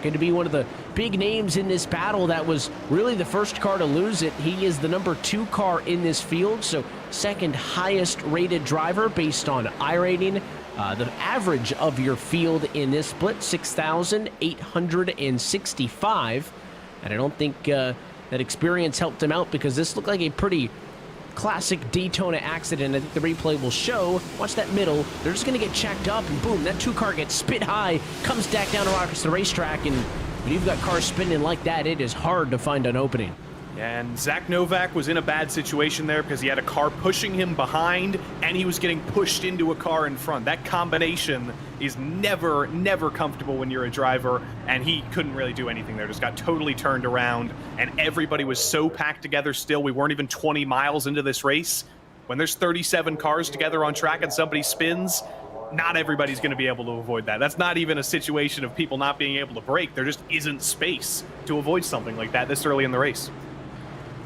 going to be one of the big names in this battle. That was really the first car to lose it. He is the number 2 car in this field, so second highest rated driver based on iRating. The average of your field in this split, 6,865. And I don't think that experience helped him out, because this looked like a pretty classic Daytona accident. I think the replay will show. Watch that middle. They're just going to get checked up, and boom, that 2 car gets spit high, comes back down across the racetrack, and when you've got cars spinning like that, it is hard to find an opening. And Zach Novak was in a bad situation there because he had a car pushing him behind, and he was getting pushed into a car in front. That combination is never comfortable when you're a driver, and he couldn't really do anything there. Just got totally turned around, and everybody was so packed together still. We weren't even 20 miles into this race. When there's 37 cars together on track and somebody spins, not everybody's going to be able to avoid that. That's not even a situation of people not being able to brake. There just isn't space to avoid something like that this early in the race.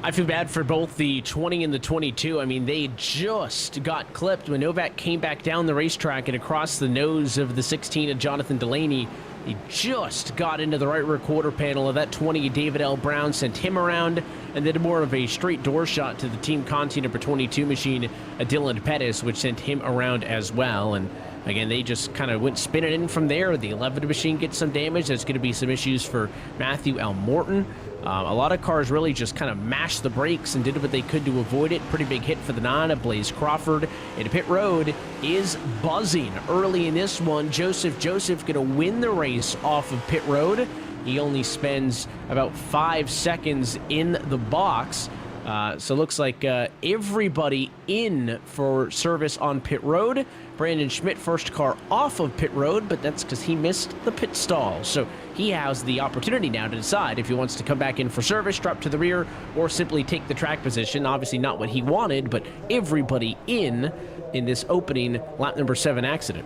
I feel bad for both the 20 and the 22. I mean, they just got clipped when Novak came back down the racetrack and across the nose of the 16 of Jonathan Delaney. He just got into the right rear quarter panel of that 20. David L. Brown sent him around, and then more of a straight door shot to the Team Conti number 22 machine, Dylan Pettis, which sent him around as well. And again, they just kind of went spinning in from there. The 11 machine gets some damage. There's going to be some issues for Matthew L. Morton. A lot of cars really just kind of mashed the brakes and did what they could to avoid it. Pretty big hit for the 9. Blaze Crawford into pit road is buzzing early in this one. Joseph going to win the race off of pit road. He only spends about 5 seconds in the box. So looks like everybody in for service on pit road. Brandon Schmidt, first car off of pit road, but that's because he missed the pit stall. So he has the opportunity now to decide if he wants to come back in for service, drop to the rear, or simply take the track position. Obviously not what he wanted, but everybody in this opening lap number 7 accident.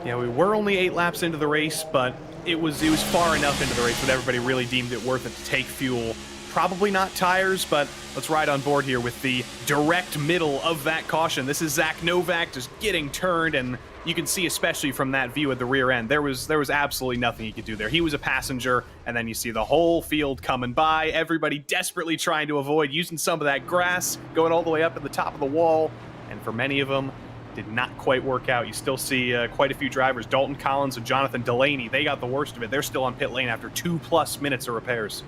Yeah, we were only 8 laps into the race, but it was far enough into the race that everybody really deemed it worth it to take fuel. Probably not tires, but let's ride on board here with the direct middle of that caution. This is Zach Novak just getting turned, and you can see, especially from that view at the rear end, there was absolutely nothing he could do there. He was a passenger, and then you see the whole field coming by, everybody desperately trying to avoid, using some of that grass, going all the way up at the top of the wall, and for many of them, did not quite work out. You still see quite a few drivers, Dalton Collins and Jonathan Delaney, they got the worst of it. They're still on pit lane after 2+ minutes of repairs.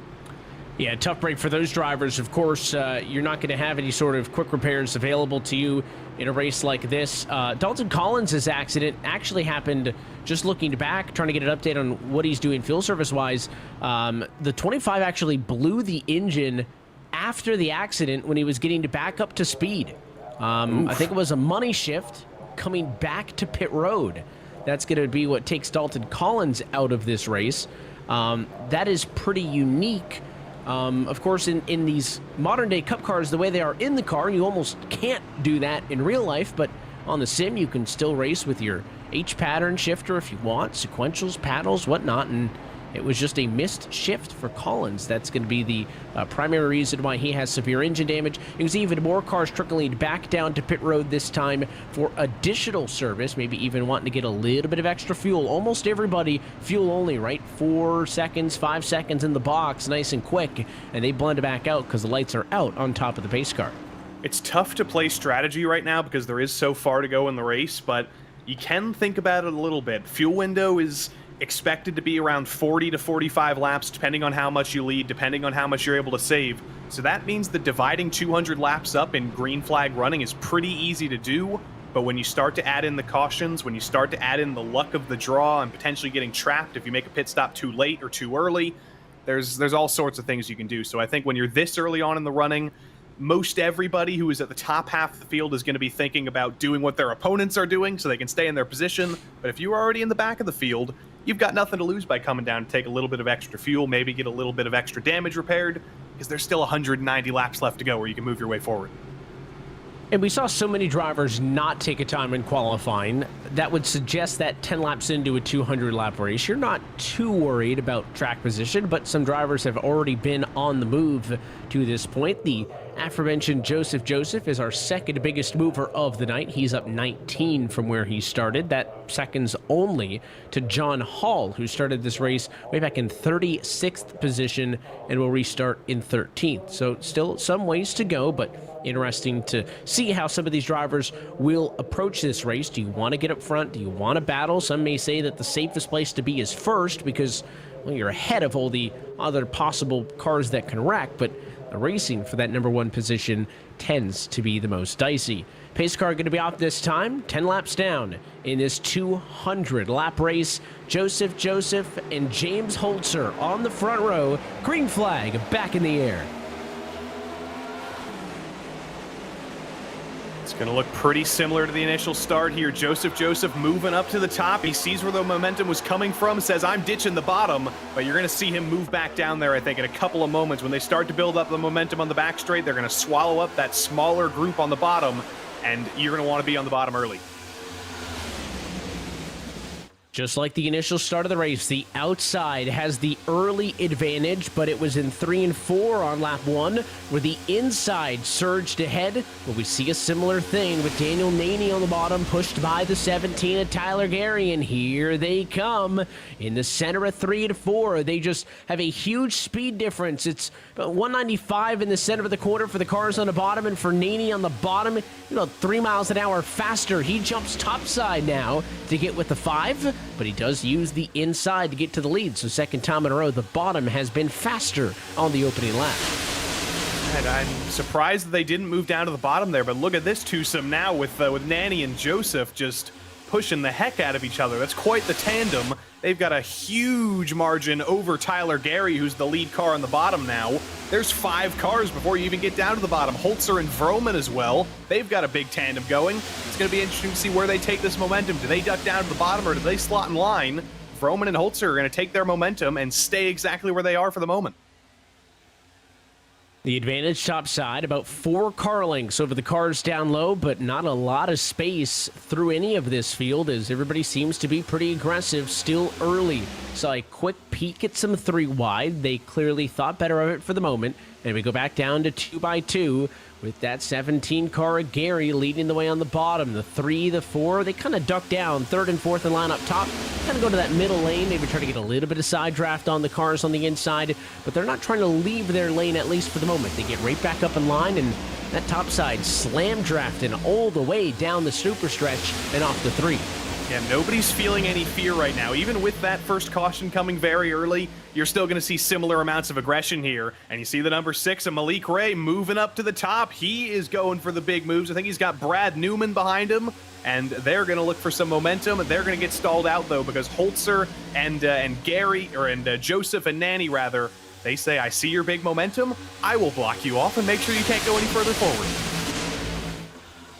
Yeah, tough break for those drivers. Of course, you're not going to have any sort of quick repairs available to you in a race like this. Dalton Collins' accident actually happened, just looking back, trying to get an update on what he's doing field service-wise. The 25 actually blew the engine after the accident when he was getting back up to speed. I think it was a money shift coming back to pit road. That's going to be what takes Dalton Collins out of this race. That is pretty unique. Of course, in these modern-day Cup cars, the way they are in the car, you almost can't do that in real life, but on the sim, you can still race with your H-pattern shifter if you want, sequentials, paddles, whatnot, and it was just a missed shift for Collins. That's going to be the primary reason why he has severe engine damage. You can see even more cars trickling back down to pit road this time for additional service, maybe even wanting to get a little bit of extra fuel. Almost everybody fuel only, right? 4 seconds, 5 seconds in the box, nice and quick, and they blend back out because the lights are out on top of the pace car. It's tough to play strategy right now because there is so far to go in the race, but you can think about it a little bit. Fuel window is expected to be around 40 to 45 laps, depending on how much you lead, depending on how much you're able to save. So that means that dividing 200 laps up in green flag running is pretty easy to do, but when you start to add in the cautions, when you start to add in the luck of the draw and potentially getting trapped if you make a pit stop too late or too early, there's all sorts of things you can do. So I think when you're this early on in the running, most everybody who is at the top half of the field is going to be thinking about doing what their opponents are doing so they can stay in their position. But if you're already in the back of the field, you've got nothing to lose by coming down to take a little bit of extra fuel, maybe get a little bit of extra damage repaired, because there's still 190 laps left to go where you can move your way forward. And we saw so many drivers not take a time in qualifying. That would suggest that 10 laps into a 200-lap race, you're not too worried about track position, but some drivers have already been on the move to this point. The Aforementioned Joseph is our second biggest mover of the night. He's up 19 from where he started. That seconds only to John Hall, who started this race way back in 36th position and will restart in 13th. So still some ways to go, but interesting to see how some of these drivers will approach this race. Do you want to get up front? Do you want to battle? Some may say that the safest place to be is first because, well, you're ahead of all the other possible cars that can wreck, but the racing for that number one position tends to be the most dicey. Pace car going to be off this time, 10 laps down in this 200-lap race. Joseph, and James Holzer on the front row. Green flag back in the air. It's going to look pretty similar to the initial start here. Joseph moving up to the top. He sees where the momentum was coming from, says, I'm ditching the bottom, but you're going to see him move back down there, I think, in a couple of moments. When they start to build up the momentum on the back straight, they're going to swallow up that smaller group on the bottom, and you're going to want to be on the bottom early. Just like the initial start of the race, the outside has the early advantage, but it was in 3 and 4 on lap 1, where the inside surged ahead. But we see a similar thing with Daniel Naney on the bottom, pushed by the 17 of Tyler Gary, and here they come in the center of 3 and 4. They just have a huge speed difference. It's about 195 in the center of the quarter for the cars on the bottom, and for Naney on the bottom, 3 miles an hour faster. He jumps topside now to get with the 5. But he does use the inside to get to the lead. So second time in a row, the bottom has been faster on the opening lap. And I'm surprised that they didn't move down to the bottom there, but look at this twosome now with Naney and Joseph just pushing the heck out of each other. That's quite the tandem. They've got a huge margin over Tyler Gary, who's the lead car on the bottom now. There's 5 cars before you even get down to the bottom. Holzer and Vroman as well. They've got a big tandem going. It's going to be interesting to see where they take this momentum. Do they duck down to the bottom or do they slot in line? Vroman and Holzer are going to take their momentum and stay exactly where they are for the moment. The advantage topside, about 4 car lengths over the cars down low, but not a lot of space through any of this field as everybody seems to be pretty aggressive still early. So a quick peek at some 3 wide. They clearly thought better of it for the moment. And we go back down to 2 by 2 with that 17 car of Gary leading the way on the bottom. The 3, the 4, they kind of duck down. 3rd and 4th in line up top. Kind of go to that middle lane, maybe try to get a little bit of side draft on the cars on the inside, but they're not trying to leave their lane, at least for the moment. They get right back up in line, and that top side slam drafting all the way down the super stretch and off the 3. Yeah, nobody's feeling any fear right now. Even with that first caution coming very early, you're still going to see similar amounts of aggression here. And you see the number 6 of Malik Ray moving up to the top. He is going for the big moves. I think he's got Brad Newman behind him, and they're going to look for some momentum. They're going to get stalled out, though, because Holzer and Joseph and Naney, rather, they say, I see your big momentum. I will block you off and make sure you can't go any further forward.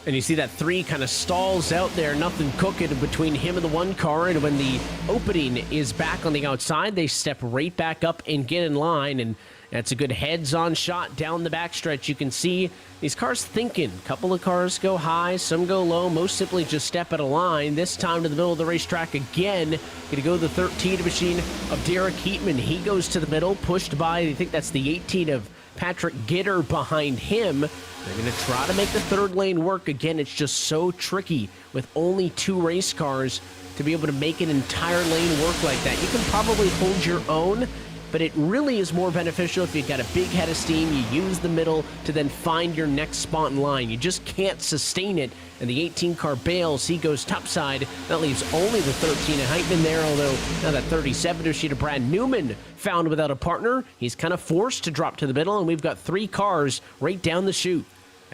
And you see that 3 kind of stalls out there, nothing cooking between him and the 1 car. And when the opening is back on the outside, they step right back up and get in line. And that's a good heads-on shot down the backstretch. You can see these cars thinking. A couple of cars go high, some go low. Most simply just step out of line. This time to the middle of the racetrack again. Going to go the 13 machine of Derek Heatman. He goes to the middle, pushed by, I think that's the 18 of Patrick Gitter behind him. They're going to try to make the 3rd lane work. Again, it's just so tricky with only 2 race cars to be able to make an entire lane work like that. You can probably hold your own, but it really is more beneficial if you've got a big head of steam. You use the middle to then find your next spot in line. You just can't sustain it. And the 18 car bails. He goes topside. That leaves only the 13 of Heitman there, although now that 37 sheet of Brad Newman found without a partner. He's kind of forced to drop to the middle, and we've got 3 cars right down the chute.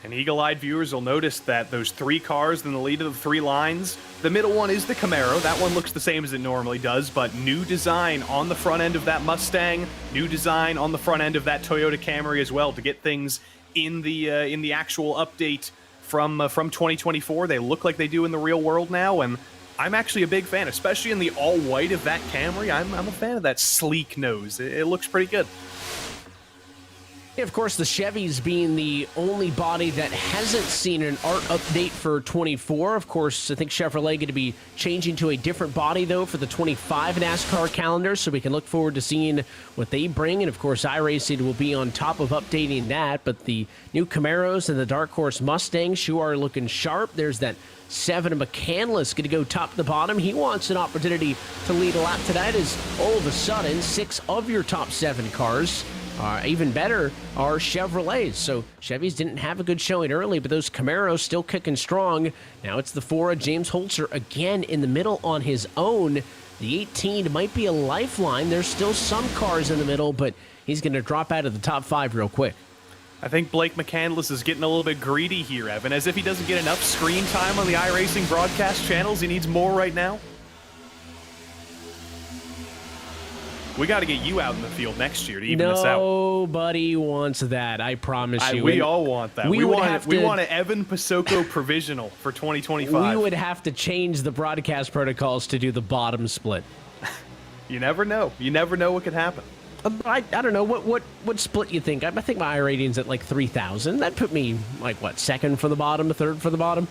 And eagle-eyed viewers will notice that those 3 cars in the lead of the 3 lines, the middle one is the Camaro. That one looks the same as it normally does, but new design on the front end of that Mustang, new design on the front end of that Toyota Camry as well to get things in the actual update from 2024. They look like they do in the real world now, and I'm actually a big fan, especially in the all-white of that Camry. I'm a fan of that sleek nose. It looks pretty good. Yeah, of course, the Chevys being the only body that hasn't seen an art update for 24. Of course, I think Chevrolet going to be changing to a different body, though, for the 25 NASCAR calendar, so we can look forward to seeing what they bring. And, of course, iRacing will be on top of updating that. But the new Camaros and the Dark Horse Mustangs sure are looking sharp. There's that 7 McCandless going to go top to bottom. He wants an opportunity to lead a lap tonight, as all of a sudden 6 of your top 7 cars, even better, are Chevrolets. So Chevys didn't have a good showing early, but those Camaros still kicking strong. Now it's the 4 of James Holzer again in the middle on his own. The 18 might be a lifeline. There's still some cars in the middle, but he's going to drop out of the top 5 real quick. I think Blake McCandless is getting a little bit greedy here, Evan, as if he doesn't get enough screen time on the iRacing broadcast channels. He needs more right now. We got to get you out in the field next year to even this out. Nobody wants that, I promise you. We all want that. We want an Evan Pasoko provisional for 2025. We would have to change the broadcast protocols to do the bottom split. You never know. You never know what could happen. I don't know. What split you think? I think my iRating's at like 3,000. That put me, like, what, second for the bottom, third for the bottom?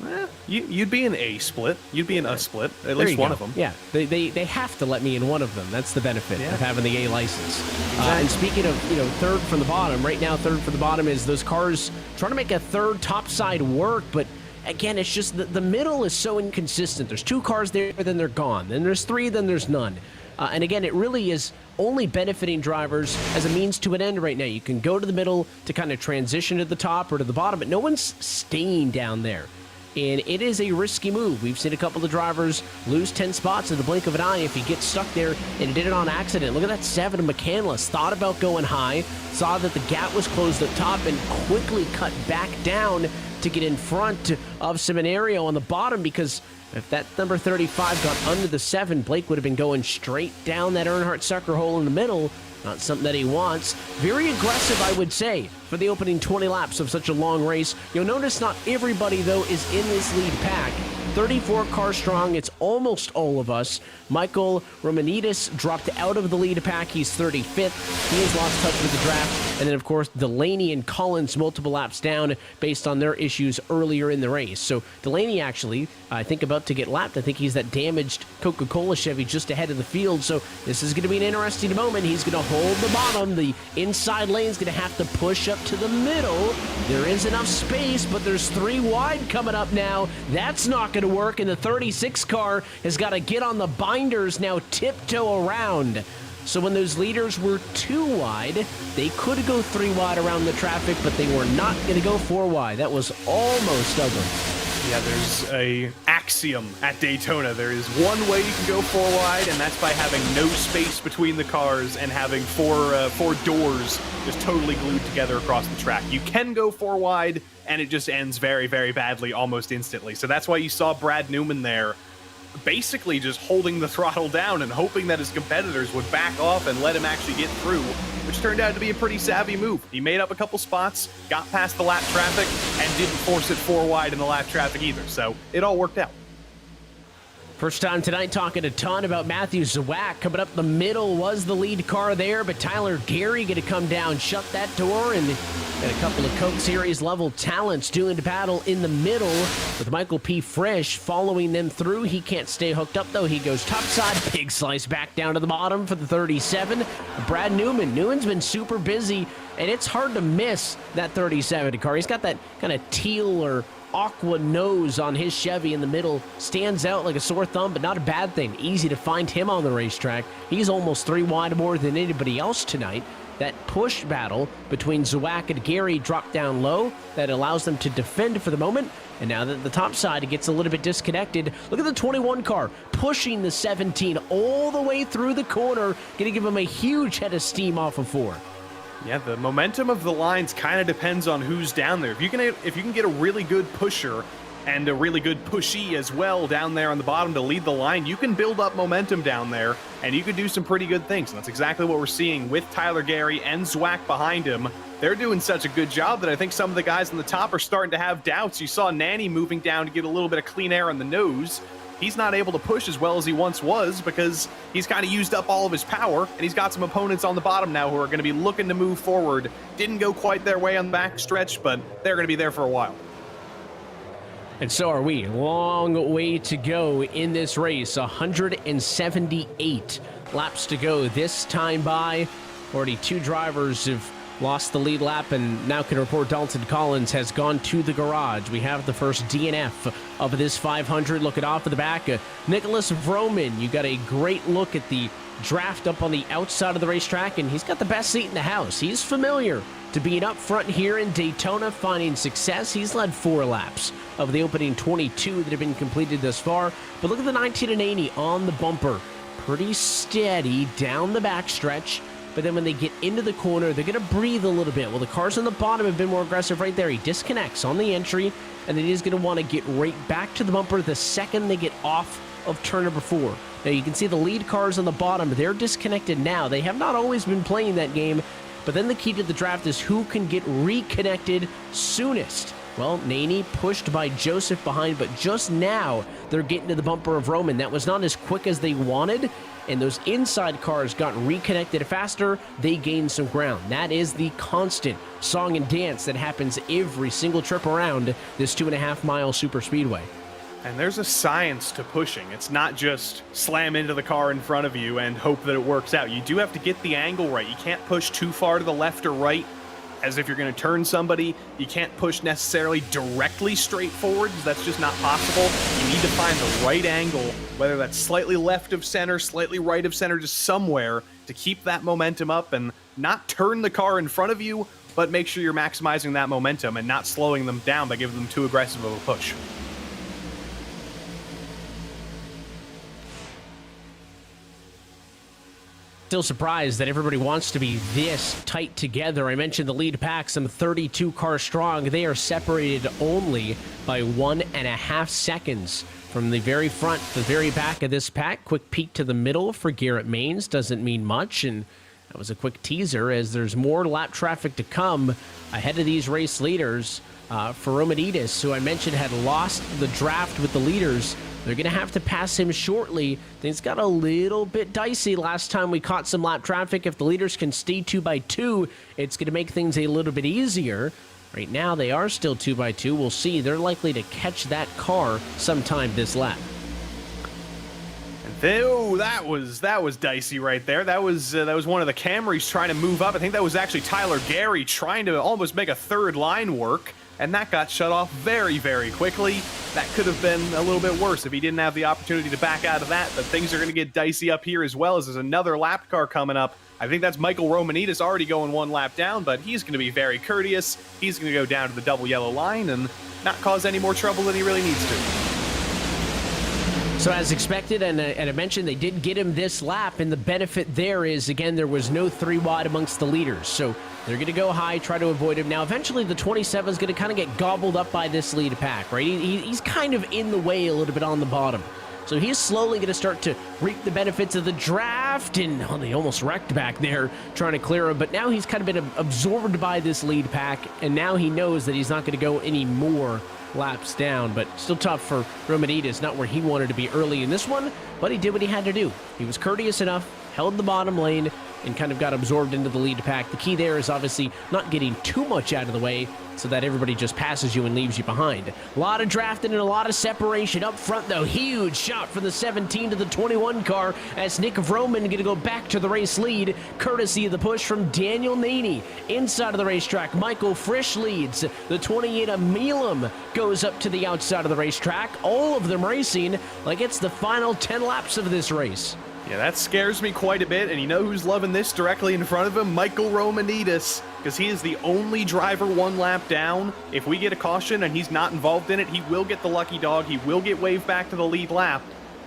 You'd be an A split. You'd be an A split. At least one of them. Yeah, they have to let me in one of them. That's the benefit of having the A license. And speaking of, third from the bottom, right now third from the bottom is those cars trying to make a third top side work, but again, it's just the middle is so inconsistent. There's 2 cars there, then they're gone. Then there's 3, then there's none. And again, it really is only benefiting drivers as a means to an end right now. You can go to the middle to kind of transition to the top or to the bottom, but no one's staying down there. And it is a risky move. We've seen a couple of drivers lose 10 spots in the blink of an eye if he gets stuck there, and he did it on accident. Look at that 7 of McCandless. Thought about going high, saw that the gap was closed up top, and quickly cut back down to get in front of Seminario on the bottom, because if that number 35 got under the 7, Blake would have been going straight down that Earnhardt sucker hole in the middle. Not something that he wants. Very aggressive, I would say, for the opening 20 laps of such a long race. You'll notice not everybody, though, is in this lead pack. 34 cars strong. It's almost all of us. Michael Romanidis dropped out of the lead pack. He's 35th. He has lost touch with the draft. And then, of course, Delaney and Collins multiple laps down based on their issues earlier in the race. So Delaney actually, I think, about to get lapped. I think he's that damaged Coca-Cola Chevy just ahead of the field. So this is going to be an interesting moment. He's going to hold the bottom. The inside lane's going to have to push up to the middle. There is enough space, but there's 3 wide coming up now. That's not going to work, and the 36 car has got to get on the binders now, tiptoe around. So when those leaders were 2 wide, they could go 3 wide around the traffic, but they were not going to go 4 wide. That was almost ugly. Yeah, there's a axiom at Daytona. There is one way you can go 4 wide, and that's by having no space between the cars and having four doors just totally glued together across the track. You can go 4 wide, and it just ends very, very badly almost instantly. So that's why you saw Brad Newman there basically just holding the throttle down and hoping that his competitors would back off and let him actually get through, which turned out to be a pretty savvy move. He made up a couple spots, got past the lap traffic, and didn't force it 4 wide in the lap traffic either, so it all worked out. First time tonight talking a ton about Matthew Zawak. Coming up the middle was the lead car there, but Tyler Gary going to come down, shut that door, and got a couple of Cup Series level talents doing the battle in the middle with Michael P. Frisch following them through. He can't stay hooked up, though. He goes topside, big slice back down to the bottom for the 37. Brad Newman. Newman's been super busy, and it's hard to miss that 37 car. He's got that kind of teal or aqua nose on his Chevy in the middle. Stands out like a sore thumb, but not a bad thing. Easy to find him on the racetrack. He's almost 3 wide more than anybody else tonight. That push battle between Zawak and Gary dropped down low. That allows them to defend for the moment. And now that the top side gets a little bit disconnected, look at the 21 car pushing the 17 all the way through the corner. Going to give him a huge head of steam off of 4. Yeah, the momentum of the lines kind of depends on who's down there. If you can get a really good pusher and a really good pushy as well down there on the bottom to lead the line, you can build up momentum down there, and you can do some pretty good things. And that's exactly what we're seeing with Tyler Gary and Zawak behind him. They're doing such a good job that I think some of the guys on the top are starting to have doubts. You saw Nanny moving down to get a little bit of clean air on the nose. he's not able to push as well as he once was because he's kind of used up all of his power, and he's got some opponents on the bottom now who are going to be looking to move forward. Didn't go quite their way on the back stretch, but they're going to be there for a while. And so are we. Long way to go in this race. 178 laps to go this time by. Already 2 drivers have lost the lead lap, and now can report Dalton Collins has gone to the garage. We have the first DNF of this 500. Looking off of the back, Nicholas Vroman. You got a great look at the draft up on the outside of the racetrack, and he's got the best seat in the house. He's familiar to being up front here in Daytona, finding success. He's led 4 laps of the opening 22 that have been completed thus far. But look at the 1980 on the bumper. Pretty steady down the backstretch. But then when they get into the corner, they're going to breathe a little bit. Well, the cars on the bottom have been more aggressive right there. He disconnects on the entry, and then he's going to want to get right back to the bumper the second they get off of turn number 4. Now, you can see the lead cars on the bottom. They're disconnected now. They have not always been playing that game, but then the key to the draft is who can get reconnected soonest. Well, Naney pushed by Joseph behind, but just now they're getting to the bumper of Roman. That was not as quick as they wanted, and those inside cars got reconnected faster. They gained some ground. That is the constant song and dance that happens every single trip around this 2.5-mile super speedway. And there's a science to pushing. It's not just slam into the car in front of you and hope that it works out. You do have to get the angle right. You can't push too far to the left or right as if you're going to turn somebody. You can't push necessarily directly straight forward. That's just not possible. You need to find the right angle, whether that's slightly left of center, slightly right of center, just somewhere to keep that momentum up and not turn the car in front of you, but make sure you're maximizing that momentum and not slowing them down by giving them too aggressive of a push. Still surprised that everybody wants to be this tight together. I mentioned the lead pack, some 32 cars strong. They are separated only by 1.5 seconds from the very front to the very back of this pack. Quick peek to the middle for Garrett Maines. Doesn't mean much, and that was a quick teaser as there's more lap traffic to come ahead of these race leaders. For Romanides, who I mentioned had lost the draft with the leaders, they're going to have to pass him shortly. Things got a little bit dicey last time we caught some lap traffic. If the leaders can stay 2 by 2, it's going to make things a little bit easier. Right now, they are still 2 by 2. We'll see. They're likely to catch that car sometime this lap. Oh, that was dicey right there. That was one of the Camrys trying to move up. I think that was actually Tyler Gary trying to almost make a third line work, and that got shut off very, very quickly. That could have been a little bit worse if he didn't have the opportunity to back out of that, but things are going to get dicey up here as well as there's another lap car coming up. I think that's Michael Romanides already going 1 lap down, but he's going to be very courteous. He's going to go down to the double yellow line and not cause any more trouble than he really needs to. So as expected, and I mentioned they did get him this lap, and the benefit there is, again, there was no 3 wide amongst the leaders. So they're going to go high, try to avoid him. Now, eventually, the 27 is going to kind of get gobbled up by this lead pack, right? He's kind of in the way a little bit on the bottom. So he's slowly going to start to reap the benefits of the draft, and he almost wrecked back there trying to clear him. But now he's kind of been absorbed by this lead pack, and now he knows that he's not going to go any more laps down, but still tough for Romanides. Not where he wanted to be early in this one, but he did what he had to do. He was courteous enough, held the bottom lane, and kind of got absorbed into the lead pack. The key there is obviously not getting too much out of the way so that everybody just passes you and leaves you behind. A lot of drafting and a lot of separation up front, though. Huge shot from the 17 to the 21 car as Nick Vroman going to go back to the race lead, courtesy of the push from Daniel Naney. Inside of the racetrack, Michael Frisch leads. The 28 of Milam goes up to the outside of the racetrack. All of them racing like it's the final 10 laps of this race. Yeah, that scares me quite a bit, and you know who's loving this directly in front of him? Michael Romanides, because he is the only driver 1 lap down. If we get a caution and he's not involved in it, he will get the lucky dog, he will get waved back to the lead lap,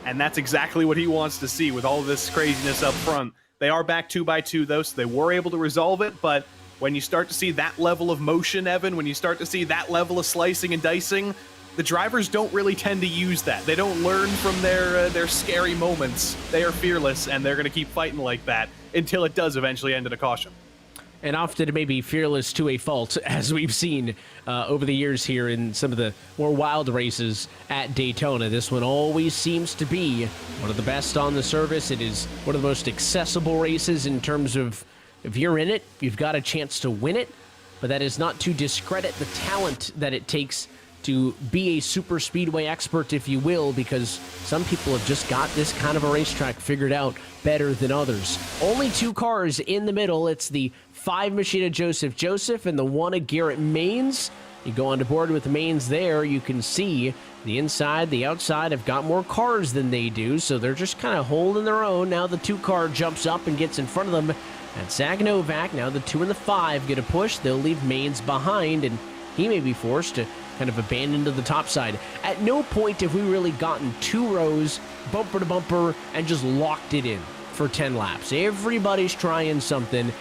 and that's exactly what he wants to see with all of this craziness up front. They are back 2 by 2 though, so they were able to resolve it, but when you start to see that level of motion, Evan, when you start to see that level of slicing and dicing, the drivers don't really tend to use that. They don't learn from their scary moments. They are fearless, and they're going to keep fighting like that until it does eventually end in a caution. And often maybe fearless to a fault, as we've seen over the years here in some of the more wild races at Daytona. This one always seems to be one of the best on the service. It is one of the most accessible races in terms of if you're in it, you've got a chance to win it. But that is not to discredit the talent that it takes to be a super speedway expert, if you will, because some people have just got this kind of a racetrack figured out better than others. Only 2 cars in the middle. It's the 5 machine of Joseph and the 1 of Garrett Maines. You go on to board with Maines there, you can see the inside, the outside have got more cars than they do, so they're just kind of holding their own. Now the 2 car jumps up and gets in front of them. And Zach Novak, now the 2 and the 5 get a push. They'll leave Maines behind, and he may be forced to kind of abandon to the top side. At no point have we really gotten 2 rows, bumper to bumper, and just locked it in for 10 laps. Everybody's trying something.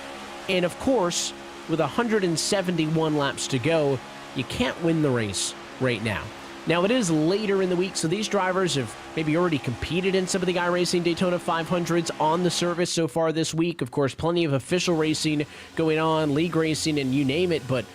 And of course, with 171 laps to go, you can't win the race right now. Now, it is later in the week, so these drivers have maybe already competed in some of the iRacing Daytona 500s on the service so far this week. Of course, plenty of official racing going on, league racing, and you name it, but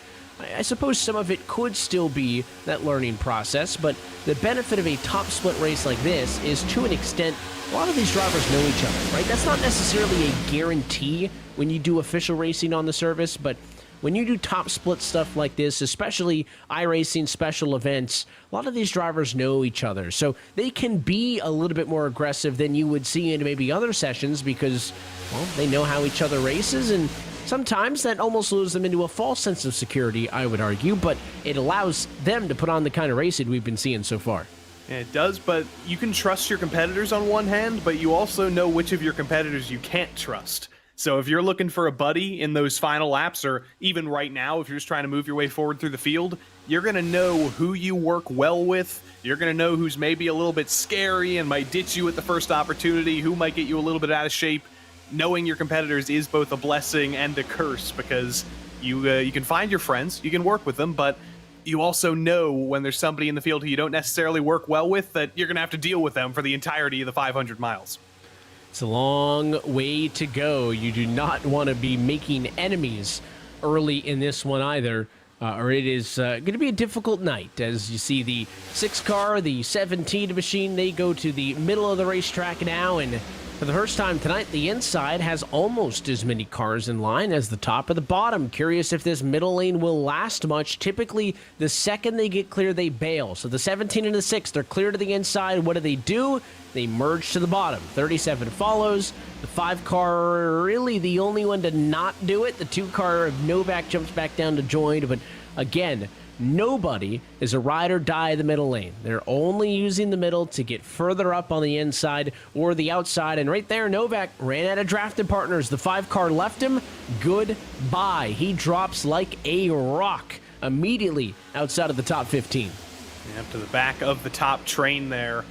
I suppose some of it could still be that learning process. But the benefit of a top split race like this is, to an extent, a lot of these drivers know each other, right? That's not necessarily a guarantee when you do official racing on the service, but when you do top split stuff like this, especially iRacing special events, a lot of these drivers know each other. So they can be a little bit more aggressive than you would see in maybe other sessions because, well, they know how each other races, and sometimes that almost lures them into a false sense of security, I would argue, but it allows them to put on the kind of racing we've been seeing so far. Yeah, it does, but you can trust your competitors on one hand, but you also know which of your competitors you can't trust. So if you're looking for a buddy in those final laps, or even right now, if you're just trying to move your way forward through the field, you're going to know who you work well with. You're going to know who's maybe a little bit scary and might ditch you at the first opportunity, who might get you a little bit out of shape. Knowing your competitors is both a blessing and a curse, because you can find your friends, you can work with them, but you also know when there's somebody in the field who you don't necessarily work well with that you're going to have to deal with them for the entirety of the 500 miles. It's a long way to go. You do not want to be making enemies early in this one either, or it is going to be a difficult night. As you see the 6 car, the 17 machine, they go to the middle of the racetrack now, and for the first time tonight, the inside has almost as many cars in line as the top of the bottom. Curious if this middle lane will last much. Typically, the second they get clear, they bail. So the 17 and the 6, they're clear to the inside. What do? They merge to the bottom. 37 follows. The 5 car, really the only one to not do it. The 2 car of Novak jumps back down to join. But again, nobody is a ride or die in the middle lane. They're only using the middle to get further up on the inside or the outside. And right there, Novak ran out of drafted partners. The 5 car left him. Goodbye. He drops like a rock immediately outside of the top 15. Yep, to the back of the top train there.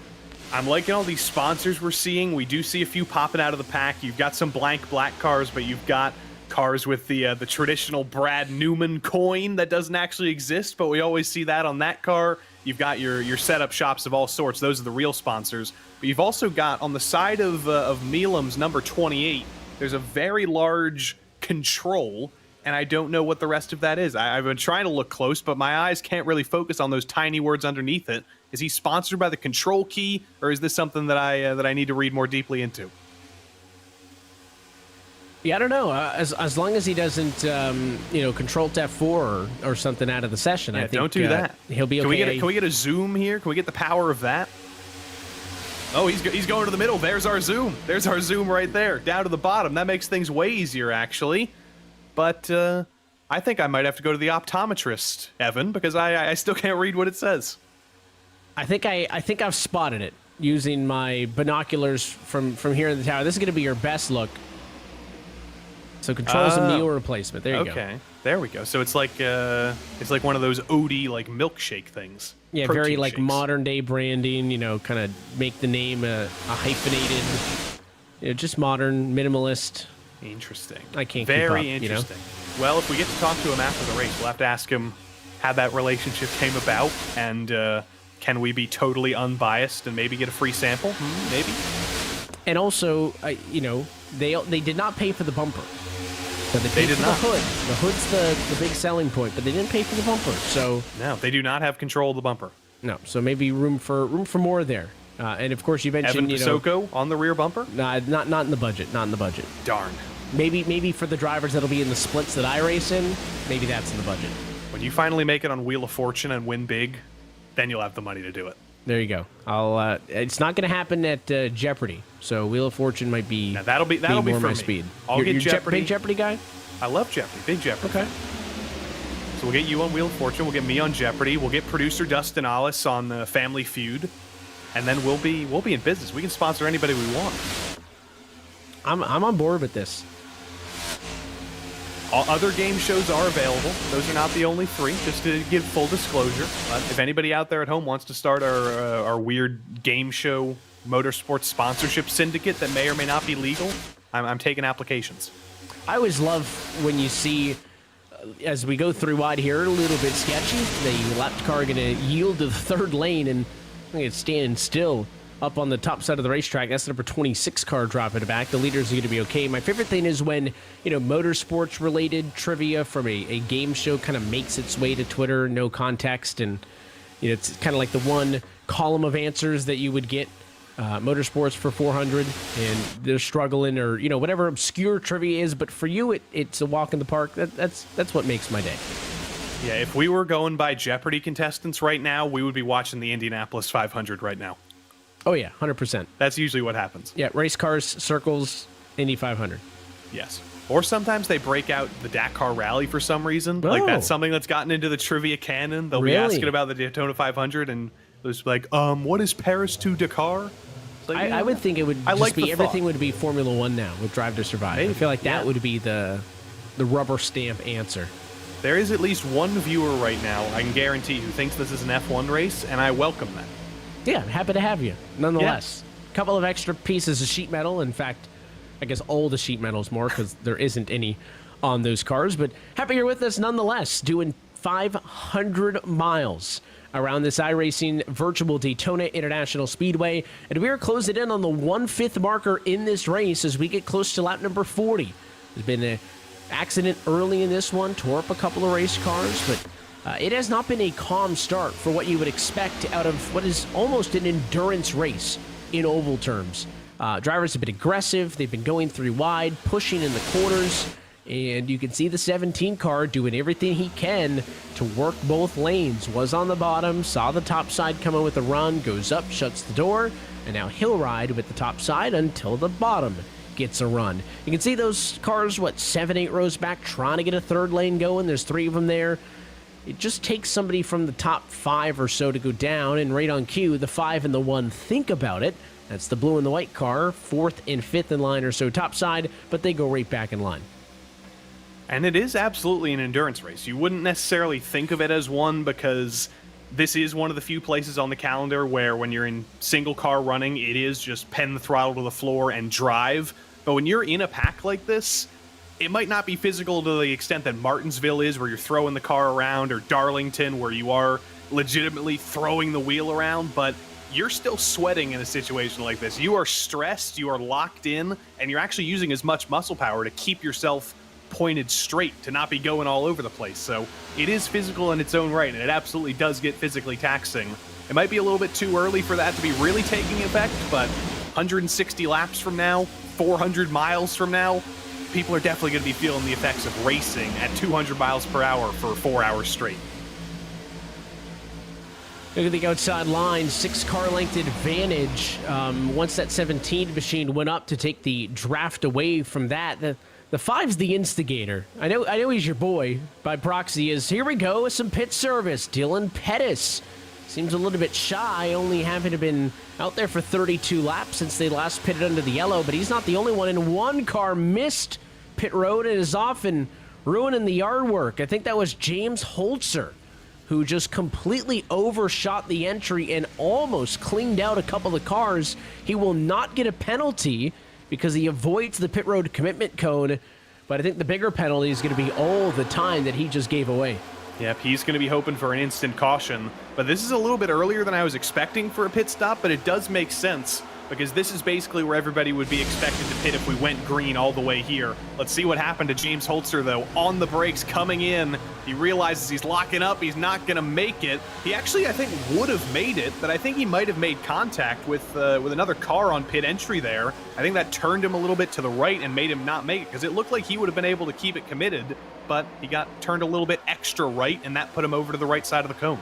I'm liking all these sponsors we're seeing. We do see a few popping out of the pack. You've got some blank black cars, but you've got cars with the traditional Brad Newman coin that doesn't actually exist, but we always see that on that car. You've got your setup shops of all sorts. Those are the real sponsors. But you've also got, on the side of Milam's number 28, there's a very large control, and I don't know what the rest of that is. I've been trying to look close, but my eyes can't really focus on those tiny words underneath it. Is he sponsored by the control key, or is this something that I need to read more deeply into? Yeah, I don't know. As long as he doesn't, control F4 or something out of the session, Yeah, I think don't do that. He'll be okay. Can we get a zoom here? Can we get the power of that? Oh, he's going to the middle. There's our zoom. There's our zoom right there, down to the bottom. That makes things way easier, actually. But I think I might have to go to the optometrist, Evan, because I still can't read what it says. I think I've spotted it using my binoculars from here in the tower. This is going to be your best look. So controls and meal replacement. There you go. Okay, there we go. So it's like one of those OD like milkshake things. Yeah, Protein very like shakes. modern day branding. Kind of make the name a hyphenated. Just modern, minimalist. Interesting. I can't Very keep up, interesting. Well, if we get to talk to him after the race, we'll have to ask him how that relationship came about, and can we be totally unbiased and maybe get a free sample? Maybe. And also, they did not pay for the bumper. But they They paid did for not. the hood. The hood's the big selling point, but they didn't pay for the bumper. So No, they do not have control of the bumper. no, so maybe room for more there. And of course, you mentioned Evan Pasoko on the rear bumper? not in the budget. Not in the budget. Darn. Maybe for the drivers that'll be in the splits that I race in, maybe that's in the budget. When you finally make it on Wheel of Fortune and win big, then you'll have the money to do it. There you go. It's not going to happen at Jeopardy, so Wheel of Fortune might be. Now that'll be more for my me. speed. I'll You're get Jeopardy. Big Jeopardy guy. I love Jeopardy. Big Jeopardy. Okay. So we'll get you on Wheel of Fortune. We'll get me on Jeopardy. We'll get producer Dustin Allis on the Family Feud, and then we'll be in business. We can sponsor anybody we want. I'm on board with this. All other game shows are available. Those are not the only three, just to give full disclosure. But if anybody out there at home wants to start our weird game show motorsports sponsorship syndicate that may or may not be legal, I'm taking applications. I always love when you see, as we go through wide here, a little bit sketchy. The lapped car going to yield to the third lane, and I think it's standing still up on the top side of the racetrack. That's the number 26 car dropping it back. The leaders are going to be okay. My favorite thing is when, motorsports-related trivia from a game show kind of makes its way to Twitter, no context, and it's kind of like the one column of answers that you would get motorsports for 400, and they're struggling, or whatever obscure trivia is. But for you, it's a walk in the park. That's what makes my day. Yeah, if we were going by Jeopardy contestants right now, we would be watching the Indianapolis 500 right now. Oh yeah, 100%. That's usually what happens. Yeah, race cars, circles, Indy 500. Yes. Or sometimes they break out the Dakar Rally for some reason. Like, that's something that's gotten into the trivia canon. They'll be asking about the Daytona 500, and it's like, what is Paris to Dakar? Like, I would think it would be everything would be Formula One now with Drive to Survive. Maybe, I feel like that would be the rubber stamp answer. There is at least one viewer right now, I can guarantee, who thinks this is an F1 race, and I welcome that. Yeah, happy to have you, nonetheless. A couple of extra pieces of sheet metal. In fact, I guess all the sheet metal's more because there isn't any on those cars. But happy you're with us nonetheless, doing 500 miles around this iRacing virtual Daytona International Speedway. And we are closing in on the 1/5 marker in this race as we get close to lap number 40. There's been an accident early in this one, tore up a couple of race cars, but it has not been a calm start for what you would expect out of what is almost an endurance race in oval terms. Drivers have been aggressive. They've been going through wide, pushing in the corners, and you can see the 17 car doing everything he can to work both lanes. Was on the bottom, saw the top side come in with a run, goes up, shuts the door, and now he'll ride with the top side until the bottom gets a run. You can see those cars, 7-8 rows back, trying to get a third lane going. There's 3 of them there. It just takes somebody from the top 5 or so to go down, and right on cue, the 5 and the 1 think about it. That's the blue and the white car, 4th and 5th in line or so topside, but they go right back in line. And it is absolutely an endurance race. You wouldn't necessarily think of it as one because this is one of the few places on the calendar where when you're in single car running, it is just pen the throttle to the floor and drive. But when you're in a pack like this, it might not be physical to the extent that Martinsville is, where you're throwing the car around, or Darlington, where you are legitimately throwing the wheel around, but you're still sweating in a situation like this. You are stressed, you are locked in, and you're actually using as much muscle power to keep yourself pointed straight, to not be going all over the place. So it is physical in its own right, and it absolutely does get physically taxing. It might be a little bit too early for that to be really taking effect, but 160 laps from now, 400 miles from now, people are definitely going to be feeling the effects of racing at 200 miles per hour for 4 hours straight. Look at the outside line, 6 car length advantage. Once that 17 machine went up to take the draft away from that, the 5's the instigator. I know he's your boy. By proxy is, here we go with some pit service. Dylan Pettis seems a little bit shy, only having been out there for 32 laps since they last pitted under the yellow, but he's not the only one. And one car missed pit road and is often ruining the yard work. I think that was James Holzer, who just completely overshot the entry and almost cleaned out a couple of cars. He will not get a penalty because he avoids the pit road commitment code, but I think the bigger penalty is going to be all the time that he just gave away. Yep, he's going to be hoping for an instant caution, but this is a little bit earlier than I was expecting for a pit stop, but it does make sense. because this is basically where everybody would be expected to pit if we went green all the way here. Let's see what happened to James Holzer, though. On the brakes, coming in. He realizes he's locking up. He's not going to make it. He actually, I think, would have made it, but I think he might have made contact with another car on pit entry there. I think that turned him a little bit to the right and made him not make it, because it looked like he would have been able to keep it committed, but he got turned a little bit extra right, and that put him over to the right side of the cone.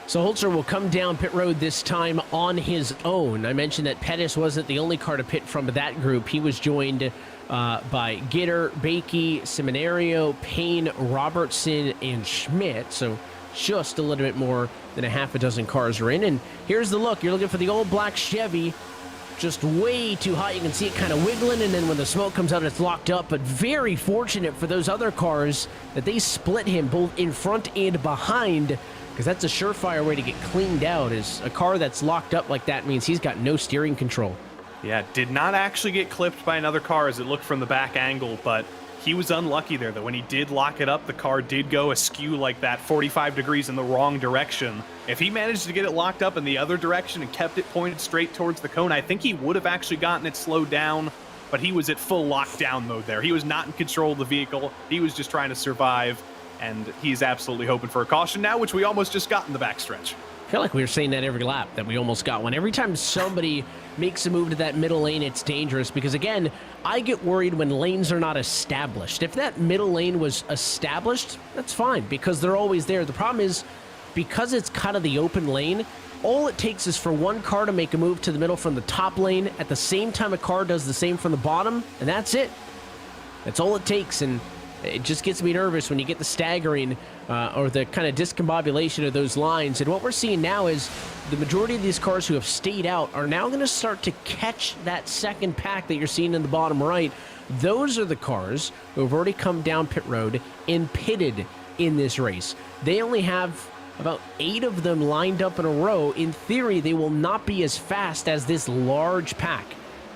So Holzer will come down pit road this time on his own. I mentioned that Pettis wasn't the only car to pit from that group. He was joined by Gitter, Bakey, Seminario, Payne, Robertson, and Schmidt. So just a little bit more than a half a dozen cars are in. And here's the look. You're looking for the old black Chevy. Just way too hot. You can see it kind of wiggling, and then when the smoke comes out, it's locked up. But very fortunate for those other cars that they split him both in front and behind, because that's a surefire way to get cleaned out. Is a car that's locked up like that means he's got no steering control. Yeah, did not actually get clipped by another car as it looked from the back angle, but he was unlucky there, though. When he did lock it up, the car did go askew like that, 45 degrees in the wrong direction. If he managed to get it locked up in the other direction and kept it pointed straight towards the cone, I think he would have actually gotten it slowed down, but he was at full lockdown mode there. He was not in control of the vehicle. He was just trying to survive, and he's absolutely hoping for a caution now, which we almost just got in the backstretch. I feel like we were saying that every lap, that we almost got one. Every time somebody makes a move to that middle lane, it's dangerous, because again, I get worried when lanes are not established. If that middle lane was established, that's fine, because they're always there. The problem is, because it's kind of the open lane, all it takes is for one car to make a move to the middle from the top lane at the same time a car does the same from the bottom, and that's it. That's all it takes, and it just gets me nervous when you get the staggering or the kind of discombobulation of those lines. And what we're seeing now is the majority of these cars who have stayed out are now going to start to catch that second pack that you're seeing in the bottom right. Those are the cars who have already come down pit road and pitted in this race. They only have about 8 of them lined up in a row. In theory, they will not be as fast as this large pack.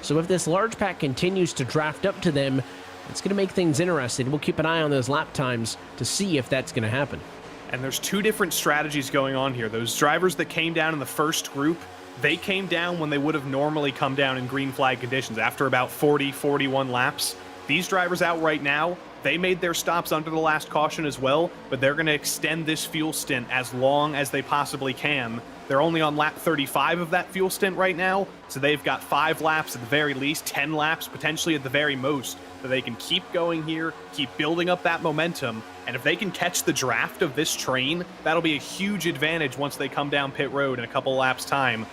So if this large pack continues to draft up to them, it's going to make things interesting. We'll keep an eye on those lap times to see if that's going to happen. And there's two different strategies going on here. Those drivers that came down in the first group, they came down when they would have normally come down in green flag conditions after about 40, 41 laps. These drivers out right now, they made their stops under the last caution as well, but they're going to extend this fuel stint as long as they possibly can. They're only on lap 35 of that fuel stint right now, so they've got 5 laps at the very least, 10 laps potentially at the very most, that they can keep going here, keep building up that momentum, and if they can catch the draft of this train, that'll be a huge advantage once they come down pit road in a couple laps' time,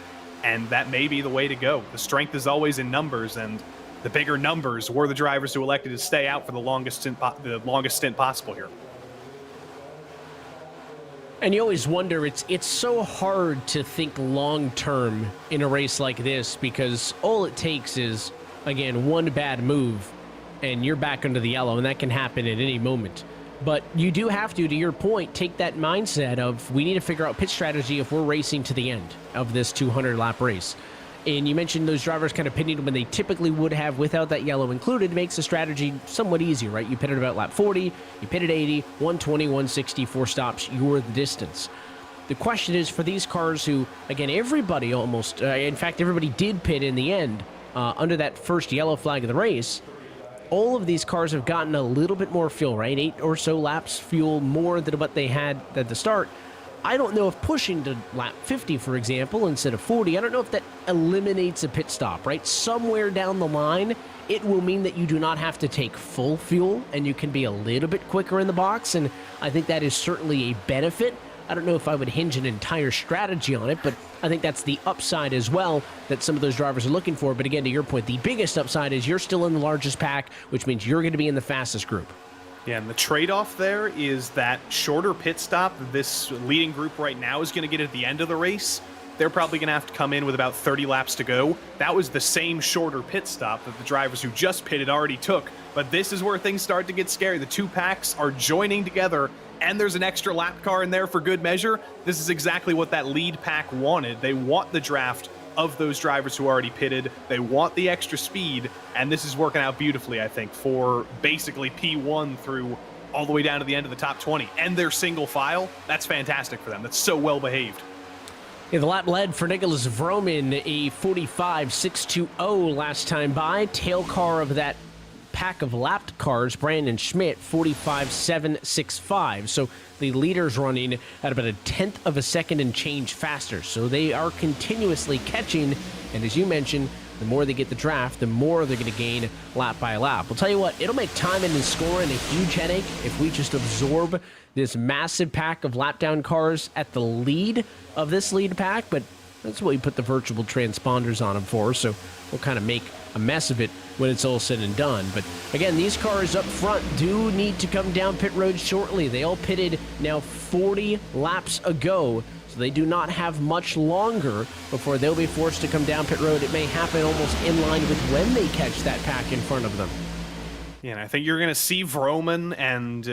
and that may be the way to go. The strength is always in numbers, and the bigger numbers were the drivers who elected to stay out for the longest stint possible here. And you always wonder, it's so hard to think long-term in a race like this, because all it takes is, again, one bad move, and you're back under the yellow, and that can happen at any moment. But you do have to your point, take that mindset of, we need to figure out pit strategy if we're racing to the end of this 200-lap race. And you mentioned those drivers kind of pitting when they typically would have without that yellow included. It makes the strategy somewhat easier, right? You pitted about lap 40, you pitted 80, 120, 160, 4 stops, you're the distance. The question is for these cars who, again, everybody almost, in fact, everybody did pit in the end under that first yellow flag of the race. All of these cars have gotten a little bit more fuel, right? 8 or so laps fuel more than what they had at the start. I don't know if pushing to lap 50, for example, instead of 40, I don't know if that eliminates a pit stop, right? Somewhere down the line, it will mean that you do not have to take full fuel and you can be a little bit quicker in the box, and I think that is certainly a benefit. I don't know if I would hinge an entire strategy on it, but I think that's the upside as well that some of those drivers are looking for. But again, to your point, the biggest upside is you're still in the largest pack, which means you're going to be in the fastest group. Yeah, and the trade-off there is that shorter pit stop this leading group right now is going to get at the end of the race. They're probably going to have to come in with about 30 laps to go. That was the same shorter pit stop that the drivers who just pitted already took. But this is where things start to get scary. The two packs are joining together, and there's an extra lap car in there for good measure. This is exactly what that lead pack wanted. They want the draft of those drivers who already pitted. They want the extra speed, and this is working out beautifully, I think, for basically P1 through all the way down to the end of the top 20. And their single file, that's fantastic for them. That's so well behaved. Yeah, the lap led for Nicholas Vroman, a 45.620 last time by. Tail car of that pack of lapped cars, Brandon Schmidt, 45.765. So the leader's running at about a tenth of a second and change faster. So they are continuously catching, and as you mentioned, the more they get the draft, the more they're going to gain lap by lap. I'll tell you what, it'll make timing and scoring a huge headache if we just absorb this massive pack of lap down cars at the lead of this lead pack, but that's what we put the virtual transponders on them for, so we'll kind of make a mess of it when it's all said and done. But again, these cars up front do need to come down pit road shortly. They all pitted now 40 laps ago, so they do not have much longer before they'll be forced to come down pit road. It may happen almost in line with when they catch that pack in front of them. Yeah, and I think you're going to see Vroman and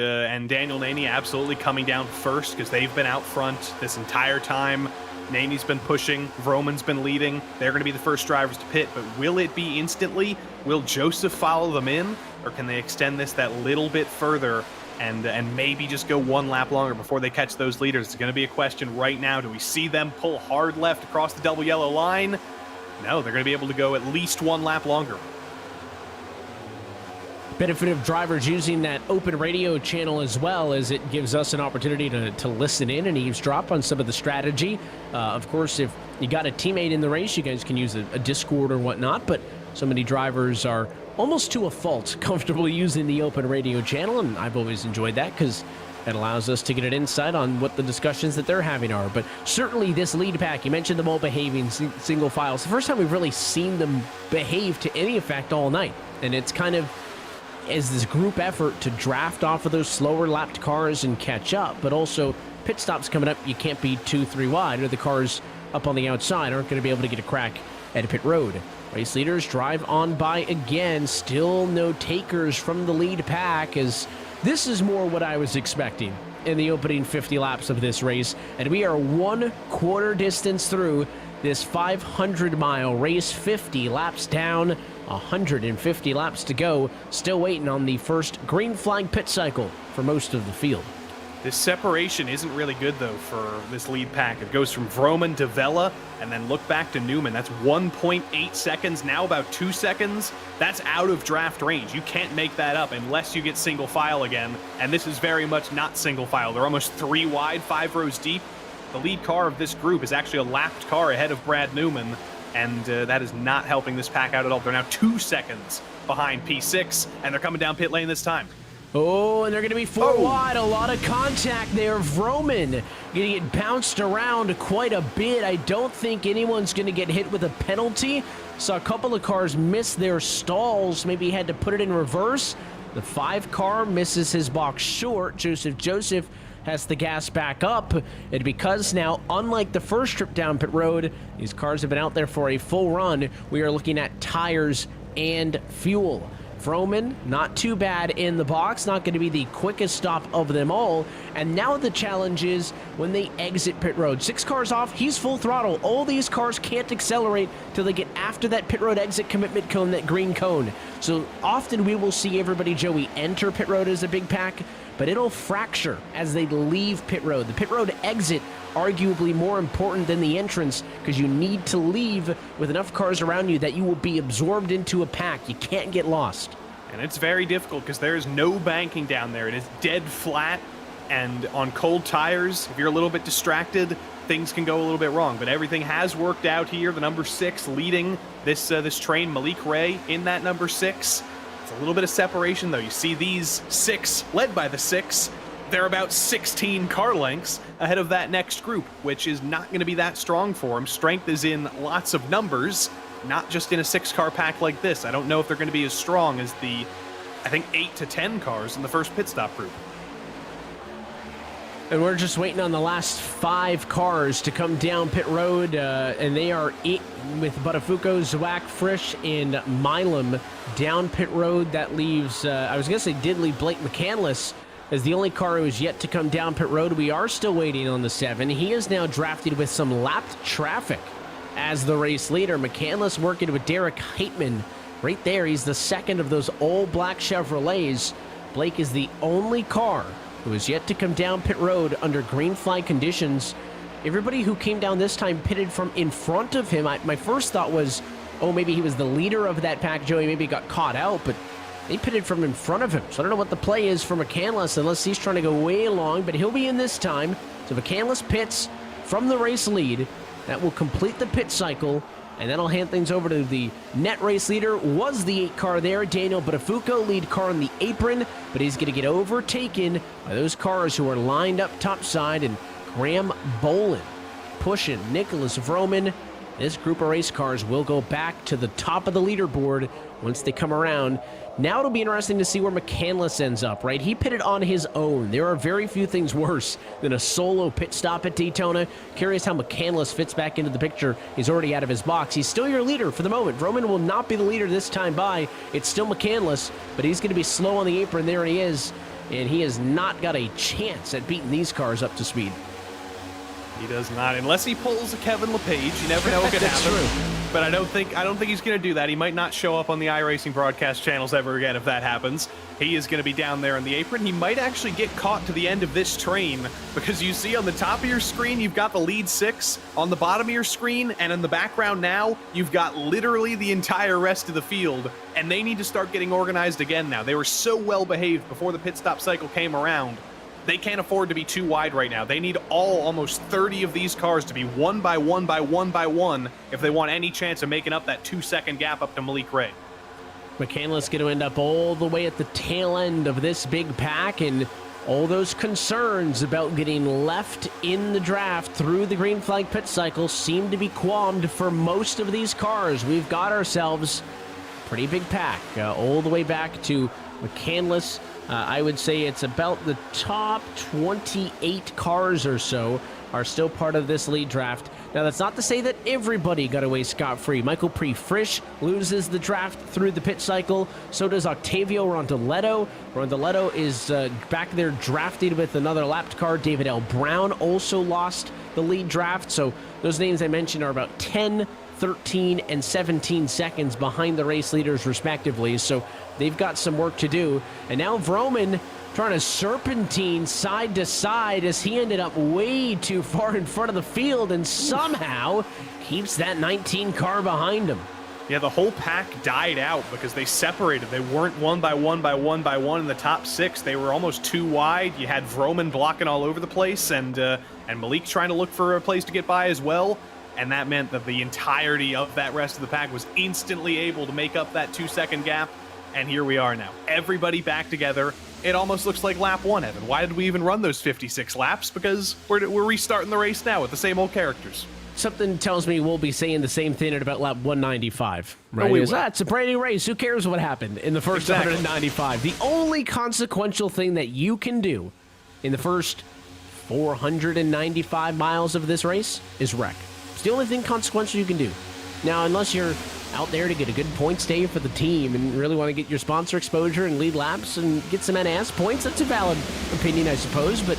Daniel Naney absolutely coming down first because they've been out front this entire time. Naney's been pushing, Vroman's been leading. They're going to be the first drivers to pit, but will it be instantly? Will Joseph follow them in, or can they extend this that little bit further and maybe just go one lap longer before they catch those leaders? It's going to be a question right now. Do we see them pull hard left across the double yellow line? No, they're going to be able to go at least one lap longer. Benefit of drivers using that open radio channel as well, as it gives us an opportunity to listen in and eavesdrop on some of the strategy. Of course, if you got a teammate in the race, you guys can use a Discord or whatnot, but so many drivers are almost to a fault comfortable using the open radio channel, and I've always enjoyed that because it allows us to get an insight on what the discussions that they're having are. But certainly this lead pack, you mentioned them all behaving single file. It's the first time we've really seen them behave to any effect all night, and it's kind of as this group effort to draft off of those slower lapped cars and catch up, but also pit stops coming up, you can't be 2-3 wide, or the cars up on the outside aren't going to be able to get a crack at a pit road. Race leaders drive on by again, still no takers from the lead pack, as this is more what I was expecting in the opening 50 laps of this race, and we are 1/4 distance through this 500-mile race, 50 laps down, 150 laps to go, still waiting on the first green flag pit cycle for most of the field. This separation isn't really good, though, for this lead pack. It goes from Vroman to Vela, and then look back to Newman. That's 1.8 seconds, now about 2 seconds. That's out of draft range. You can't make that up unless you get single file again, and this is very much not single file. They're almost 3 wide, 5 rows deep. The lead car of this group is actually a lapped car ahead of Brad Newman, and that is not helping this pack out at all. They're now 2 seconds behind P6, and they're coming down pit lane this time. Oh, and they're going to be 4 wide. A lot of contact there. Vroman going to get bounced around quite a bit. I don't think anyone's going to get hit with a penalty. Saw a couple of cars miss their stalls. Maybe he had to put it in reverse. The 5 car misses his box short. Joseph has the gas back up. And because now, unlike the first trip down pit road, these cars have been out there for a full run, we are looking at tires and fuel. Vroman, not too bad in the box, not going to be the quickest stop of them all. And now the challenge is when they exit pit road. 6 cars off, he's full throttle. All these cars can't accelerate till they get after that pit road exit commitment cone, that green cone. So often we will see everybody, Joey, enter pit road as a big pack, but it'll fracture as they leave pit road. The pit road exit arguably more important than the entrance, because you need to leave with enough cars around you that you will be absorbed into a pack. You can't get lost. And it's very difficult because there is no banking down there. It is dead flat, and on cold tires, if you're a little bit distracted, things can go a little bit wrong. But everything has worked out here. The number 6 leading this train, Malik Ray, in that number 6. It's a little bit of separation, though. You see these 6, led by the 6, they're about 16 car lengths ahead of that next group, which is not going to be that strong for them. Strength is in lots of numbers, not just in a 6-car pack like this. I don't know if they're going to be as strong as the, I think, 8 to 10 cars in the first pit stop group. And we're just waiting on the last 5 cars to come down pit road, and they are with Buttafuoco, Zwack, Frisch, and Milam down pit road. That leaves, I was going to say did leave Blake McCandless as the only car who is yet to come down pit road. We are still waiting on the 7. He is now drafted with some lapped traffic as the race leader. McCandless working with Derek Heitman right there. He's the second of those all-black Chevrolets. Blake is the only car who is yet to come down pit road under green flag conditions. everybody who came down this time pitted from in front of him. My first thought was, oh, maybe he was the leader of that pack, Joey, maybe got caught out, but they pitted from in front of him. So I don't know what the play is for McCandless unless he's trying to go way along, but he'll be in this time. So McCandless pits from the race lead. That will complete the pit cycle, and that'll hand things over to the net race leader. Was the 8 car there, Daniel Buttafuoco, lead car on the apron, but he's going to get overtaken by those cars who are lined up topside, and Graham Bolin pushing Nicholas Vroman. This group of race cars will go back to the top of the leaderboard once they come around. Now it'll be interesting to see where McCandless ends up, right? He pitted on his own. There are very few things worse than a solo pit stop at Daytona. Curious how McCandless fits back into the picture. He's already out of his box. He's still your leader for the moment. Vroman will not be the leader this time by. It's still McCandless, but he's going to be slow on the apron. There he is, and he has not got a chance at beating these cars up to speed. He does not, unless he pulls a Kevin LePage. You never know what could happen. True. But I don't think he's going to do that. He might not show up on the iRacing broadcast channels ever again if that happens. He is going to be down there on the apron. He might actually get caught to the end of this train, because you see on the top of your screen you've got the lead 6. On the bottom of your screen and in the background now you've got literally the entire rest of the field, and they need to start getting organized again now. They were so well behaved before the pit stop cycle came around. They can't afford to be too wide right now. They need almost 30 of these cars to be one by one by one by one if they want any chance of making up that 2-second gap up to Malik Ray. McCandless going to end up all the way at the tail end of this big pack, and all those concerns about getting left in the draft through the green flag pit cycle seem to be qualmed for most of these cars. We've got ourselves a pretty big pack all the way back to McCandless. I would say it's about the top 28 cars or so are still part of this lead draft. Now, that's not to say that everybody got away scot-free. Michael Pre-Frisch loses the draft through the pit cycle. So does Octavio Rondoletto. Rondoletto is back there drafted with another lapped car. David L. Brown also lost the lead draft. So those names I mentioned are about 10, 13, and 17 seconds behind the race leaders, respectively. So they've got some work to do. And now Vroman trying to serpentine side to side as he ended up way too far in front of the field and somehow keeps that 19 car behind him. Yeah, the whole pack died out because they separated. They weren't one by one by one by one in the top 6. They were almost too wide. You had Vroman blocking all over the place, and Malik trying to look for a place to get by as well. And that meant that the entirety of that rest of the pack was instantly able to make up that 2-second gap. And here we are now. Everybody back together. It almost looks like lap 1, Evan. Why did we even run those 56 laps? Because we're restarting the race now with the same old characters. Something tells me we'll be saying the same thing at about lap 195, right? It's a brand new race. Who cares what happened in the first 195? The only consequential thing that you can do in the first 495 miles of this race is wreck. It's the only thing consequential you can do. Now, unless you're out there to get a good points day for the team and really want to get your sponsor exposure and lead laps and get some NAS points, that's a valid opinion, I suppose. But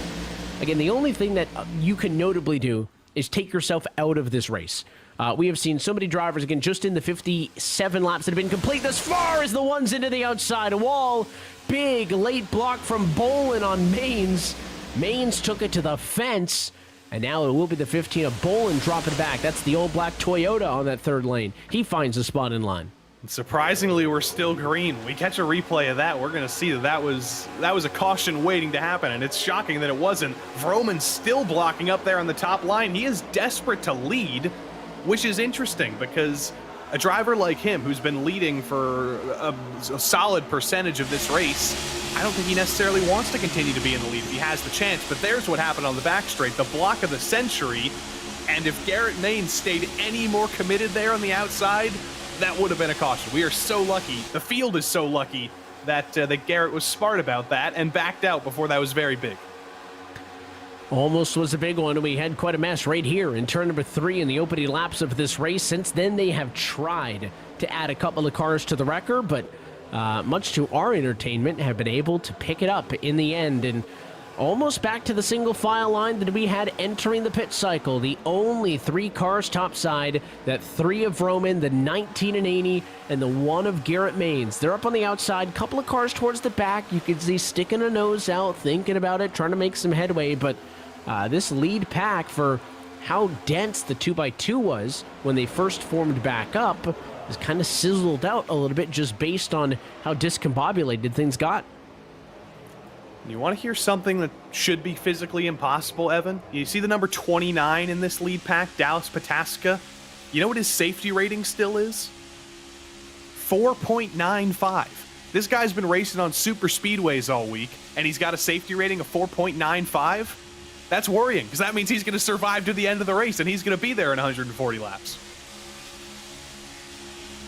again, the only thing that you can notably do is take yourself out of this race. We have seen so many drivers, again, just in the 57 laps that have been complete thus far as the ones into the outside wall. Big late block from Bolin on Maines. Maines took it to the fence. And now it will be the 15 of Bolin dropping back. That's the old black Toyota on that third lane. He finds a spot in line. Surprisingly, we're still green. We catch a replay of that, we're going to see that was a caution waiting to happen, and it's shocking that it wasn't. Vroman's still blocking up there on the top line. He is desperate to lead, which is interesting because a driver like him, who's been leading for a solid percentage of this race, I don't think he necessarily wants to continue to be in the lead if he has the chance. But there's what happened on the back straight, the block of the century. And if Garrett Maines stayed any more committed there on the outside, that would have been a caution. We are so lucky. The field is so lucky that Garrett was smart about that and backed out before that was very big. Almost was a big one. We had quite a mess right here in turn number 3 in the opening laps of this race. Since then, they have tried to add a couple of cars to the record, but much to our entertainment, have been able to pick it up in the end. And almost back to the single file line that we had entering the pit cycle. The only 3 cars topside, that 3 of Vroman, the 19 and 80, and the 1 of Garrett Maines. They're up on the outside, couple of cars towards the back. You can see sticking a nose out, thinking about it, trying to make some headway, but this lead pack for how dense the 2x2 was when they first formed back up is kind of sizzled out a little bit just based on how discombobulated things got. You want to hear something that should be physically impossible, Evan? You see the number 29 in this lead pack, Dallas Pataska? You know what his safety rating still is? 4.95. This guy's been racing on super speedways all week, and he's got a safety rating of 4.95. That's worrying, because that means he's going to survive to the end of the race, and he's going to be there in 140 laps.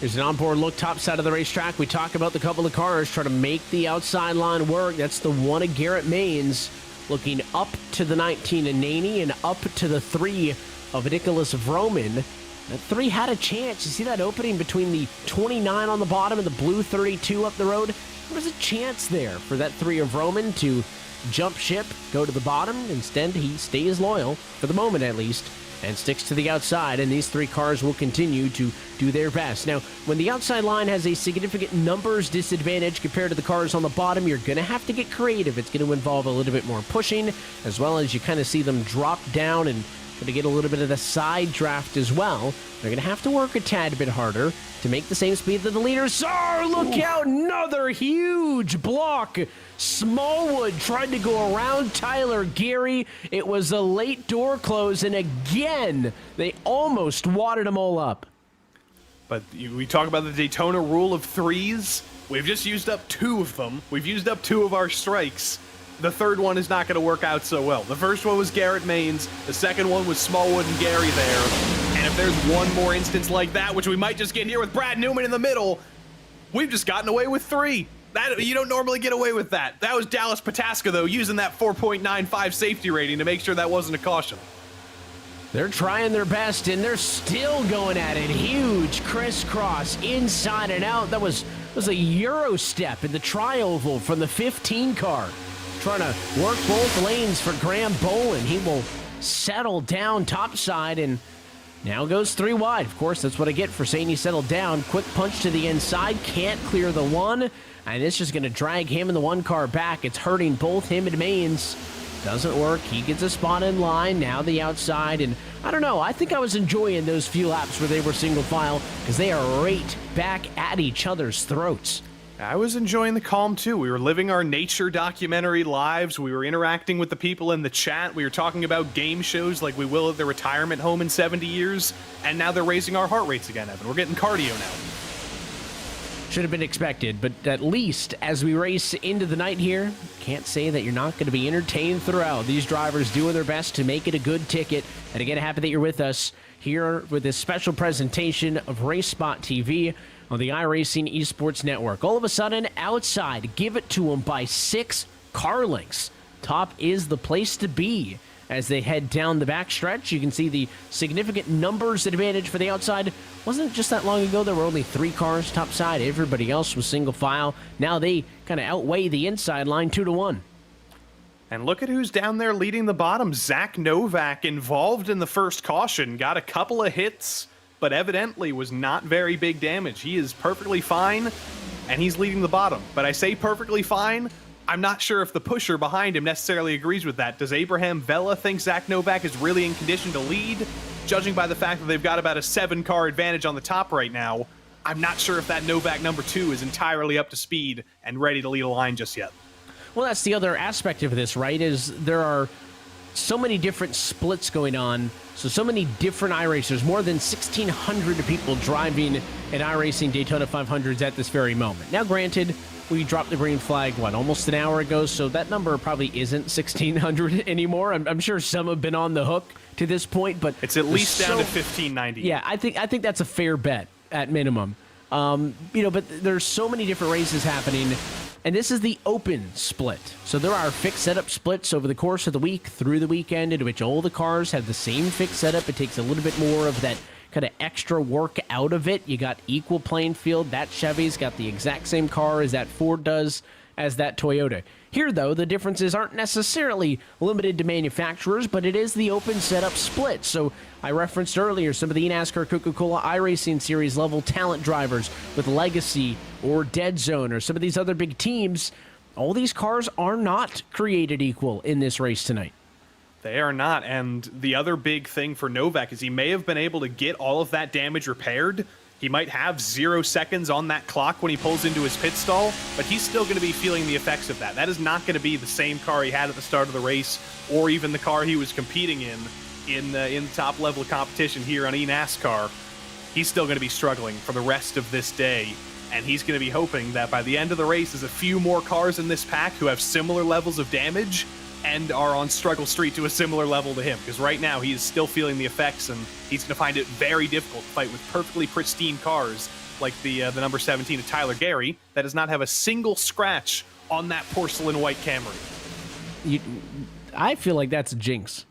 There's an onboard look top side of the racetrack. We talk about the couple of cars trying to make the outside line work. That's the one of Garrett Maines looking up to the 19 of Naney and up to the 3 of Nicholas Vroman. That 3 had a chance. You see that opening between the 29 on the bottom and the blue 32 up the road? There was a chance there for that 3 of Vroman to jump ship, go to the bottom. Instead, he stays loyal, for the moment at least, and sticks to the outside, and these 3 cars will continue to do their best. Now, when the outside line has a significant numbers disadvantage compared to the cars on the bottom, you're going to have to get creative. It's going to involve a little bit more pushing, as well as you kind of see them drop down and going to get a little bit of the side draft as well. They're going to have to work a tad bit harder to make the same speed that the leaders are. Look out, another huge block. Smallwood tried to go around Tyler Gary. It was a late door close, and again, they almost wadded them all up. But we talk about the Daytona rule of 3s. We've just used up 2 of them. We've used up 2 of our strikes. The third one is not going to work out so well. The first one was Garrett Maines. The second one was Smallwood and Gary there. And if there's one more instance like that, which we might just get here with Brad Newman in the middle, we've just gotten away with 3. You don't normally get away with that. That was Dallas Pataska, though, using that 4.95 safety rating to make sure that wasn't a caution. They're trying their best, and they're still going at it. Huge crisscross inside and out. That was a Euro step in the tri-oval from the 15 car. Trying to work both lanes for Graham Bolin. He will settle down topside and now goes 3 wide. Of course, that's what I get for saying he settled down. Quick punch to the inside. Can't clear the 1. And it's just going to drag him and the 1 car back. It's hurting both him and Maines. Doesn't work. He gets a spot in line. Now the outside. And I don't know. I think I was enjoying those few laps where they were single file because they are right back at each other's throats. I was enjoying the calm, too. We were living our nature documentary lives. We were interacting with the people in the chat. We were talking about game shows like we will at the retirement home in 70 years. And now they're raising our heart rates again, Evan. We're getting cardio now. Should have been expected, but at least as we race into the night here, can't say that you're not going to be entertained throughout. These drivers doing their best to make it a good ticket. And again, happy that you're with us here with this special presentation of RaceSpot TV on the iRacing Esports Network. All of a sudden, outside, give it to them by 6 car lengths. Top is the place to be as they head down the backstretch. You can see the significant numbers advantage for the outside. Wasn't just that long ago there were only 3 cars topside. Everybody else was single file. Now they kind of outweigh the inside line 2-1. And look at who's down there leading the bottom. Zach Novak, involved in the first caution, got a couple of hits, but evidently was not very big damage. He is perfectly fine, and he's leading the bottom. But I say perfectly fine, I'm not sure if the pusher behind him necessarily agrees with that. Does Abraham Vela think Zach Novak is really in condition to lead? Judging by the fact that they've got about a 7-car advantage on the top right now, I'm not sure if that Novak number 2 is entirely up to speed and ready to lead a line just yet. Well, that's the other aspect of this, right, is there are so many different splits going on, so many different iRacers, more than 1,600 people driving an iRacing Daytona 500s at this very moment. Now, granted, we dropped the green flag, almost an hour ago, so that number probably isn't 1,600 anymore. I'm sure some have been on the hook to this point, but it's at least down to 1,590. Yeah, I think that's a fair bet at minimum. But there's so many different races happening, and this is the open split. So there are fixed setup splits over the course of the week through the weekend in which all the cars have the same fixed setup. It takes a little bit more of that kind of extra work out of it. You got equal playing field. That Chevy's got the exact same car as that Ford does, as that Toyota. Here, though, the differences aren't necessarily limited to manufacturers, but it is the open setup split. So I referenced earlier some of the NASCAR Coca-Cola iRacing Series level talent drivers with Legacy or Dead Zone or some of these other big teams. All these cars are not created equal in this race tonight. They are not, and the other big thing for Novak is he may have been able to get all of that damage repaired. He might have 0 seconds on that clock when he pulls into his pit stall, but he's still going to be feeling the effects of that. That is not going to be the same car he had at the start of the race, or even the car he was competing in top level of competition here on eNASCAR. He's still going to be struggling for the rest of this day, and he's going to be hoping that by the end of the race, there's a few more cars in this pack who have similar levels of damage and are on struggle street to a similar level to him, because right now he is still feeling the effects, and he's going to find it very difficult to fight with perfectly pristine cars like the number 17 of Tyler Gary that does not have a single scratch on that porcelain white Camry. I feel like that's a jinx.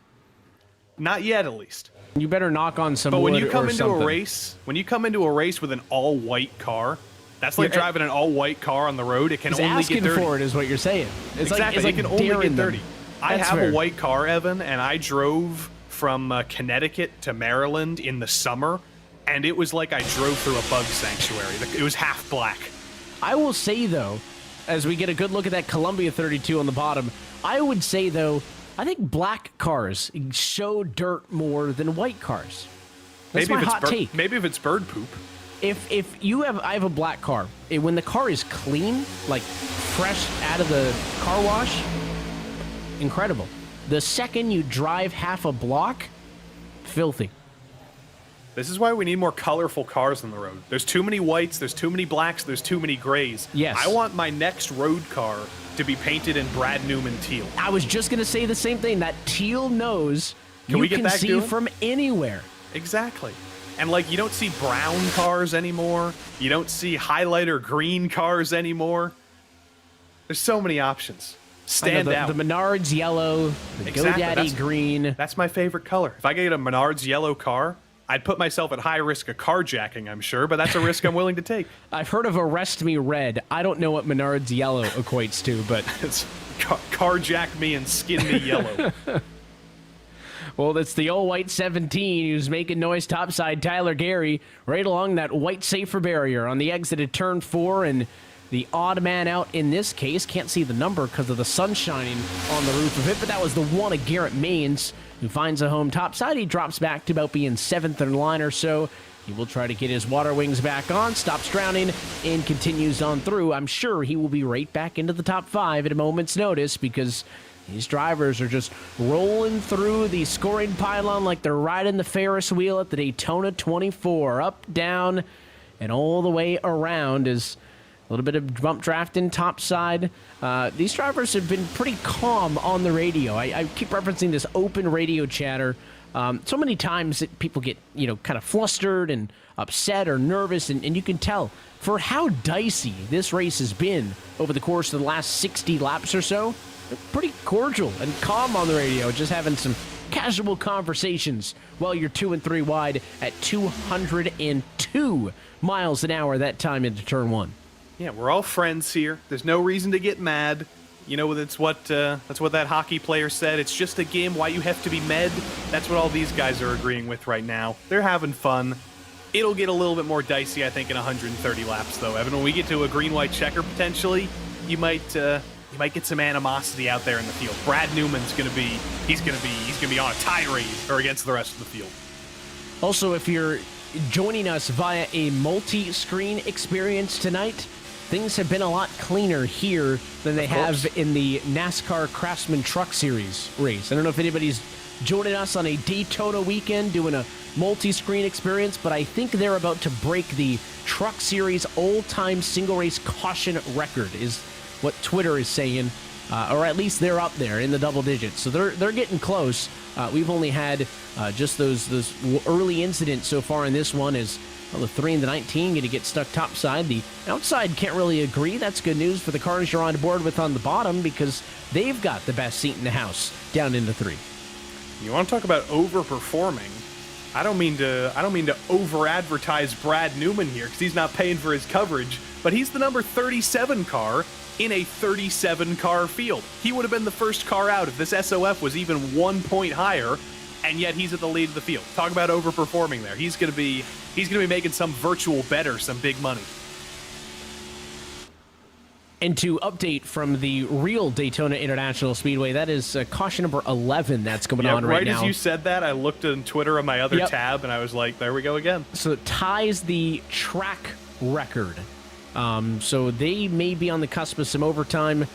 Not yet, at least. You better knock on some wood. But when you come or into something. a race with an all-white car, that's like driving an all-white car on the road. It can only get dirty. Asking for it is what you're saying. It's exactly. Like it can only get dirty. Them. I That's have fair. a white car, Evan, and I drove from Connecticut to Maryland in the summer, and it was like I drove through a bug sanctuary. It was half black. I will say, though, as we get a good look at that Columbia 32 on the bottom, I would say, though, I think black cars show dirt more than white cars. That's my hot take. Maybe if it's bird poop. If you have, I have a black car. When the car is clean, like fresh out of the car wash, incredible. The second you drive half a block, filthy. This is why we need more colorful cars on the road. There's too many whites, there's too many blacks, there's too many grays. Yes. I want my next road car to be painted in Brad Newman teal. I was just going to say the same thing. That teal nose Can we get can that see going? from anywhere. Exactly. And like, you don't see brown cars anymore. You don't see highlighter green cars anymore. There's so many options. Stand out. The Menards yellow, the Exactly. GoDaddy green. That's my favorite color. If I get a Menards yellow car, I'd put myself at high risk of carjacking, I'm sure, but that's a risk I'm willing to take. I've heard of Arrest Me Red. I don't know what Menards yellow equates to, but It's carjack me and skin me yellow. well, that's the old white 17 who's making noise topside. Tyler Gary right along that white safer barrier on the exit at turn 4, and the odd man out in this case. Can't see the number because of the sun shining on the roof of it, but that was the one of Garrett Maines who finds a home topside. He drops back to about being 7th in line or so. He will try to get his water wings back on, stops drowning, and continues on through. I'm sure he will be right back into the top 5 at a moment's notice, because these drivers are just rolling through the scoring pylon like they're riding the Ferris wheel at the Daytona 24. Up, down, and all the way around is a little bit of bump drafting topside. These drivers have been pretty calm on the radio. I keep referencing this open radio chatter. So many times that people get, kind of flustered and upset or nervous, and you can tell for how dicey this race has been over the course of the last 60 laps or so. They're pretty cordial and calm on the radio, just having some casual conversations while you're 2 and 3 wide at 202 miles an hour that time into turn 1. Yeah, we're all friends here. There's no reason to get mad. That's what that hockey player said. It's just a game. Why you have to be med? That's what all these guys are agreeing with right now. They're having fun. It'll get a little bit more dicey, I think, in 130 laps, though. Evan, when we get to a green-white checker potentially, you might get some animosity out there in the field. Brad Newman's gonna be on a tirade or against the rest of the field. Also, if you're joining us via a multi-screen experience tonight, things have been a lot cleaner here than they have in the NASCAR Craftsman Truck Series race. I don't know if anybody's joining us on a Daytona weekend doing a multi-screen experience, but I think they're about to break the Truck Series all-time single race caution record, is what Twitter is saying, or at least they're up there in the double digits. So they're getting close. We've only had just those early incidents so far in this one, as the 3 and the 19 going to get stuck topside. The outside can't really agree. That's good news for the cars you're on board with on the bottom, because they've got the best seat in the house down into 3. You want to talk about overperforming? I don't mean to over-advertise Brad Newman here, because he's not paying for his coverage, but he's the number 37 car in a 37-car field. He would have been the first car out if this SOF was even 1 point higher, and yet he's at the lead of the field. Talk about overperforming there. He's gonna be making some virtual bet or some big money. And to update from the real Daytona International Speedway, that is caution number 11 that's going on right now. Right as you said that, I looked on Twitter on my other tab, and I was like, there we go again. So it ties the track record. So they may be on the cusp of some overtime.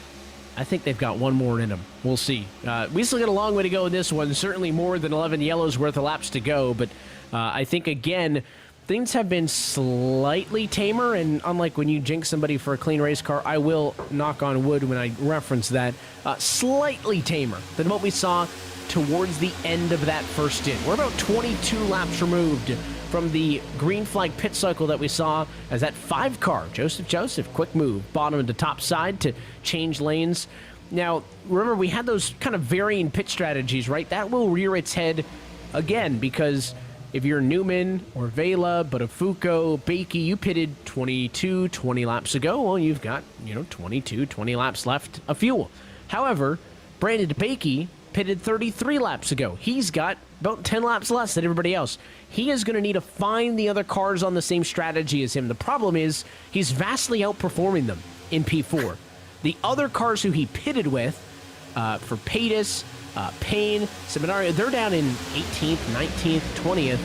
I think they've got one more in them. We'll see. We still got a long way to go in this one. Certainly more than 11 yellows worth of laps to go. But I think, again, things have been slightly tamer, and unlike when you jinx somebody for a clean race car, I will knock on wood when I reference that, slightly tamer than what we saw towards the end of that first stint. We're about 22 laps removed from the green flag pit cycle that we saw as that 5 car, Joseph, quick move, bottom to top side to change lanes. Now, remember, we had those kind of varying pit strategies, right? That will rear its head again, because if you're Newman or Vela, Buttafuoco, Bakey, you pitted 20 laps ago. Well, you've got, 20 laps left of fuel. However, Brandon Bakey pitted 33 laps ago. He's got about 10 laps less than everybody else. He is going to need to find the other cars on the same strategy as him. The problem is he's vastly outperforming them in P4. The other cars who he pitted with, for Paytas, Payne, Seminario, they're down in 18th, 19th, 20th.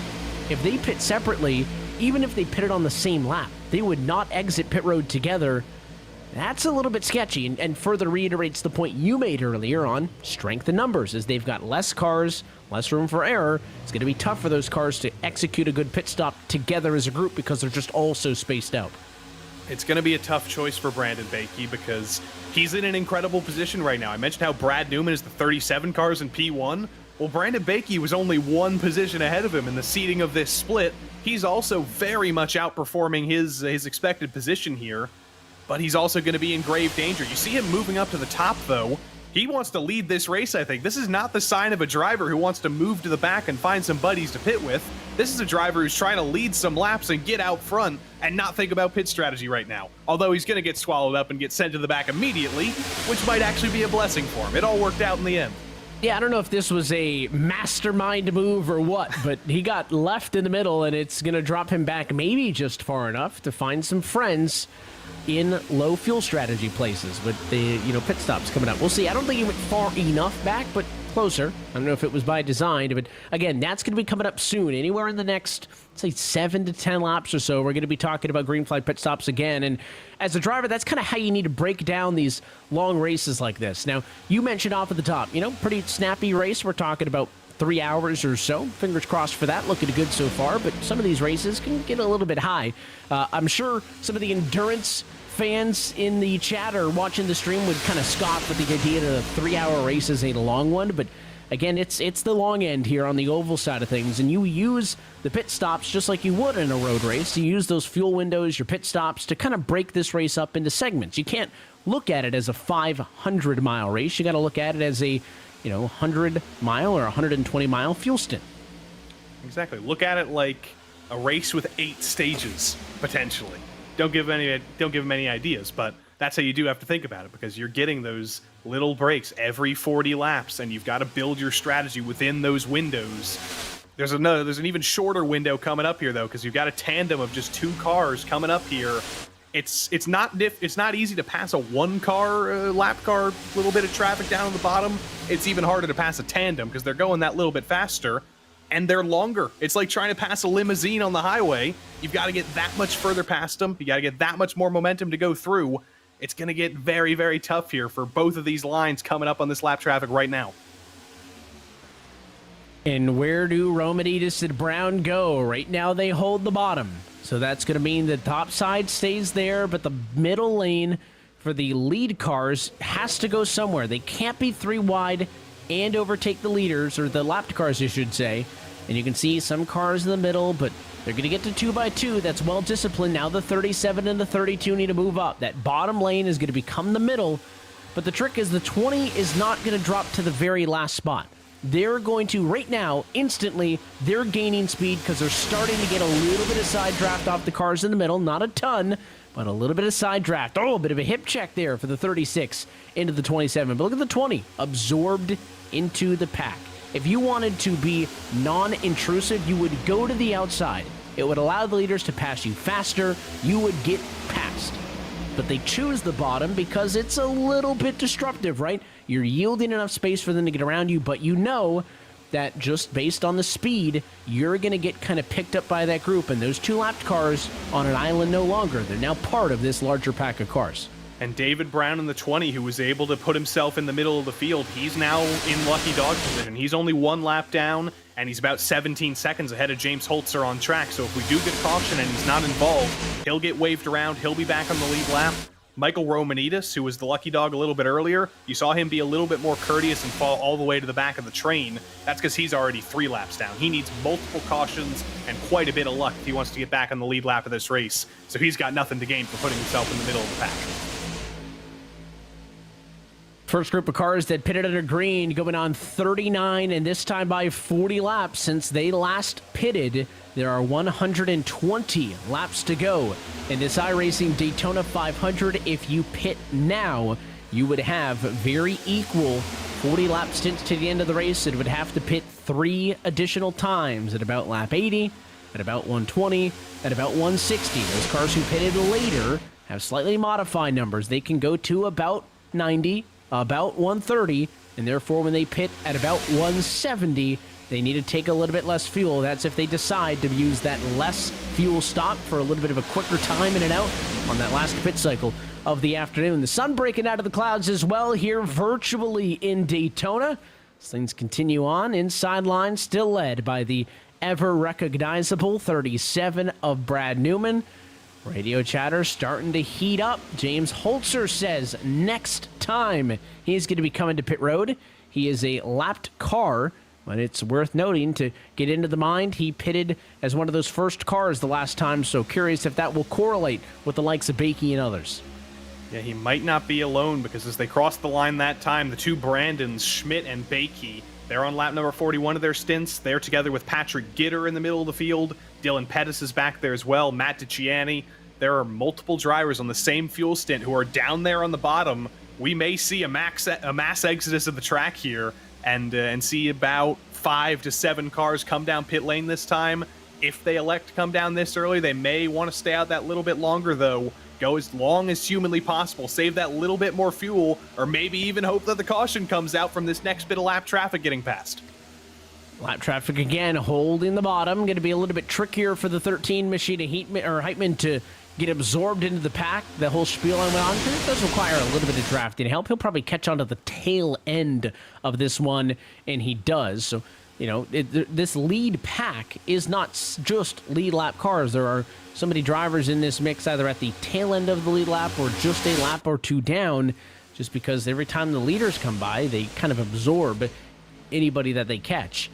If they pit separately, even if they pitted on the same lap, they would not exit pit road together. That's a little bit sketchy, and further reiterates the point you made earlier on strength in numbers. As they've got less cars, less room for error, it's going to be tough for those cars to execute a good pit stop together as a group because they're just all so spaced out. It's going to be a tough choice for Brandon Bakey because he's in an incredible position right now. I mentioned how Brad Newman is the 37 cars in P1. Well, Brandon Bakey was only one position ahead of him in the seating of this split. He's also very much outperforming his expected position here, but he's also going to be in grave danger. You see him moving up to the top, though. He wants to lead this race, I think. This is not the sign of a driver who wants to move to the back and find some buddies to pit with. This is a driver who's trying to lead some laps and get out front and not think about pit strategy right now. Although he's going to get swallowed up and get sent to the back immediately, which might actually be a blessing for him. It all worked out in the end. Yeah, I don't know if this was a mastermind move or what, but he got left in the middle, and it's going to drop him back maybe just far enough to find some friends in low fuel strategy places with the pit stops coming up. We'll see. I don't think he went far enough back, but closer. I don't know if it was by design, but again, that's going to be coming up soon. Anywhere in the next, say, 7 to 10 laps or so, we're going to be talking about green flag pit stops again. And as a driver, that's kind of how you need to break down these long races like this. Now, you mentioned off at the top, pretty snappy race. We're talking about 3 hours or so. Fingers crossed for that. Looking good so far, but some of these races can get a little bit high. I'm sure some of the endurance fans in the chat or watching the stream would kind of scoff at the idea that a 3-hour race is a long one, but again, it's the long end here on the oval side of things, and you use the pit stops just like you would in a road race. You use those fuel windows, your pit stops, to kind of break this race up into segments. You can't look at it as a 500-mile race. You got to look at it as a 100-mile or 120-mile fuel stint. Exactly. Look at it like a race with 8 stages, potentially. Don't give them any ideas, but that's how you do have to think about it, because you're getting those little breaks every 40 laps, and you've got to build your strategy within those windows. There's an even shorter window coming up here, though, because you've got a tandem of just 2 cars coming up here. It's not easy to pass a 1-car lap car, little bit of traffic down on the bottom. It's even harder to pass a tandem because they're going that little bit faster. And they're longer. It's like trying to pass a limousine on the highway. You've got to get that much further past them. You got to get that much more momentum to go through. It's going to get very, very tough here for both of these lines coming up on this lap traffic right now. And where do Romanides and Brown go? Right now they hold the bottom. So that's going to mean the top side stays there, but the middle lane for the lead cars has to go somewhere. They can't be 3 wide and overtake the leaders, or the lapped cars, you should say. And you can see some cars in the middle, but they're going to get to 2x2. That's well disciplined. Now the 37 and the 32 need to move up. That bottom lane is going to become the middle. But the trick is the 20 is not going to drop to the very last spot. They're going to, right now, instantly, they're gaining speed because they're starting to get a little bit of side draft off the cars in the middle. Not a ton, but a little bit of side draft. Oh, a bit of a hip check there for the 36 into the 27. But look at the 20, absorbed into the pack. If you wanted to be non-intrusive, you would go to the outside. It would allow the leaders to pass you faster. You would get past. but they choose the bottom because it's a little bit disruptive, right? You're yielding enough space for them to get around you, but you know that just based on the speed, you're going to get kind of picked up by that group, and those two lapped cars on an island no longer. They're now part of this larger pack of cars. And David Brown in the 20, who was able to put himself in the middle of the field, he's now in lucky dog position. He's only one lap down, and he's about 17 seconds ahead of James Holzer on track. So if we do get a caution and he's not involved, he'll get waved around. He'll be back on the lead lap. Michael Romanidis, who was the lucky dog a little bit earlier, you saw him be a little bit more courteous and fall all the way to the back of the train. That's because he's already 3 laps down. He needs multiple cautions and quite a bit of luck if he wants to get back on the lead lap of this race. So he's got nothing to gain for putting himself in the middle of the pack. First group of cars that pitted under green going on 39, and this time by 40 laps since they last pitted. There are 120 laps to go in this iRacing Daytona 500. If you pit now, you would have very equal 40 lap stints to the end of the race. It would have to pit 3 additional times at about lap 80, at about 120, at about 160. Those cars who pitted later have slightly modified numbers. They can go to about 90, about 130, and therefore when they pit at about 170, they need to take a little bit less fuel. That's if they decide to use that less fuel stop for a little bit of a quicker time in and out on that last pit cycle of the afternoon. The sun breaking out of the clouds as well here virtually in Daytona. As things continue on, inside line still led by the ever-recognizable 37 of Brad Newman. Radio chatter starting to heat up. James Holzer says next time he's going to be coming to pit road, he is a lapped car, but it's worth noting to get into the mind, he pitted as one of those first cars the last time, so curious if that will correlate with the likes of Bakey and others. Yeah, he might not be alone because as they crossed the line that time, the two Brandons, Schmidt and Bakey, they're on lap number 41 of their stints. They're together with Patrick Gitter in the middle of the field. Dylan Pettis is back there as well. Matt DiCiani. There are multiple drivers on the same fuel stint who are down there on the bottom. We may see a mass exodus of the track here and see about 5 to 7 cars come down pit lane this time. If they elect to come down this early, they may want to stay out that little bit longer, though. Go as long as humanly possible. Save that little bit more fuel, or maybe even hope that the caution comes out from this next bit of lap traffic getting past. Lap traffic again, holding the bottom. Going to be a little bit trickier for the 13 machine Heitman to get absorbed into the pack. The whole spiel I went on, it does require a little bit of drafting help. He'll probably catch on to the tail end of this one, and he does. So, you know, this lead pack is not just lead lap cars. There are so many drivers in this mix, either at the tail end of the lead lap or just a lap or two down, just because every time the leaders come by, they kind of absorb anybody that they catch.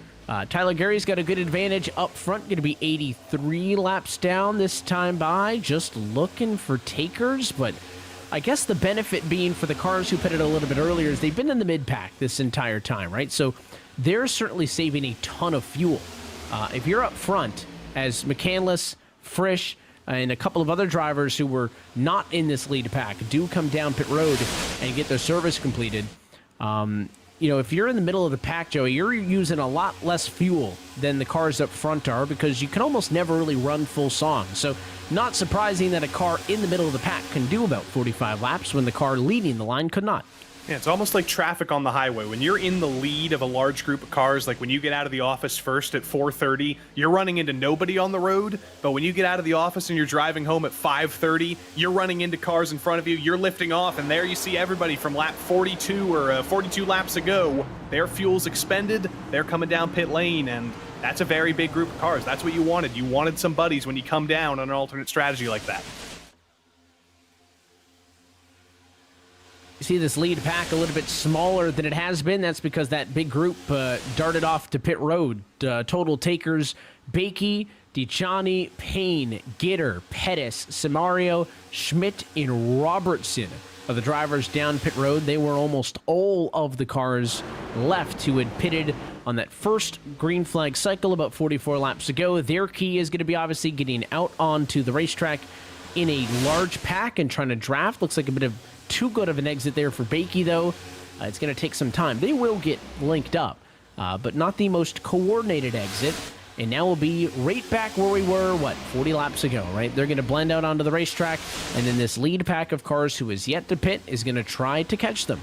Tyler Gary's got a good advantage up front, going to be 83 laps down this time by, just looking for takers, but I guess the benefit being for the cars who pitted a little bit earlier is they've been in the mid-pack this entire time, right? So they're certainly saving a ton of fuel. If you're up front, as McCandless, Frisch, and a couple of other drivers who were not in this lead pack do come down pit road and get their service completed, you know, if you're in the middle of the pack, Joey, you're using a lot less fuel than the cars up front are because you can almost never really run full song. So not surprising that a car in the middle of the pack can do about 45 laps when the car leading the line could not. Yeah, it's almost like traffic on the highway. When you're in the lead of a large group of cars, like when you get out of the office first at 4:30, you're running into nobody on the road. But when you get out of the office and you're driving home at 5:30, you're running into cars in front of you, you're lifting off, and there you see everybody from lap 42 or 42 laps ago. Their fuel's expended, they're coming down pit lane, and that's a very big group of cars. That's what you wanted. You wanted some buddies when you come down on an alternate strategy like that. You see this lead pack a little bit smaller than it has been. That's because that big group darted off to pit road. Total takers, Bakey, DiCiani, Payne, Gitter, Pettis, Samario, Schmidt, and Robertson are the drivers down pit road. They were almost all of the cars left who had pitted on that first green flag cycle about 44 laps ago. Their key is going to be obviously getting out onto the racetrack in a large pack and trying to draft. Looks like a bit of too good of an exit there for Bakey, though. It's going to take some time. They will get linked up, but not the most coordinated exit. and now we'll be right back where we were, 40 laps ago, right? They're going to blend out onto the racetrack, and then this lead pack of cars who is yet to pit is going to try to catch them.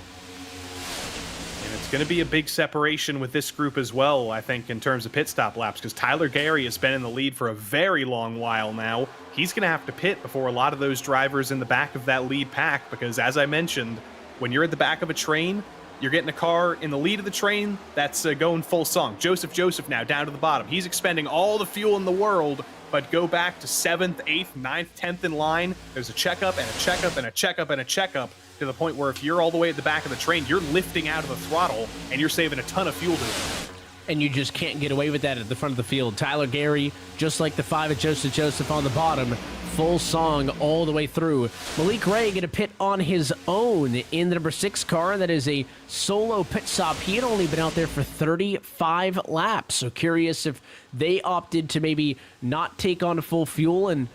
And it's going to be a big separation with this group as well, I think, in terms of pit stop laps, because Tyler Gary has been in the lead for a very long while now. He's going to have to pit before a lot of those drivers in the back of that lead pack, because as I mentioned, when you're at the back of a train, you're getting a car in the lead of the train that's going full song. Joseph now down to the bottom. He's expending all the fuel in the world, but go back to 7th, 8th, 9th, 10th in line. There's a checkup and a checkup and a checkup and a checkup to the point where if you're all the way at the back of the train, you're lifting out of the throttle and you're saving a ton of fuel to it. And you just can't get away with that at the front of the field. Tyler Gary, just like the 5 at Joseph on the bottom, full song all the way through. Malik Ray going to pit on his own in the number 6 car. That is a solo pit stop. He had only been out there for 35 laps. So curious if they opted to maybe not take on full fuel and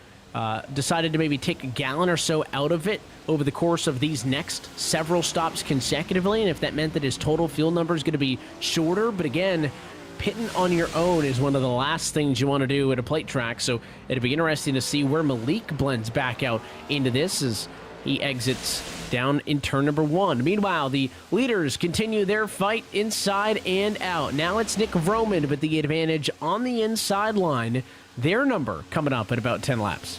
decided to maybe take a gallon or so out of it over the course of these next several stops consecutively, and if that meant that his total fuel number is going to be shorter. But again, pitting on your own is one of the last things you want to do at a plate track, so it'll be interesting to see where Malik blends back out into this as he exits down in turn number 1. Meanwhile, the leaders continue their fight inside and out. Now it's Nick Vroman with the advantage on the inside line. Their number coming up at about 10 laps.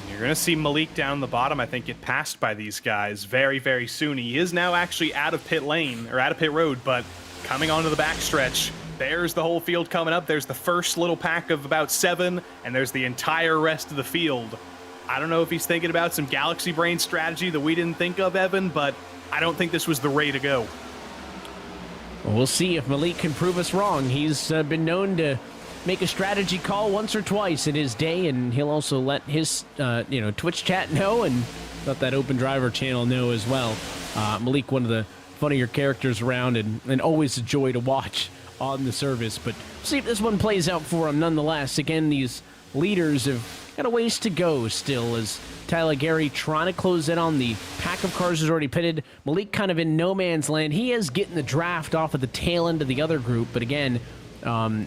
You're going to see Malik down the bottom, I think, get passed by these guys very, very soon. He is now actually out of pit lane, or out of pit road, but coming onto the backstretch, there's the whole field coming up. There's the first little pack of about 7, and there's the entire rest of the field. I don't know if he's thinking about some Galaxy Brain strategy that we didn't think of, Evan, but I don't think this was the way to go. Well, we'll see if Malik can prove us wrong. He's been known to make a strategy call once or twice in his day, and he'll also let his Twitch chat know and let that Open Driver channel know as well. Malik, one of the funnier characters around, and always a joy to watch on the service, but see if this one plays out for him nonetheless. Again, these leaders have got a ways to go still, as Tyler Gary trying to close in on the pack of cars who's already pitted. Malik kind of in no man's land. He is getting the draft off of the tail end of the other group, but again,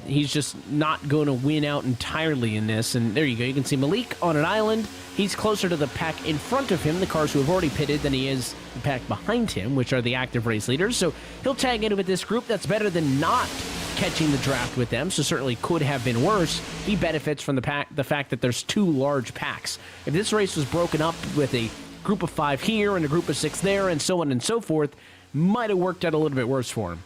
he's just not going to win out entirely in this. And there you go. You can see Malik on an island. He's closer to the pack in front of him, the cars who have already pitted, than he is the pack behind him, which are the active race leaders. So he'll tag in with this group. That's better than not catching the draft with them, so certainly could have been worse. He benefits from the fact that there's 2 large packs. If this race was broken up with a group of 5 here and a group of 6 there and so on and so forth, might have worked out a little bit worse for him.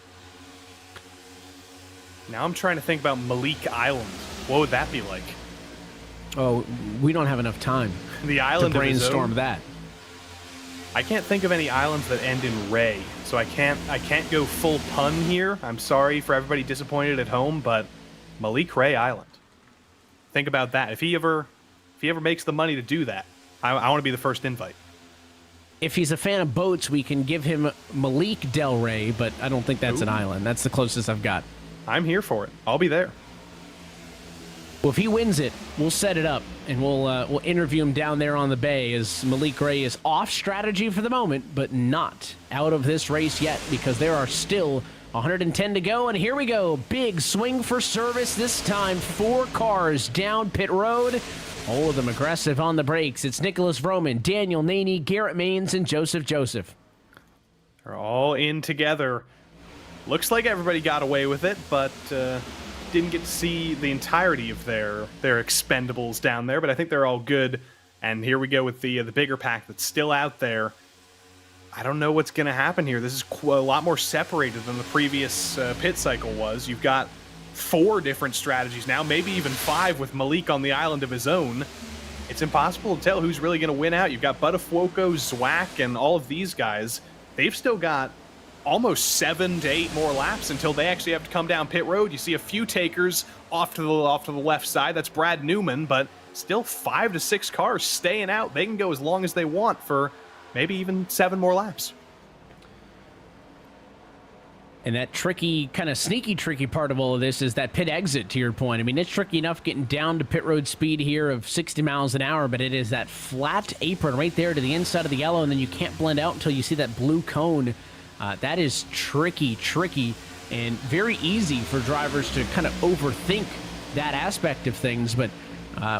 Now I'm trying to think about Malik Island. What would that be like? Oh, we don't have enough time The island to brainstorm of that. I can't think of any islands that end in Ray, so I can't go full pun here. I'm sorry for everybody disappointed at home, but Malik Ray Island. Think about that. If he ever makes the money to do that, I want to be the first invite. If he's a fan of boats, we can give him Malik Del Rey, but I don't think that's an island. That's the closest I've got. I'm here for it. I'll be there. Well, if he wins it, we'll set it up, and we'll interview him down there on the bay, as Malik Ray is off strategy for the moment, but not out of this race yet, because there are still 110 to go, and here we go. Big swing for service this time. 4 cars down pit road. All of them aggressive on the brakes. It's Nicholas Vroman, Daniel Naney, Garrett Maines, and Joseph. They're all in together. Looks like everybody got away with it, but didn't get to see the entirety of their expendables down there, but I think they're all good. And here we go with the bigger pack that's still out there. I don't know what's going to happen here. This is a lot more separated than the previous pit cycle was. You've got 4 different strategies now, maybe even 5 with Malik on the island of his own. It's impossible to tell who's really going to win out. You've got Buttafuoco, Zwack, and all of these guys. They've still got almost 7 to 8 more laps until they actually have to come down pit road. You see a few takers off to the left side. That's Brad Newman, but still 5 to 6 cars staying out. They can go as long as they want for maybe even 7 more laps. And that tricky, kind of sneaky tricky part of all of this is that pit exit, to your point. I mean, it's tricky enough getting down to pit road speed here of 60 miles an hour, but it is that flat apron right there to the inside of the yellow, and then you can't blend out until you see that blue cone. That is tricky, and very easy for drivers to kind of overthink that aspect of things. But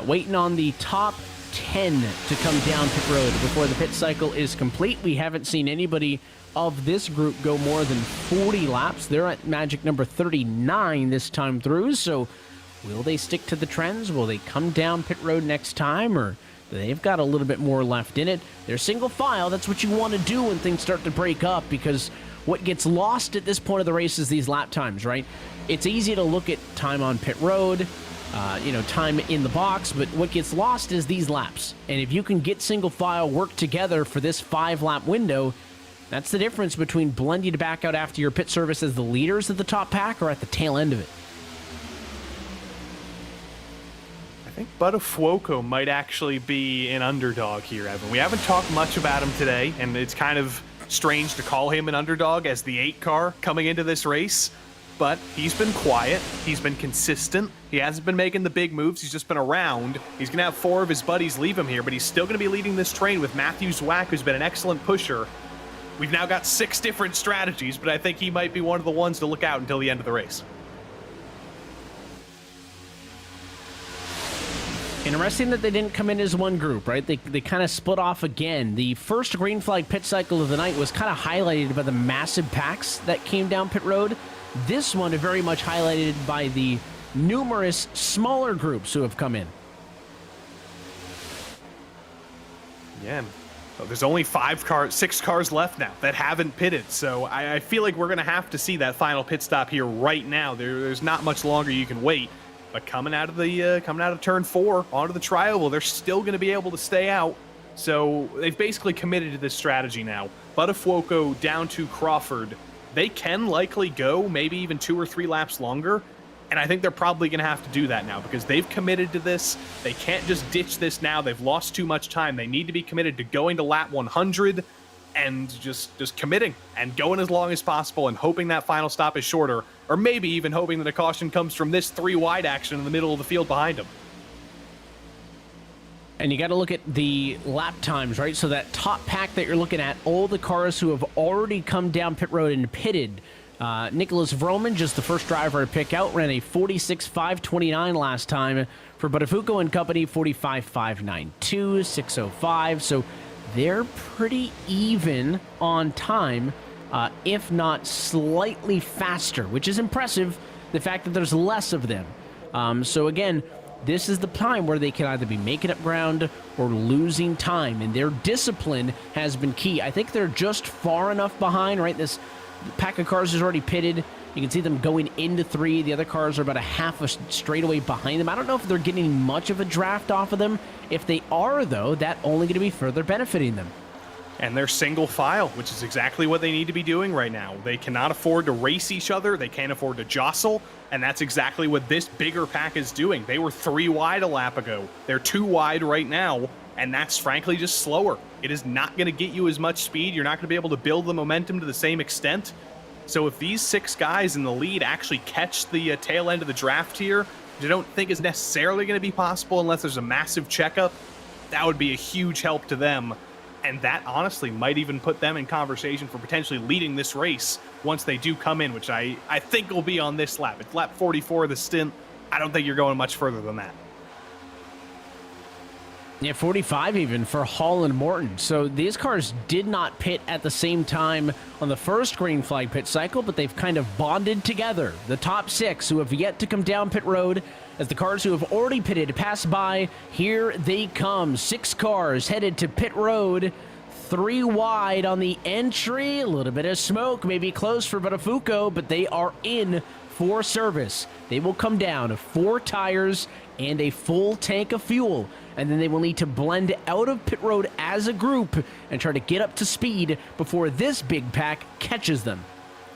waiting on the top 10 to come down pit road before the pit cycle is complete. We haven't seen anybody of this group go more than 40 laps. They're at magic number 39 this time through. So will they stick to the trends? Will they come down pit road next time? Or they've got a little bit more left in it. They're single file. That's what you want to do when things start to break up, because what gets lost at this point of the race is these lap times, right? It's easy to look at time on pit road, time in the box, but what gets lost is these laps. And if you can get single file work together for this 5-lap window, that's the difference between blending to back out after your pit service as the leaders at the top pack or at the tail end of it. I think Buttafuoco might actually be an underdog here, Evan. We haven't talked much about him today, and it's kind of strange to call him an underdog as the 8 car coming into this race, but he's been quiet, he's been consistent, he hasn't been making the big moves, he's just been around. He's going to have 4 of his buddies leave him here, but he's still going to be leading this train with Matthew Zwack, who's been an excellent pusher. We've now got 6 different strategies, but I think he might be one of the ones to look out until the end of the race. Interesting that they didn't come in as one group, right? They kind of split off again. The first green flag pit cycle of the night was kind of highlighted by the massive packs that came down pit road. This one is very much highlighted by the numerous smaller groups who have come in. Yeah, there's only 6 cars left now that haven't pitted, so I feel like we're going to have to see that final pit stop here right now. There's not much longer you can wait. But coming out of turn 4 onto the tri-oval, they're still going to be able to stay out. So they've basically committed to this strategy now. Buttafuoco down to Crawford. They can likely go maybe even 2 or 3 laps longer. And I think they're probably going to have to do that now because they've committed to this. They can't just ditch this now. They've lost too much time. They need to be committed to going to lap 100 and just committing and going as long as possible and hoping that final stop is shorter, or maybe even hoping that a caution comes from this 3-wide action in the middle of the field behind them. And you got to look at the lap times, right? So that top pack that you're looking at, all the cars who have already come down pit road and pitted. Nicholas Vroman, just the first driver to pick out, ran a 46.529 last time. For Buttafuoco and company, 45.592, 6:05. So they're pretty even on time, if not slightly faster, which is impressive, the fact that there's less of them. So again, this is the time where they can either be making up ground or losing time, and their discipline has been key. I think they're just far enough behind, right? This pack of cars is already pitted. You can see them going into 3. The other cars are about a half a straightaway behind them. I don't know if they're getting much of a draft off of them. If they are, though, that's only going to be further benefiting them. And they're single file, which is exactly what they need to be doing right now. They cannot afford to race each other. They can't afford to jostle. And that's exactly what this bigger pack is doing. They were 3 wide a lap ago. They're 2 wide right now. And that's frankly just slower. It is not going to get you as much speed. You're not going to be able to build the momentum to the same extent. So if these 6 guys in the lead actually catch the tail end of the draft here, which I don't think is necessarily going to be possible unless there's a massive checkup, that would be a huge help to them. And that honestly might even put them in conversation for potentially leading this race once they do come in, which I think will be on this lap. It's lap 44 of the stint. I don't think you're going much further than that. Yeah, 45 even for Hall and Morton. So these cars did not pit at the same time on the first green flag pit cycle, but they've kind of bonded together. The top 6 who have yet to come down pit road as the cars who have already pitted pass by. Here they come. 6 cars headed to pit road. 3 wide on the entry. A little bit of smoke, maybe close for Buttafuoco, but they are in for service. They will come down 4 tires and a full tank of fuel, and then they will need to blend out of pit road as a group and try to get up to speed before this big pack catches them.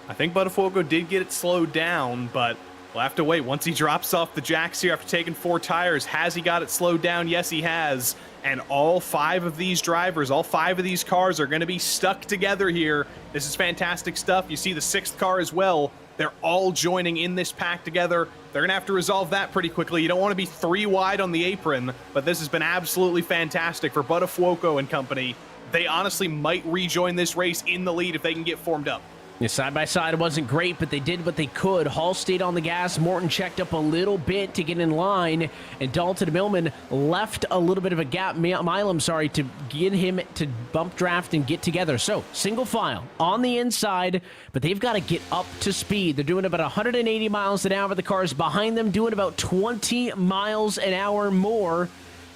I think Buttafuoco did get it slowed down, but we'll have to wait. Once he drops off the jacks here after taking 4 tires, has he got it slowed down? Yes, he has. And all 5 of these drivers, all 5 of these cars are going to be stuck together here. This is fantastic stuff. You see the 6th car as well. They're all joining in this pack together. They're going to have to resolve that pretty quickly. You don't want to be 3 wide on the apron, but this has been absolutely fantastic for Buttafuoco and company. They honestly might rejoin this race in the lead if they can get formed up. Yeah, side by side, it wasn't great, but they did what they could. Hall stayed on the gas. Morton checked up a little bit to get in line, and Dalton Millman left a little bit of a gap. Milam, to get him to bump draft and get together. So single file on the inside, but they've got to get up to speed. They're doing about 180 miles an hour. The cars behind them doing about 20 miles an hour more.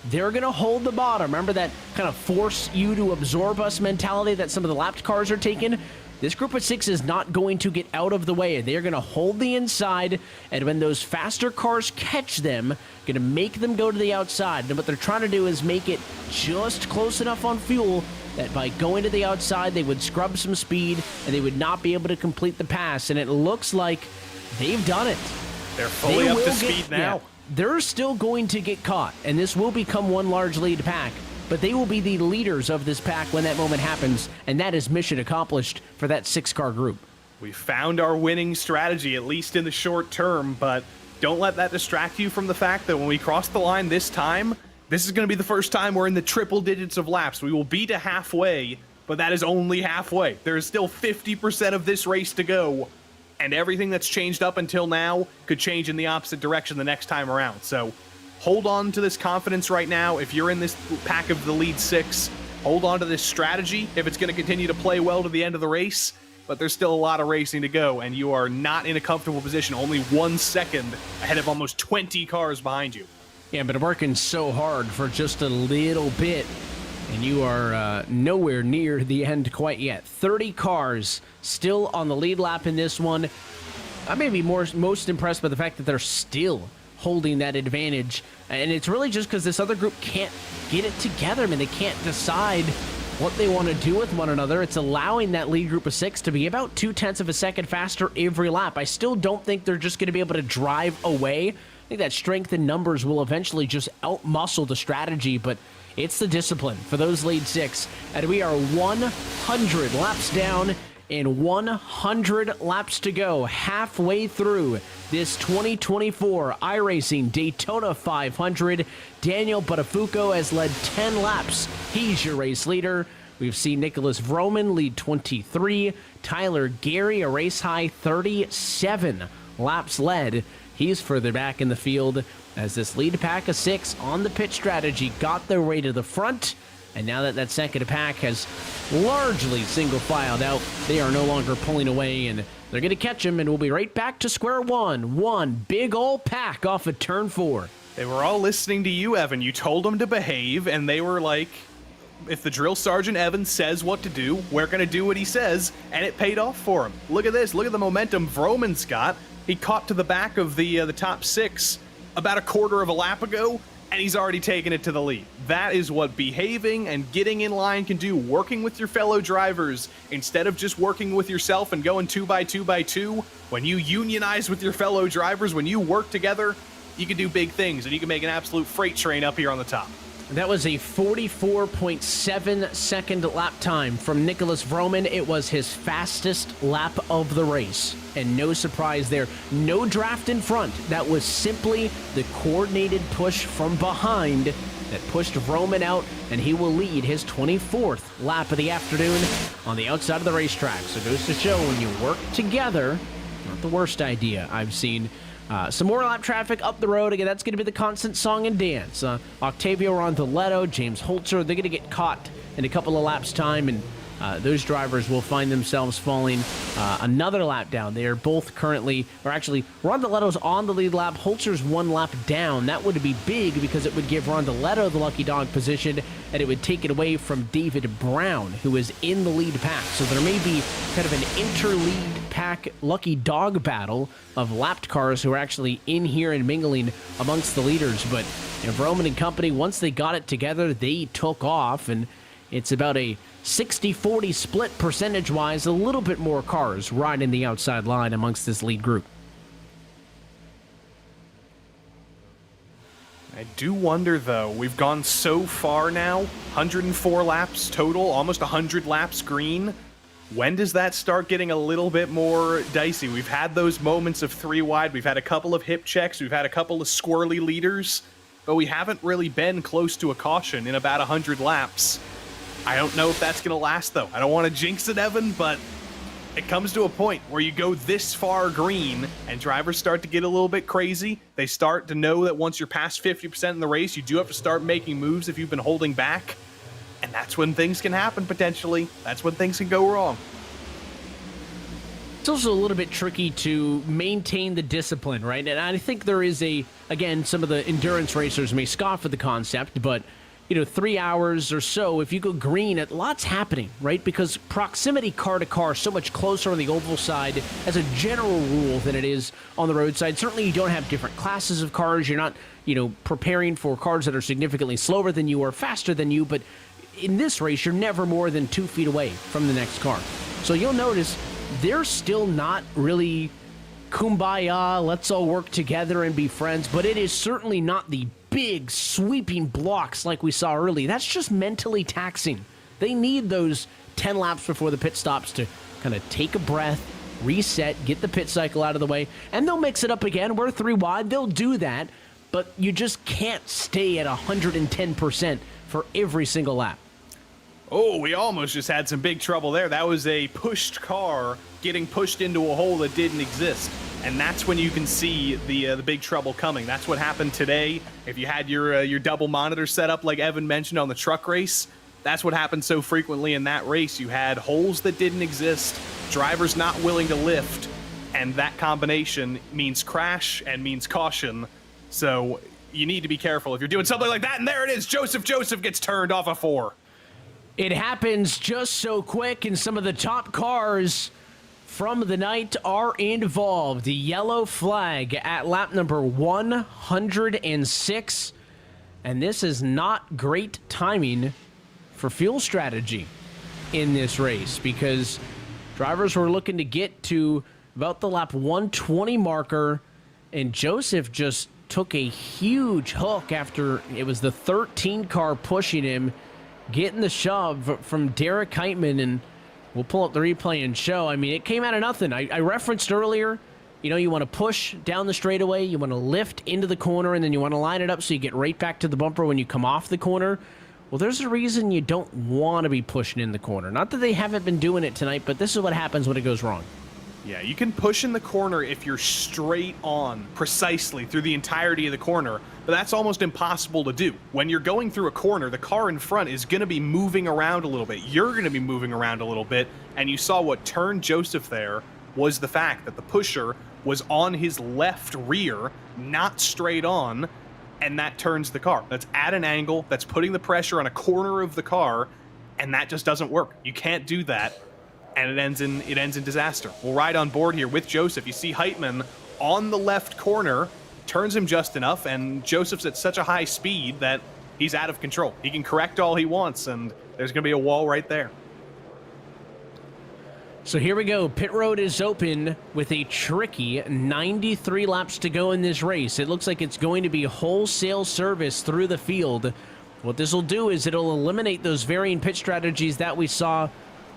They're going to hold the bottom. Remember that kind of force you to absorb us mentality that some of the lapped cars are taking? This group of 6 is not going to get out of the way. They're going to hold the inside, and when those faster cars catch them, going to make them go to the outside. And what they're trying to do is make it just close enough on fuel that by going to the outside, they would scrub some speed, and they would not be able to complete the pass. And it looks like they've done it. They're fully up to speed now. Yeah, they're still going to get caught, and this will become one large lead pack. But they will be the leaders of this pack when that moment happens, and that is mission accomplished for that 6-car group. We found our winning strategy, at least in the short term, but don't let that distract you from the fact that when we cross the line this time, this is going to be the first time we're in the triple digits of laps. We will be to halfway, but that is only halfway. There is still 50% of this race to go, and everything that's changed up until now could change in the opposite direction the next time around. So hold on to this confidence right now. If you're in this pack of the lead 6, hold on to this strategy if it's going to continue to play well to the end of the race. But there's still a lot of racing to go, and you are not in a comfortable position. Only 1 second ahead of almost 20 cars behind you. Yeah, but working so hard for just a little bit, and you are nowhere near the end quite yet. 30 cars still on the lead lap in this one. I may be most impressed by the fact that they're still holding that advantage, and it's really just because this other group can't get it together. I mean, they can't decide what they want to do with one another. It's allowing that lead group of 6 to be about 0.2 of a second faster every lap. I still don't think they're just going to be able to drive away. I think that strength in numbers will eventually just outmuscle the strategy, but it's the discipline for those lead 6, and we are 100 laps down and 100 laps to go, halfway through this 2024 iRacing Daytona 500. Daniel Buttafuoco has led 10 laps. He's your race leader. We've seen Nicholas Vroman lead 23. Tyler Gary, a race high 37 laps led. He's further back in the field as this lead pack of 6 on the pit strategy got their way to the front. And now that that second pack has largely single-filed out, they are no longer pulling away, and they're going to catch him, and we'll be right back to square one. One big old pack off of turn 4. They were all listening to you, Evan. You told them to behave, and they were like, if the drill sergeant Evan says what to do, we're going to do what he says, and it paid off for him. Look at this. Look at the momentum Vroman's got. He caught to the back of the top 6 about a quarter of a lap ago, and he's already taken it to the lead. That is what behaving and getting in line can do. Working with your fellow drivers instead of just working with yourself and going 2 by 2 by 2. When you unionize with your fellow drivers, when you work together, you can do big things, and you can make an absolute freight train up here on the top. That was a 44.7 second lap time from Nicholas Vroman. It was his fastest lap of the race. And no surprise there. No draft in front. That was simply the coordinated push from behind that pushed Vroman out, and he will lead his 24th lap of the afternoon on the outside of the racetrack. So it goes to show when you work together, not the worst idea I've seen. Some more lap traffic up the road. Again, that's going to be the constant song and dance. Octavio Rondaletto, James Holzer, they're going to get caught in a couple of laps' time, and those drivers will find themselves falling another lap down. They are both currently, or actually, Rondaletto's on the lead lap. Holzer's 1 lap down. That would be big because it would give Rondaletto the lucky dog position, and it would take it away from David Brown, who is in the lead pack. So there may be kind of an interlead pack lucky dog battle of lapped cars who are actually in here and mingling amongst the leaders. But Vroman and company, once they got it together, they took off, and it's about a 60-40 split percentage-wise, a little bit more cars riding the outside line amongst this lead group. I do wonder, though, we've gone so far now, 104 laps total, almost 100 laps green. When does that start getting a little bit more dicey? We've had those moments of 3 wide, we've had a couple of hip checks, we've had a couple of squirrely leaders, but we haven't really been close to a caution in about 100 laps. I don't know if that's going to last, though. I don't want to jinx it, Evan, but it comes to a point where you go this far green and drivers start to get a little bit crazy. They start to know that once you're past 50% in the race, you do have to start making moves if you've been holding back. And that's when things can happen, potentially. That's when things can go wrong. It's also a little bit tricky to maintain the discipline, right? And I think there is again, some of the endurance racers may scoff at the concept, but 3 hours or so, if you go green, a lot's happening, right? Because proximity car to car is so much closer on the oval side as a general rule than it is on the roadside. Certainly you don't have different classes of cars. You're not, preparing for cars that are significantly slower than you or faster than you, but in this race, you're never more than 2 feet away from the next car. So you'll notice they're still not really kumbaya, let's all work together and be friends, but it is certainly not the big sweeping blocks like we saw early. That's just mentally taxing. They need those 10 laps before the pit stops to kind of take a breath, reset, get the pit cycle out of the way, and they'll mix it up again. We're 3 wide, they'll do that, but you just can't stay at 110% for every single lap. Oh, we almost just had some big trouble there. That was a pushed car getting pushed into a hole that didn't exist. And that's when you can see the big trouble coming. That's what happened today. If you had your double monitor set up like Evan mentioned on the truck race, that's what happened so frequently in that race. You had holes that didn't exist, drivers not willing to lift, and that combination means crash and means caution. So you need to be careful if you're doing something like that. And there it is. Joseph gets turned off a 4. It happens just so quick, and some of the top cars from the night are involved. The yellow flag at lap number 106, and this is not great timing for fuel strategy in this race because drivers were looking to get to about the lap 120 marker, and Joseph just took a huge hook after it was the 13 car pushing him, getting the shove from Derek Heitman, and we'll pull up the replay and show. I mean, it came out of nothing. I referenced earlier, you want to push down the straightaway, you want to lift into the corner, and then you want to line it up so you get right back to the bumper when you come off the corner. Well, there's a reason you don't want to be pushing in the corner. Not that they haven't been doing it tonight, but this is what happens when it goes wrong. Yeah, you can push in the corner if you're straight on precisely through the entirety of the corner, but that's almost impossible to do. When you're going through a corner, the car in front is going to be moving around a little bit. You're going to be moving around a little bit, and you saw what turned Joseph there was the fact that the pusher was on his left rear, not straight on, and that turns the car. That's at an angle, that's putting the pressure on a corner of the car, and that just doesn't work. You can't do that. And it ends in disaster. We'll ride on board here with Joseph. You see Heitman on the left corner, turns him just enough, and Joseph's at such a high speed that he's out of control. He can correct all he wants, and there's going to be a wall right there. So here we go. Pit road is open with a tricky 93 laps to go in this race. It looks like it's going to be wholesale service through the field. What this will do is it'll eliminate those varying pit strategies that we saw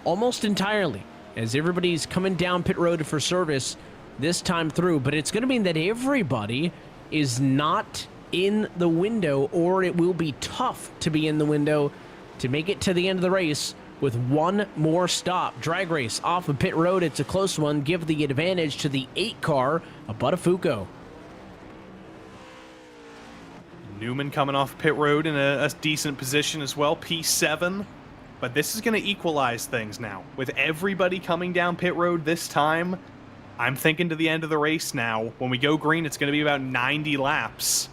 almost entirely as everybody's coming down pit road for service this time through, but it's going to mean that everybody is not in the window, or it will be tough to be in the window to make it to the end of the race with one more stop. Drag race off of pit road. It's a close one. Give the advantage to the 8 car of Buttafuoco. Newman coming off pit road in a decent position as well, P7. But this is going to equalize things now. With everybody coming down pit road this time, I'm thinking to the end of the race now. When we go green, it's going to be about 90 laps.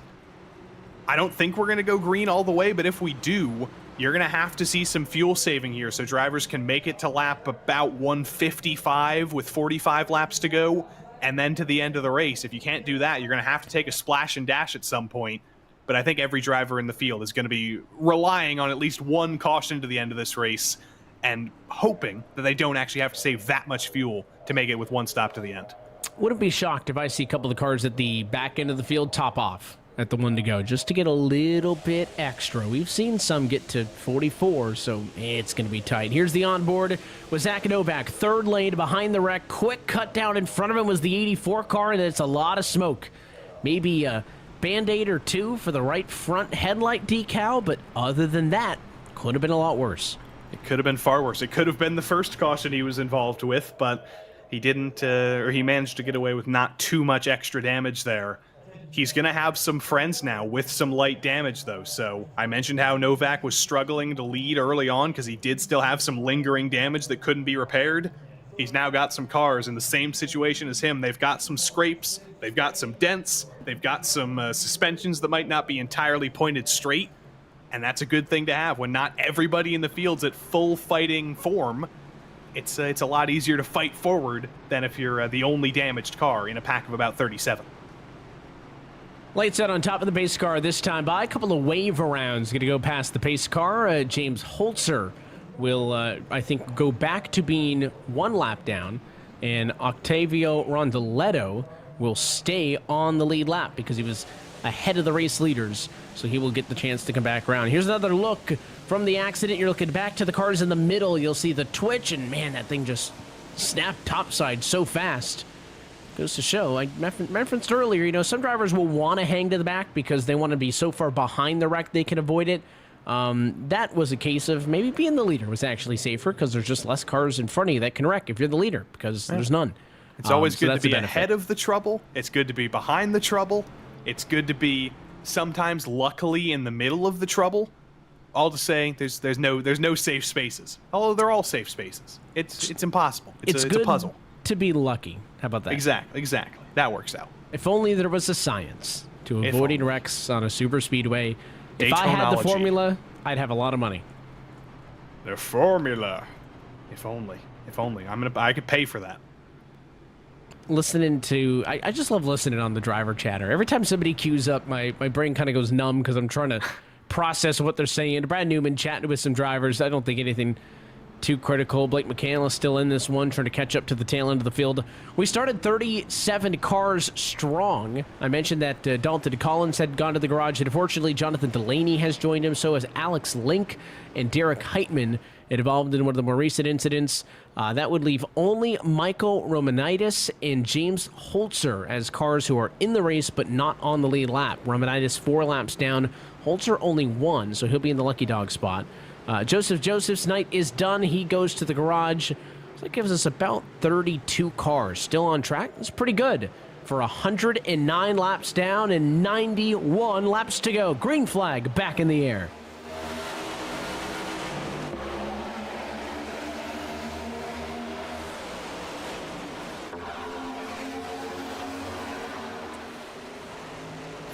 I don't think we're going to go green all the way, but if we do, you're going to have to see some fuel saving here so drivers can make it to lap about 155 with 45 laps to go, and then to the end of the race. If you can't do that, you're going to have to take a splash and dash at some point. But I think every driver in the field is going to be relying on at least one caution to the end of this race and hoping that they don't actually have to save that much fuel to make it with one stop to the end. Wouldn't be shocked if I see a couple of cars at the back end of the field top off at the one to go, just to get a little bit extra. We've seen some get to 44, so it's going to be tight. Here's the onboard with Zach Novak, third lane behind the wreck. Quick cut down in front of him was the 84 car, and it's a lot of smoke. Maybe a Band-Aid or two for the right front headlight decal, but other than that, could have been a lot worse. It could have been far worse. It could have been the first caution he was involved with, but he didn't, or he managed to get away with not too much extra damage there. He's going to have some friends now with some light damage, though. So I mentioned how Novak was struggling to lead early on because he did still have some lingering damage that couldn't be repaired. He's now got some cars in the same situation as him. They've got some scrapes, they've got some dents, they've got some suspensions that might not be entirely pointed straight. And that's a good thing to have when not everybody in the field's at full fighting form. It's a lot easier to fight forward than if you're the only damaged car in a pack of about 37. Lights out on top of the pace car this time by a couple of wave rounds. Going to go past the pace car. James Holzer will, I think, go back to being one lap down. And Octavio Rondoletto will stay on the lead lap because he was ahead of the race leaders, so he will get the chance to come back around. Here's another look from the accident. You're looking back to the cars in the middle. You'll see the twitch, and man, that thing just snapped topside so fast. Goes to show, like I referenced earlier, you know, some drivers will want to hang to the back because they want to be so far behind the wreck they can avoid it. That was a case of maybe being the leader was actually safer because there's just less cars in front of you that can wreck if you're the leader because there's none. It's always good to be ahead of the trouble. It's good to be behind the trouble. It's good to be sometimes luckily in the middle of the trouble. All to say, there's no safe spaces. Although they're all safe spaces. It's impossible. It's a puzzle. To be lucky. How about that? Exactly. That works out. If only there was a science to avoiding wrecks on a super speedway. If I had the formula, I'd have a lot of money. The formula. If only. I could pay for that. Listening to, I just love listening on the driver chatter. Every time somebody queues up, my brain kind of goes numb because I'm trying to process what they're saying. Brad Newman chatting with some drivers. I don't think anything too critical. Blake McCandless still in this one, trying to catch up to the tail end of the field. We started 37 cars strong. I mentioned that Dalton Collins had gone to the garage, and unfortunately, Jonathan Delaney has joined him. So has Alex Link and Derek Heitman. It involved in one of the more recent incidents. That would leave only Michael Romanitis and James Holzer as cars who are in the race but not on the lead lap. Romanitis 4 laps down. Holzer only 1, so he'll be in the lucky dog spot. Joseph's night is done. He goes to the garage. So that gives us about 32 cars still on track. That's pretty good for 109 laps down and 91 laps to go. Green flag back in the air.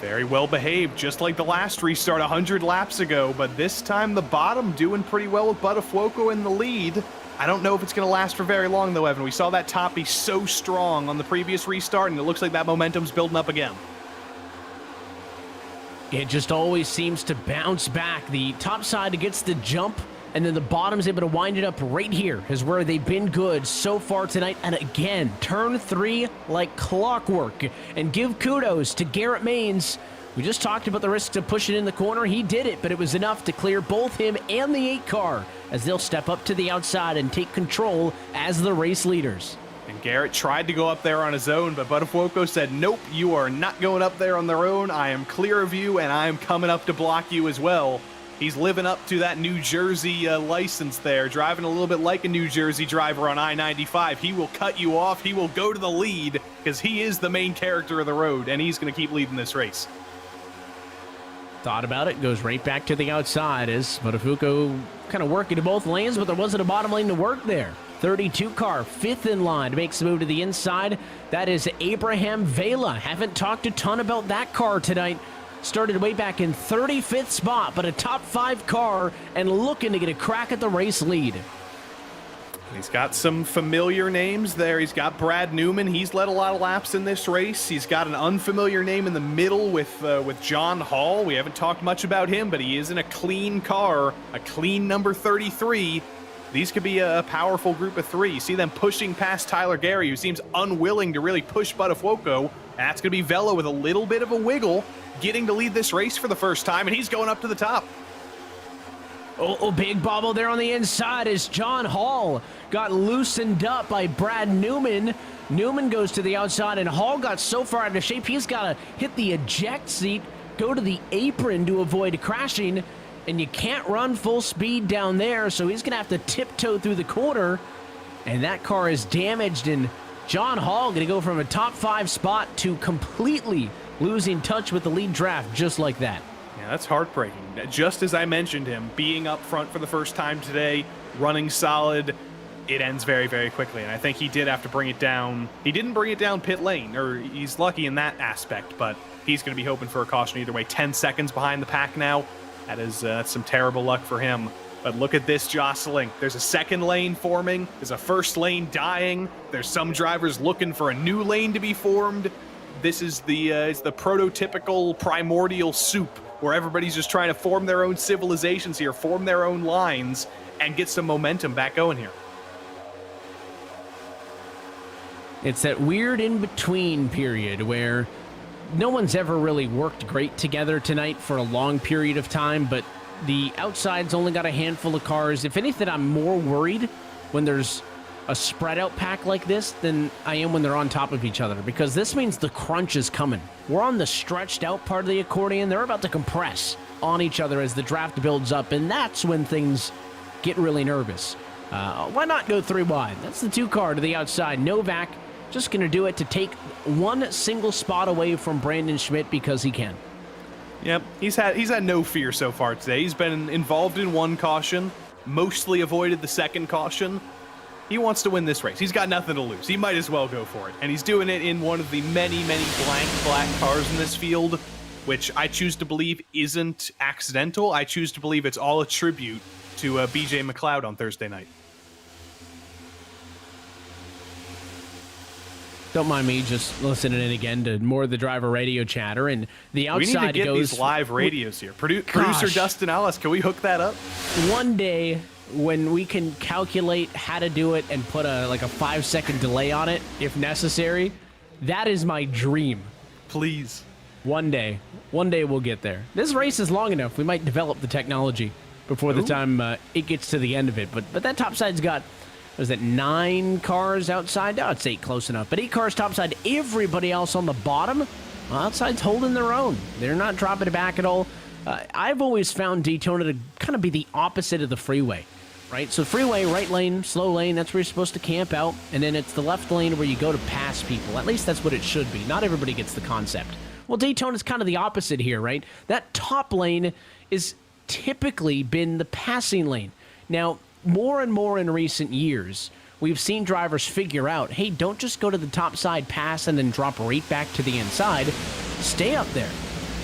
Very well behaved, just like the last restart 100 laps ago, but this time the bottom doing pretty well with Buttafuoco in the lead. I don't know if it's going to last for very long, though, Evan. We saw that top be so strong on the previous restart, and it looks like that momentum's building up again. It just always seems to bounce back. The top side gets the jump, and then the bottom's able to wind it up right here is where they've been good so far tonight. And again, turn 3 like clockwork. And give kudos to Garrett Maines. We just talked about the risks of pushing in the corner. He did it, but it was enough to clear both him and the 8 car as they'll step up to the outside and take control as the race leaders. And Garrett tried to go up there on his own, but Buttafuoco said, nope, you are not going up there on their own. I am clear of you, and I am coming up to block you as well. He's living up to that New Jersey license there, driving a little bit like a New Jersey driver on I-95. He will cut you off. He will go to the lead because he is the main character of the road, and he's going to keep leading this race. Thought about it, goes right back to the outside as Buttafuoco kind of working to both lanes, but there wasn't a bottom lane to work there. 32 car, 5th in line, makes the move to the inside. That is Abraham Vela. Haven't talked a ton about that car tonight. Started way back in 35th spot, but a top 5 car and looking to get a crack at the race lead. He's got some familiar names there. He's got Brad Newman. He's led a lot of laps in this race. He's got an unfamiliar name in the middle with John Hall. We haven't talked much about him, but he is in a clean car, a clean number 33. These could be a powerful group of 3. You see them pushing past Tyler Gary, who seems unwilling to really push Buttafuoco. That's going to be Vela with a little bit of a wiggle, getting to lead this race for the first time, and he's going up to the top. Oh, big bobble there on the inside as John Hall got loosened up by Brad Newman. Newman goes to the outside, and Hall got so far out of shape, he's got to hit the eject seat, go to the apron to avoid crashing. and you can't run full speed down there, so he's going to have to tiptoe through the corner, and that car is damaged, and John Hall going to go from a top 5 spot to completely losing touch with the lead draft just like that. Yeah, that's heartbreaking. Just as I mentioned him, being up front for the first time today, running solid, it ends very, very quickly. And I think he did have to bring it down. He didn't bring it down pit lane, or he's lucky in that aspect, but he's going to be hoping for a caution either way. 10 seconds behind the pack now. That is that's some terrible luck for him. But look at this jostling. There's a second lane forming. There's a first lane dying. There's some drivers looking for a new lane to be formed. This is it's the prototypical primordial soup where everybody's just trying to form their own civilizations here, form their own lines, and get some momentum back going here. It's that weird in-between period where no one's ever really worked great together tonight for a long period of time, but the outside's only got a handful of cars. If anything, I'm more worried when there's a spread out pack like this than I am when they're on top of each other, because this means the crunch is coming. We're on the stretched out part of the accordion. They're about to compress on each other as the draft builds up, and that's when things get really nervous. Why not go 3 wide? That's the 2 car to the outside. Novak just going to do it to take one single spot away from Brandon Schmidt because he can. Yep, he's had no fear so far today. He's been involved in 1 caution, mostly avoided the second caution. He wants to win this race. He's got nothing to lose. He might as well go for it. And he's doing it in one of the many, many blank black cars in this field, which I choose to believe isn't accidental. I choose to believe it's all a tribute to BJ McLeod on Thursday night. Don't mind me just listening in again to more of the driver radio chatter, and the outside goes... We need to get these live radios here. Producer Dustin Ellis, can we hook that up? One day, when we can calculate how to do it and put a 5-second delay on it, if necessary, that is my dream. Please. One day we'll get there. This race is long enough. We might develop the technology before the time it gets to the end of it. But that top side's got... Was it 9 cars outside? No, it's 8, close enough. But 8 cars topside. Everybody else on the bottom, well, outside's holding their own. They're not dropping it back at all. I've always found Daytona to kind of be the opposite of the freeway, right? So freeway, right lane, slow lane, that's where you're supposed to camp out. And then it's the left lane where you go to pass people. At least that's what it should be. Not everybody gets the concept. Well, Daytona's kind of the opposite here, right? That top lane is typically been the passing lane. Now, more and more in recent years, we've seen drivers figure out, hey, don't just go to the top side pass and then drop right back to the inside. Stay up there.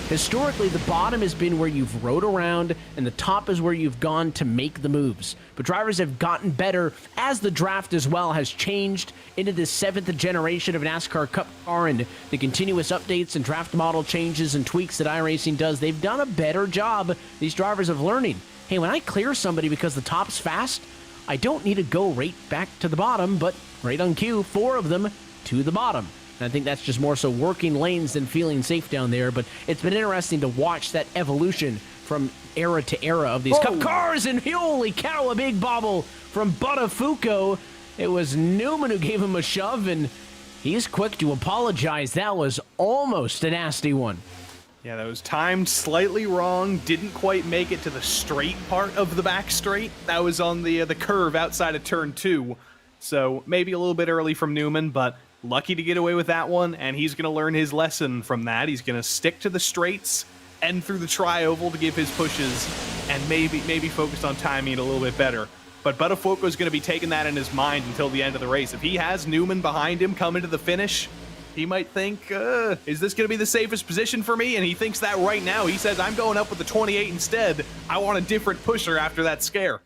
Historically, the bottom has been where you've rode around, and the top is where you've gone to make the moves. But drivers have gotten better as the draft as well has changed into this 7th generation of NASCAR Cup car, and the continuous updates and draft model changes and tweaks that iRacing does. They've done a better job, these drivers, of learning. Hey, when I clear somebody because the top's fast, I don't need to go right back to the bottom, but right on cue, 4 of them to the bottom. And I think that's just more so working lanes than feeling safe down there, but it's been interesting to watch that evolution from era to era of these Cup cars, and holy cow, a big bobble from Buttafuoco. It was Newman who gave him a shove, and he's quick to apologize. That was almost a nasty one. Yeah, that was timed slightly wrong. Didn't quite make it to the straight part of the back straight. That was on the curve outside of turn 2. So maybe a little bit early from Newman, but lucky to get away with that one. And he's going to learn his lesson from that. He's going to stick to the straights, end through the tri-oval to give his pushes, and maybe focus on timing it a little bit better. But Buttafuoco is going to be taking that in his mind until the end of the race. If he has Newman behind him coming to the finish, he might think, is this going to be the safest position for me? And he thinks that right now. He says, I'm going up with the 28 instead. I want a different pusher after that scare.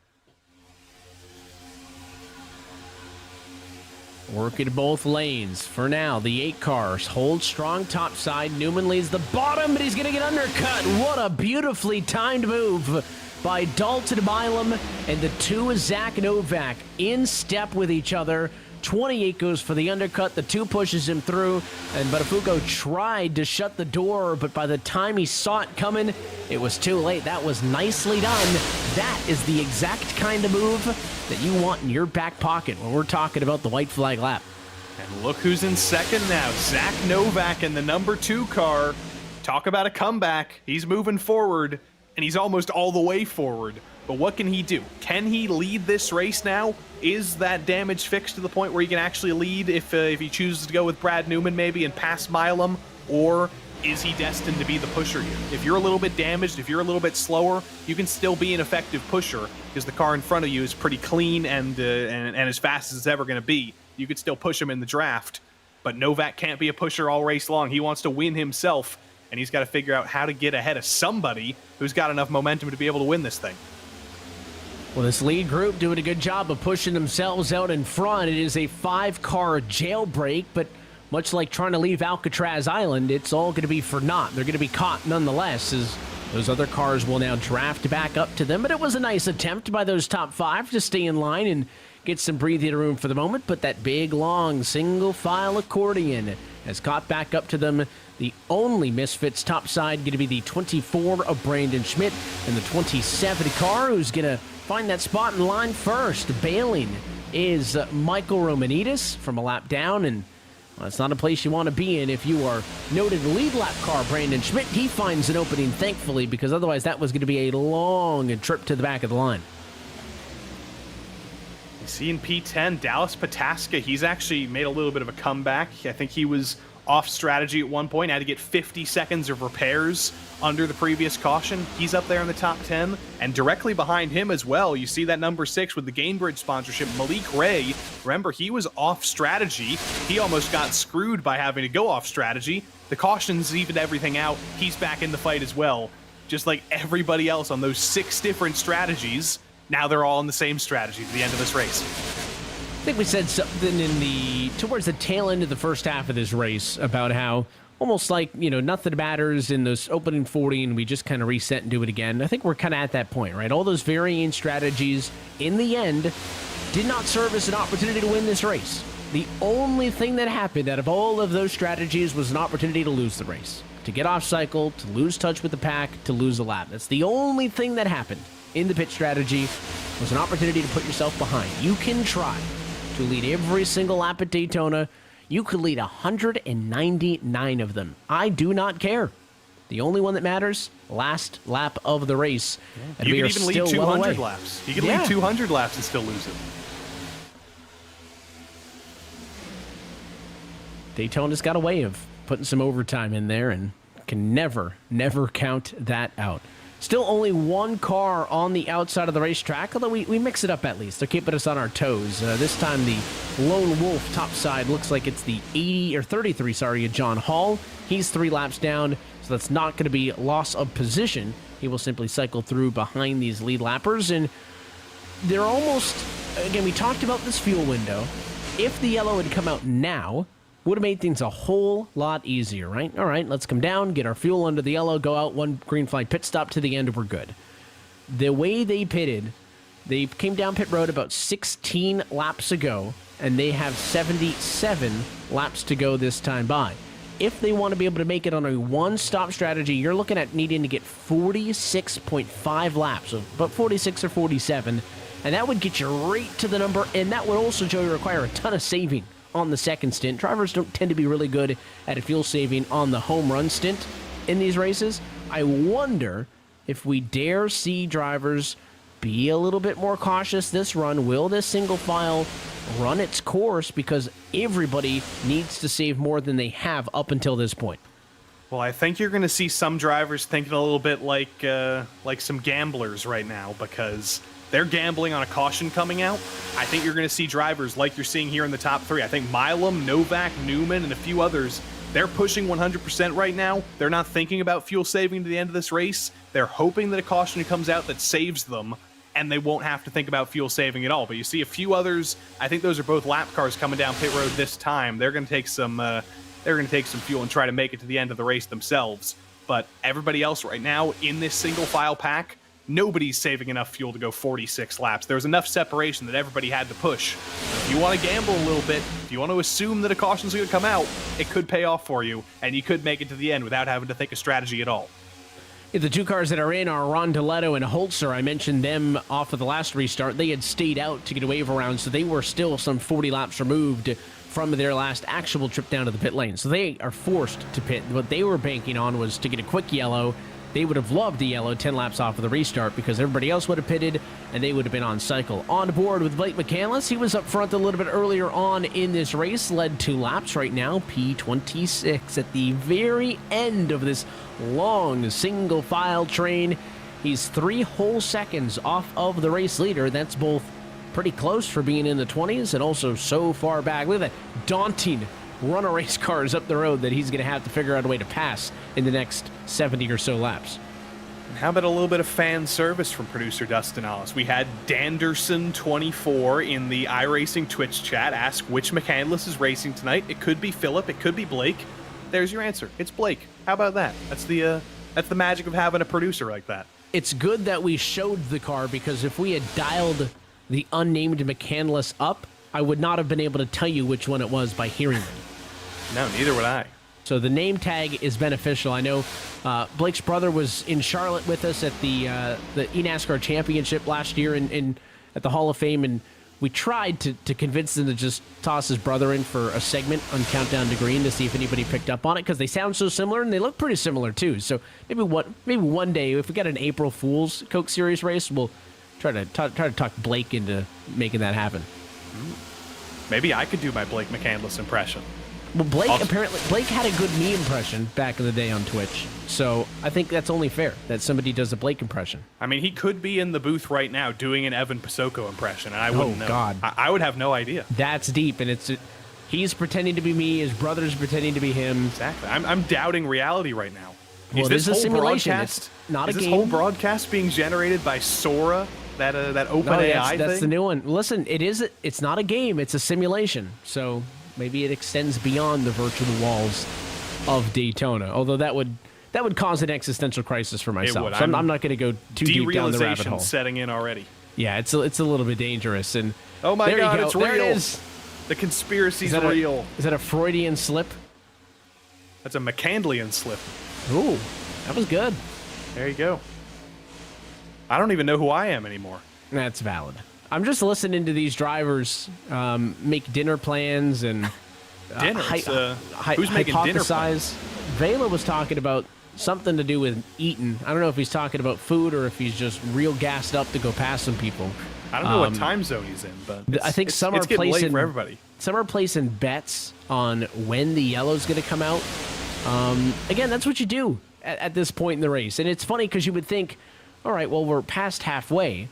Working both lanes. For now, the 8 cars hold strong topside. Newman leads the bottom, but he's going to get undercut. What a beautifully timed move by Dalton Milam and the 2 Zach Novak in step with each other. 28 goes for the undercut. The 2 pushes him through, and Buttafuoco tried to shut the door, but by the time he saw it coming, it was too late. That was nicely done. That is the exact kind of move that you want in your back pocket when we're talking about the white flag lap. And look who's in second now. Zach Novak in the number 2 car. Talk about a comeback. He's moving forward. and he's almost all the way forward. But what can he do? Can he lead this race now? Is that damage fixed to the point where he can actually lead if he chooses to go with Brad Newman maybe and pass Milam? Or is he destined to be the pusher here? If you're a little bit damaged, if you're a little bit slower, you can still be an effective pusher because the car in front of you is pretty clean and as fast as it's ever going to be. You could still push him in the draft. But Novak can't be a pusher all race long. He wants to win himself, and he's got to figure out how to get ahead of somebody who's got enough momentum to be able to win this thing. Well, this lead group doing a good job of pushing themselves out in front. It is a 5-car jailbreak, but much like trying to leave Alcatraz Island, it's all going to be for naught. They're going to be caught nonetheless, as those other cars will now draft back up to them. But it was a nice attempt by those top 5 to stay in line and get some breathing room for the moment. But that big, long, single-file accordion has caught back up to them. The only misfits topside going to be the 24 of Brandon Schmidt and the 27 car who's going to find that spot in line first. Bailing is Michael Romanidis from a lap down, and well, it's not a place you want to be in if you are noted lead lap car Brandon Schmidt. He finds an opening, thankfully, because otherwise that was going to be a long trip to the back of the line. You see in P10, Dallas Pataska, he's actually made a little bit of a comeback. I think he was off strategy at one point, had to get 50 seconds of repairs under the previous caution. He's up there in the top 10, and directly behind him as well, you see that number 6 with the Gainbridge sponsorship, Malik Ray. Remember, he was off strategy. He almost got screwed by having to go off strategy. The cautions evened everything out. He's back in the fight as well. Just like everybody else on those 6 different strategies, now they're all on the same strategy at the end of this race. I think we said something towards the tail end of the first half of this race about how almost like, nothing matters in those opening 40 and we just kind of reset and do it again. I think we're kind of at that point, right? All those varying strategies in the end did not serve as an opportunity to win this race. The only thing that happened out of all of those strategies was an opportunity to lose the race, to get off cycle, to lose touch with the pack, to lose a lap. That's the only thing that happened in the pit strategy, was an opportunity to put yourself behind. You can try to lead every single lap at Daytona. You could lead 199 of them. I do not care. The only one that matters, last lap of the race. And you can even lead 200 laps. You can lead 200 laps and still lose it. Daytona's got a way of putting some overtime in there and can never count that out. Still only 1 car on the outside of the racetrack, although we mix it up at least. They're keeping us on our toes. This time the Lone Wolf topside looks like it's the 33 of John Hall. He's 3 laps down, so that's not going to be loss of position. He will simply cycle through behind these lead lappers, and they're almost, again, we talked about this fuel window. If the yellow had come out now, would have made things a whole lot easier, right? All right, let's come down, get our fuel under the yellow, go out 1 green flag pit stop to the end, and we're good. The way they pitted, they came down pit road about 16 laps ago, and they have 77 laps to go this time by. If they want to be able to make it on a 1-stop strategy, you're looking at needing to get 46.5 laps, so about 46 or 47, and that would get you right to the number, and that would also, Joey, require a ton of saving on the second stint. Drivers don't tend to be really good at a fuel saving on the home run stint in these races. I wonder if we dare see drivers be a little bit more cautious this run. Will this single file run its course? Because everybody needs to save more than they have up until this point. Well, I think you're going to see some drivers thinking a little bit like some gamblers right now, because they're gambling on a caution coming out. I think you're going to see drivers like you're seeing here in the top 3. I think Milam, Novak, Newman, and a few others, they're pushing 100% right now. They're not thinking about fuel saving to the end of this race. They're hoping that a caution comes out that saves them, and they won't have to think about fuel saving at all. But you see a few others, I think those are both lap cars coming down pit road this time. They're going to take some fuel and try to make it to the end of the race themselves. But everybody else right now in this single file pack, nobody's saving enough fuel to go 46 laps. There's enough separation that everybody had to push. If you want to gamble a little bit, if you want to assume that a caution's going to come out, it could pay off for you, and you could make it to the end without having to think of strategy at all. The 2 cars that are in are Rondeletto and Holzer. I mentioned them off of the last restart. They had stayed out to get a wave around, so they were still some 40 laps removed from their last actual trip down to the pit lane. So they are forced to pit. What they were banking on was to get a quick yellow they would have loved the yellow 10 laps off of the restart because everybody else would have pitted and they would have been on cycle. On board with Blake McCandless, he was up front a little bit earlier on in this race, led 2 laps right now, P26 at the very end of this long single file train. He's 3 whole seconds off of the race leader. That's both pretty close for being in the 20s and also so far back. Look at that daunting run of race cars up the road that he's going to have to figure out a way to pass in the next 70 or so laps. And how about a little bit of fan service from producer Dustin Allis? We had Danderson24 in the iRacing Twitch chat ask which McCandless is racing tonight. It could be Phillip, it could be Blake. There's your answer. It's Blake. How about that? That's the magic of having a producer like that. It's good that we showed the car because if we had dialed the unnamed McCandless up, I would not have been able to tell you which one it was by hearing them. No, neither would I. So the name tag is beneficial. I know Blake's brother was in Charlotte with us at the NASCAR Championship last year at the Hall of Fame, and we tried to convince them to just toss his brother in for a segment on Countdown to Green to see if anybody picked up on it, because they sound so similar and they look pretty similar too. So maybe one day, if we get an April Fool's Coke Series race, we'll try to talk Blake into making that happen. Maybe I could do my Blake McCandless impression. Well, Blake had a good me impression back in the day on Twitch, so I think that's only fair that somebody does a Blake impression. I mean, he could be in the booth right now doing an Evan Pasoko impression, and I wouldn't know. God. I would have no idea. That's deep, and he's pretending to be me, his brother's pretending to be him. Exactly. I'm doubting reality right now. Well, this is a simulation. It's not a game. Is this whole broadcast being generated by Sora, that OpenAI thing? That's the new one. Listen, it's not a game. It's a simulation. So maybe it extends beyond the virtual walls of Daytona. Although that would cause an existential crisis for myself. So I'm not going to go too deep down the rabbit hole. Derealization setting in already. Yeah, it's a little bit dangerous. And oh my God, it's real. There it is. The conspiracy's real. Is that a Freudian slip? That's a McCandlian slip. Ooh, that was good. There you go. I don't even know who I am anymore. That's valid. I'm just listening to these drivers make dinner plans and who's making dinner plans? Vela was talking about something to do with eating. I don't know if he's talking about food or if he's just real gassed up to go past some people. I don't know what time zone he's in, but I think some are placing for everybody. Some are placing bets on when the yellow's going to come out. Again, that's what you do at this point in the race. And it's funny because you would think, all right, well, we're past halfway.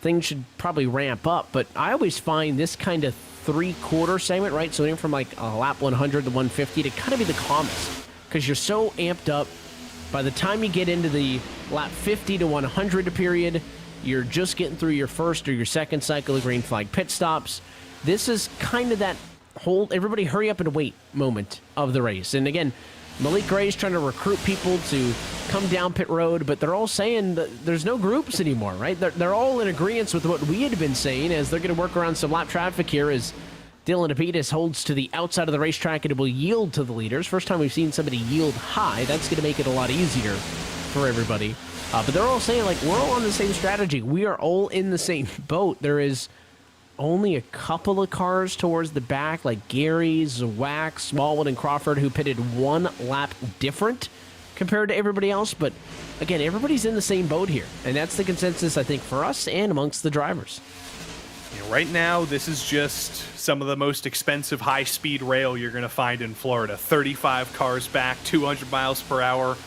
Things should probably ramp up. But I always find this kind of three-quarter segment, right? So from like a lap 100 to 150 to kind of be the calmest because you're so amped up. By the time you get into the lap 50 to 100 period, you're just getting through your first or your second cycle of green flag pit stops. This is kind of that whole everybody hurry up and wait moment of the race. And again, Malik Gray's trying to recruit people to come down pit road, but they're all saying that there's no groups anymore, right? They're all in agreement with what we had been saying as they're going to work around some lap traffic here as Dylan Apitas holds to the outside of the racetrack and will yield to the leaders. First time we've seen somebody yield high. That's going to make it a lot easier for everybody. But they're all saying, like, we're all on the same strategy. We are all in the same boat. There is only a couple of cars towards the back, like Gary, Zawack, Smallwood, and Crawford, who pitted one lap different compared to everybody else. But, again, everybody's in the same boat here. And that's the consensus, I think, for us and amongst the drivers. Right now, this is just some of the most expensive high-speed rail you're going to find in Florida. 35 cars back, 200 miles per hour.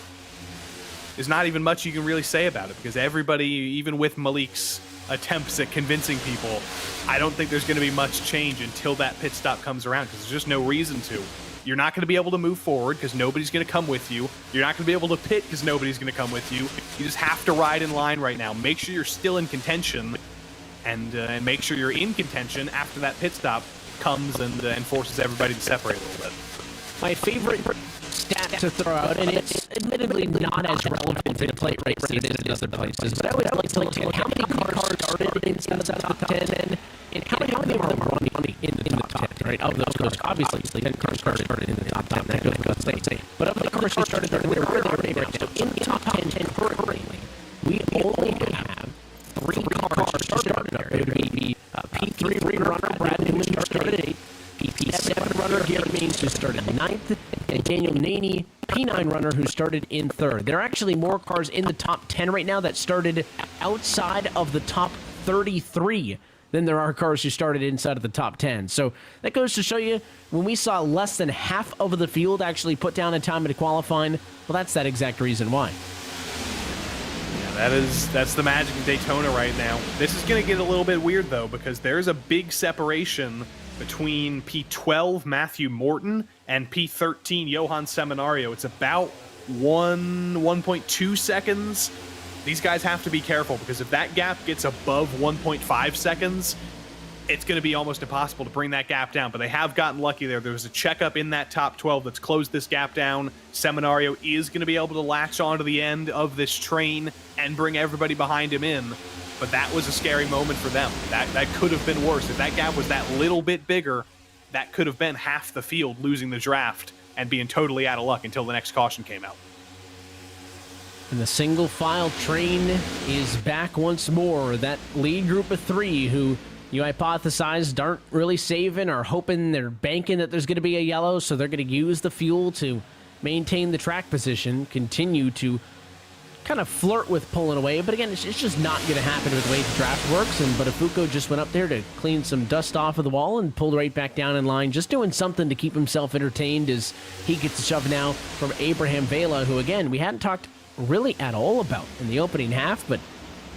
There's not even much you can really say about it because everybody, even with Malik's attempts at convincing people, I don't think there's going to be much change until that pit stop comes around because there's just no reason to. You're not going to be able to move forward because nobody's going to come with you. You're not going to be able to pit because nobody's going to come with you. You just have to ride in line right now. Make sure you're still in contention and make sure you're in contention after that pit stop comes and forces everybody to separate a little bit. My favorite stat to throw out, and it's admittedly not as relevant in plate racing as it is other places, but I would like to look at how many cars started inside the top 10 and how many of them are running in the top 10, right? Of those, obviously, 10 cars started in the top 10, that goes without saying. But of the cars who started, where they are right now. So in the top 10 currently, we only have 3 cars started there. It would be P3 runner Brad Newman, who started 8th, P7 runner Gary Maines, who started 9th, and Daniel Naney, P9 runner, who started in third. There are actually more cars in the top 10 right now that started outside of the top 33 than there are cars who started inside of the top 10. So that goes to show you, when we saw less than half of the field actually put down a time at qualifying, well, that's that exact reason why. That's the magic of Daytona right now. This is going to get a little bit weird, though, because there's a big separation between P12 Matthew Morton and P13 Johan Seminario. It's about 1.2 seconds. These guys have to be careful, because if that gap gets above 1.5 seconds, it's going to be almost impossible to bring that gap down. But they have gotten lucky there. There was a checkup in that top 12 that's closed this gap down. Seminario is going to be able to latch onto the end of this train and bring everybody behind him in. But that was a scary moment for them. That could have been worse. If that gap was that little bit bigger, that could have been half the field losing the draft and being totally out of luck until the next caution came out. And the single file train is back once more. That lead group of three who you hypothesized aren't really saving, or hoping, they're banking that there's going to be a yellow, so they're going to use the fuel to maintain the track position, continue to kind of flirt with pulling away. But again, it's just not going to happen with the way the draft works. And Buttafuoco just went up there to clean some dust off of the wall and pulled right back down in line, just doing something to keep himself entertained as he gets a shove now from Abraham Vela, who, again, we hadn't talked really at all about in the opening half, but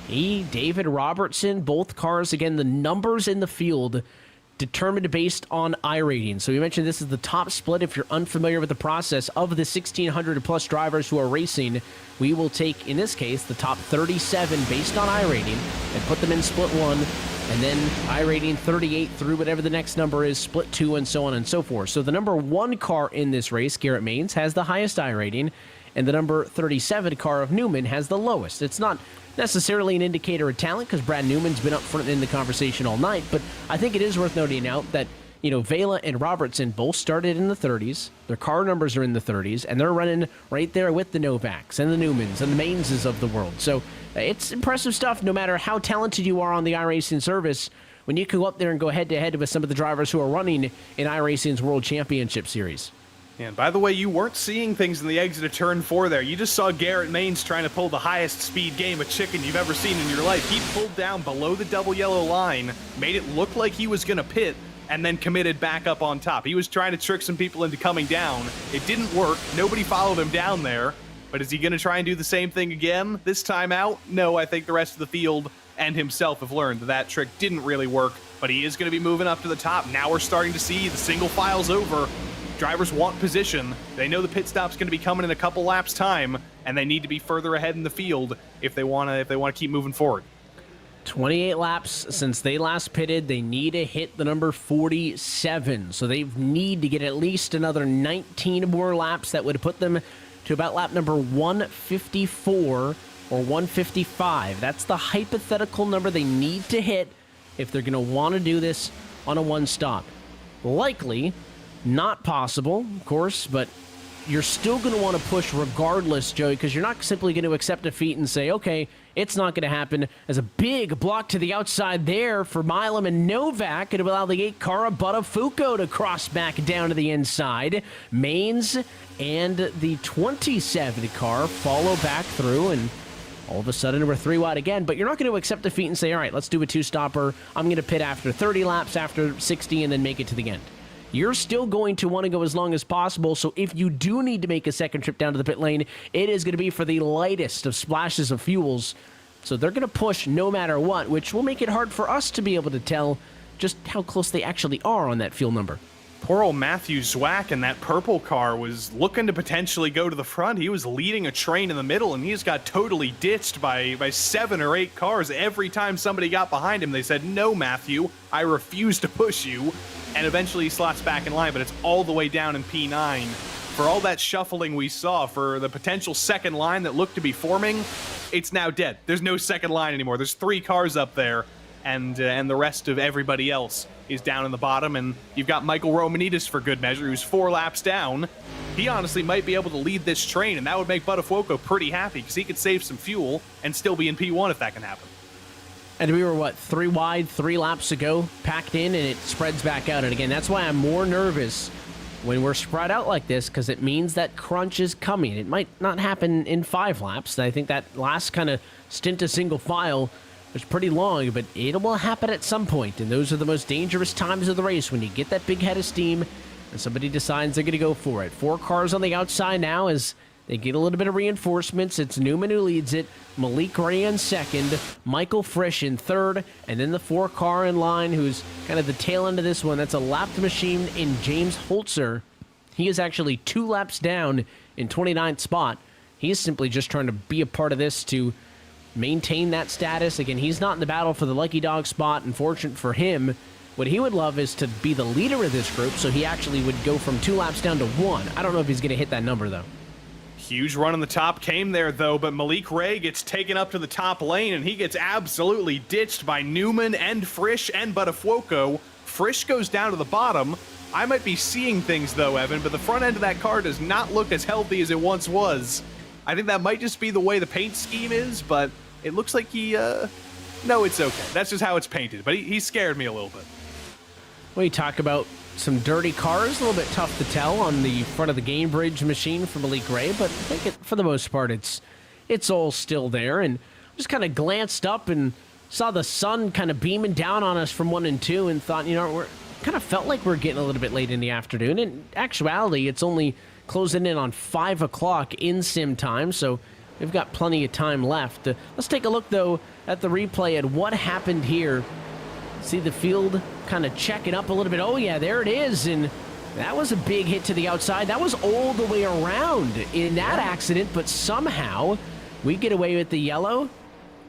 David Robertson, both cars, again, the numbers in the field determined based on iRating. So we mentioned this is the top split. If you're unfamiliar with the process, of the 1,600 plus drivers who are racing, we will take, in this case, the top 37 based on iRating and put them in split one, and then iRating 38 through whatever the next number is, split two, and so on and so forth. So the number one car in this race, Garrett Maines, has the highest iRating, and the number 37 car of Newman has the lowest. It's not necessarily an indicator of talent, because Brad Newman's been up front in the conversation all night, but I think it is worth noting out that, Vela and Robertson both started in the 30s. Their car numbers are in the 30s, and they're running right there with the Novaks and the Newmans and the Mainses of the world. So it's impressive stuff, no matter how talented you are on the iRacing service, when you can go up there and go head-to-head with some of the drivers who are running in iRacing's World Championship Series. And by the way, you weren't seeing things in the exit of turn 4 there. You just saw Garrett Maines trying to pull the highest speed game of chicken you've ever seen in your life. He pulled down below the double yellow line, made it look like he was going to pit, and then committed back up on top. He was trying to trick some people into coming down. It didn't work. Nobody followed him down there. But is he going to try and do the same thing again this time out? No, I think the rest of the field and himself have learned that trick didn't really work. But he is going to be moving up to the top. Now we're starting to see the single files over. Drivers want position. They know the pit stop's going to be coming in a couple laps time, and they need to be further ahead in the field if they want to keep moving forward. 28 laps since they last pitted. They need to hit the number 47. So they need to get at least another 19 more laps. That would put them to about lap number 154 or 155. That's the hypothetical number they need to hit if they're going to want to do this on a one-stop. Likely not possible, of course, but you're still going to want to push regardless, Joey, because you're not simply going to accept defeat and say, okay, it's not going to happen. As a big block to the outside there for Milam and Novak, it will allow the 8 car of Buttafuoco to cross back down to the inside. Maines and the 27 car follow back through, and all of a sudden we're 3 wide again. But you're not going to accept defeat and say, all right, let's do a 2-stopper. I'm going to pit after 30 laps, after 60, and then make it to the end. You're still going to want to go as long as possible, so if you do need to make a second trip down to the pit lane, it is going to be for the lightest of splashes of fuels. So they're going to push no matter what, which will make it hard for us to be able to tell just how close they actually are on that fuel number. Poor old Matthew Zwack in that purple car was looking to potentially go to the front. He was leading a train in the middle, and he just got totally ditched by 7 or 8 cars. Every time somebody got behind him, they said, no, Matthew, I refuse to push you. And eventually he slots back in line, but it's all the way down in P9. For all that shuffling we saw, for the potential second line that looked to be forming, it's now dead. There's no second line anymore. There's 3 cars up there, and the rest of everybody else is down in the bottom. And you've got Michael Romanidis, for good measure, who's 4 laps down. He honestly might be able to lead this train, and that would make Buttafuoco pretty happy, because he could save some fuel and still be in P1 if that can happen. And we were, 3 wide, 3 laps ago, packed in, and it spreads back out. And again, that's why I'm more nervous when we're spread out like this, because it means that crunch is coming. It might not happen in 5 laps. I think that last kind of stint of single file was pretty long, but it will happen at some point, and those are the most dangerous times of the race, when you get that big head of steam and somebody decides they're going to go for it. 4 cars on the outside now as they get a little bit of reinforcements. It's Newman who leads it, Malik Ray in second, Michael Frisch in third, and then the 4 car in line who's kind of the tail end of this one. That's a lapped machine in James Holzer. He is actually 2 laps down in 29th spot. He's simply just trying to be a part of this to maintain that status. Again, he's not in the battle for the lucky dog spot. Unfortunate for him. What he would love is to be the leader of this group, so he actually would go from 2 laps down to 1. I don't know if he's going to hit that number, though. Huge run on the top came there, though, but Malik Ray gets taken up to the top lane, and he gets absolutely ditched by Newman and Frisch and Buttafuoco. Frisch goes down to the bottom. I might be seeing things, though, Evan, but the front end of that car does not look as healthy as it once was. I think that might just be the way the paint scheme is, but it looks like he, no, it's okay. That's just how it's painted, but he scared me a little bit. Well, you talk about some dirty cars, a little bit tough to tell on the front of the Gainbridge machine for Malik Ray, but I think for the most part it's all still there. And just kind of glanced up and saw the sun kind of beaming down on us from 1 and 2 and thought, we're kind of felt like we're getting a little bit late in the afternoon. In actuality, it's only closing in on 5 o'clock in sim time, so we've got plenty of time left. Let's take a look, though, at the replay at what happened here. See the field kind of checking up a little bit. Oh, yeah, there it is. And that was a big hit to the outside. That was all the way around in that accident, but somehow we get away with the yellow.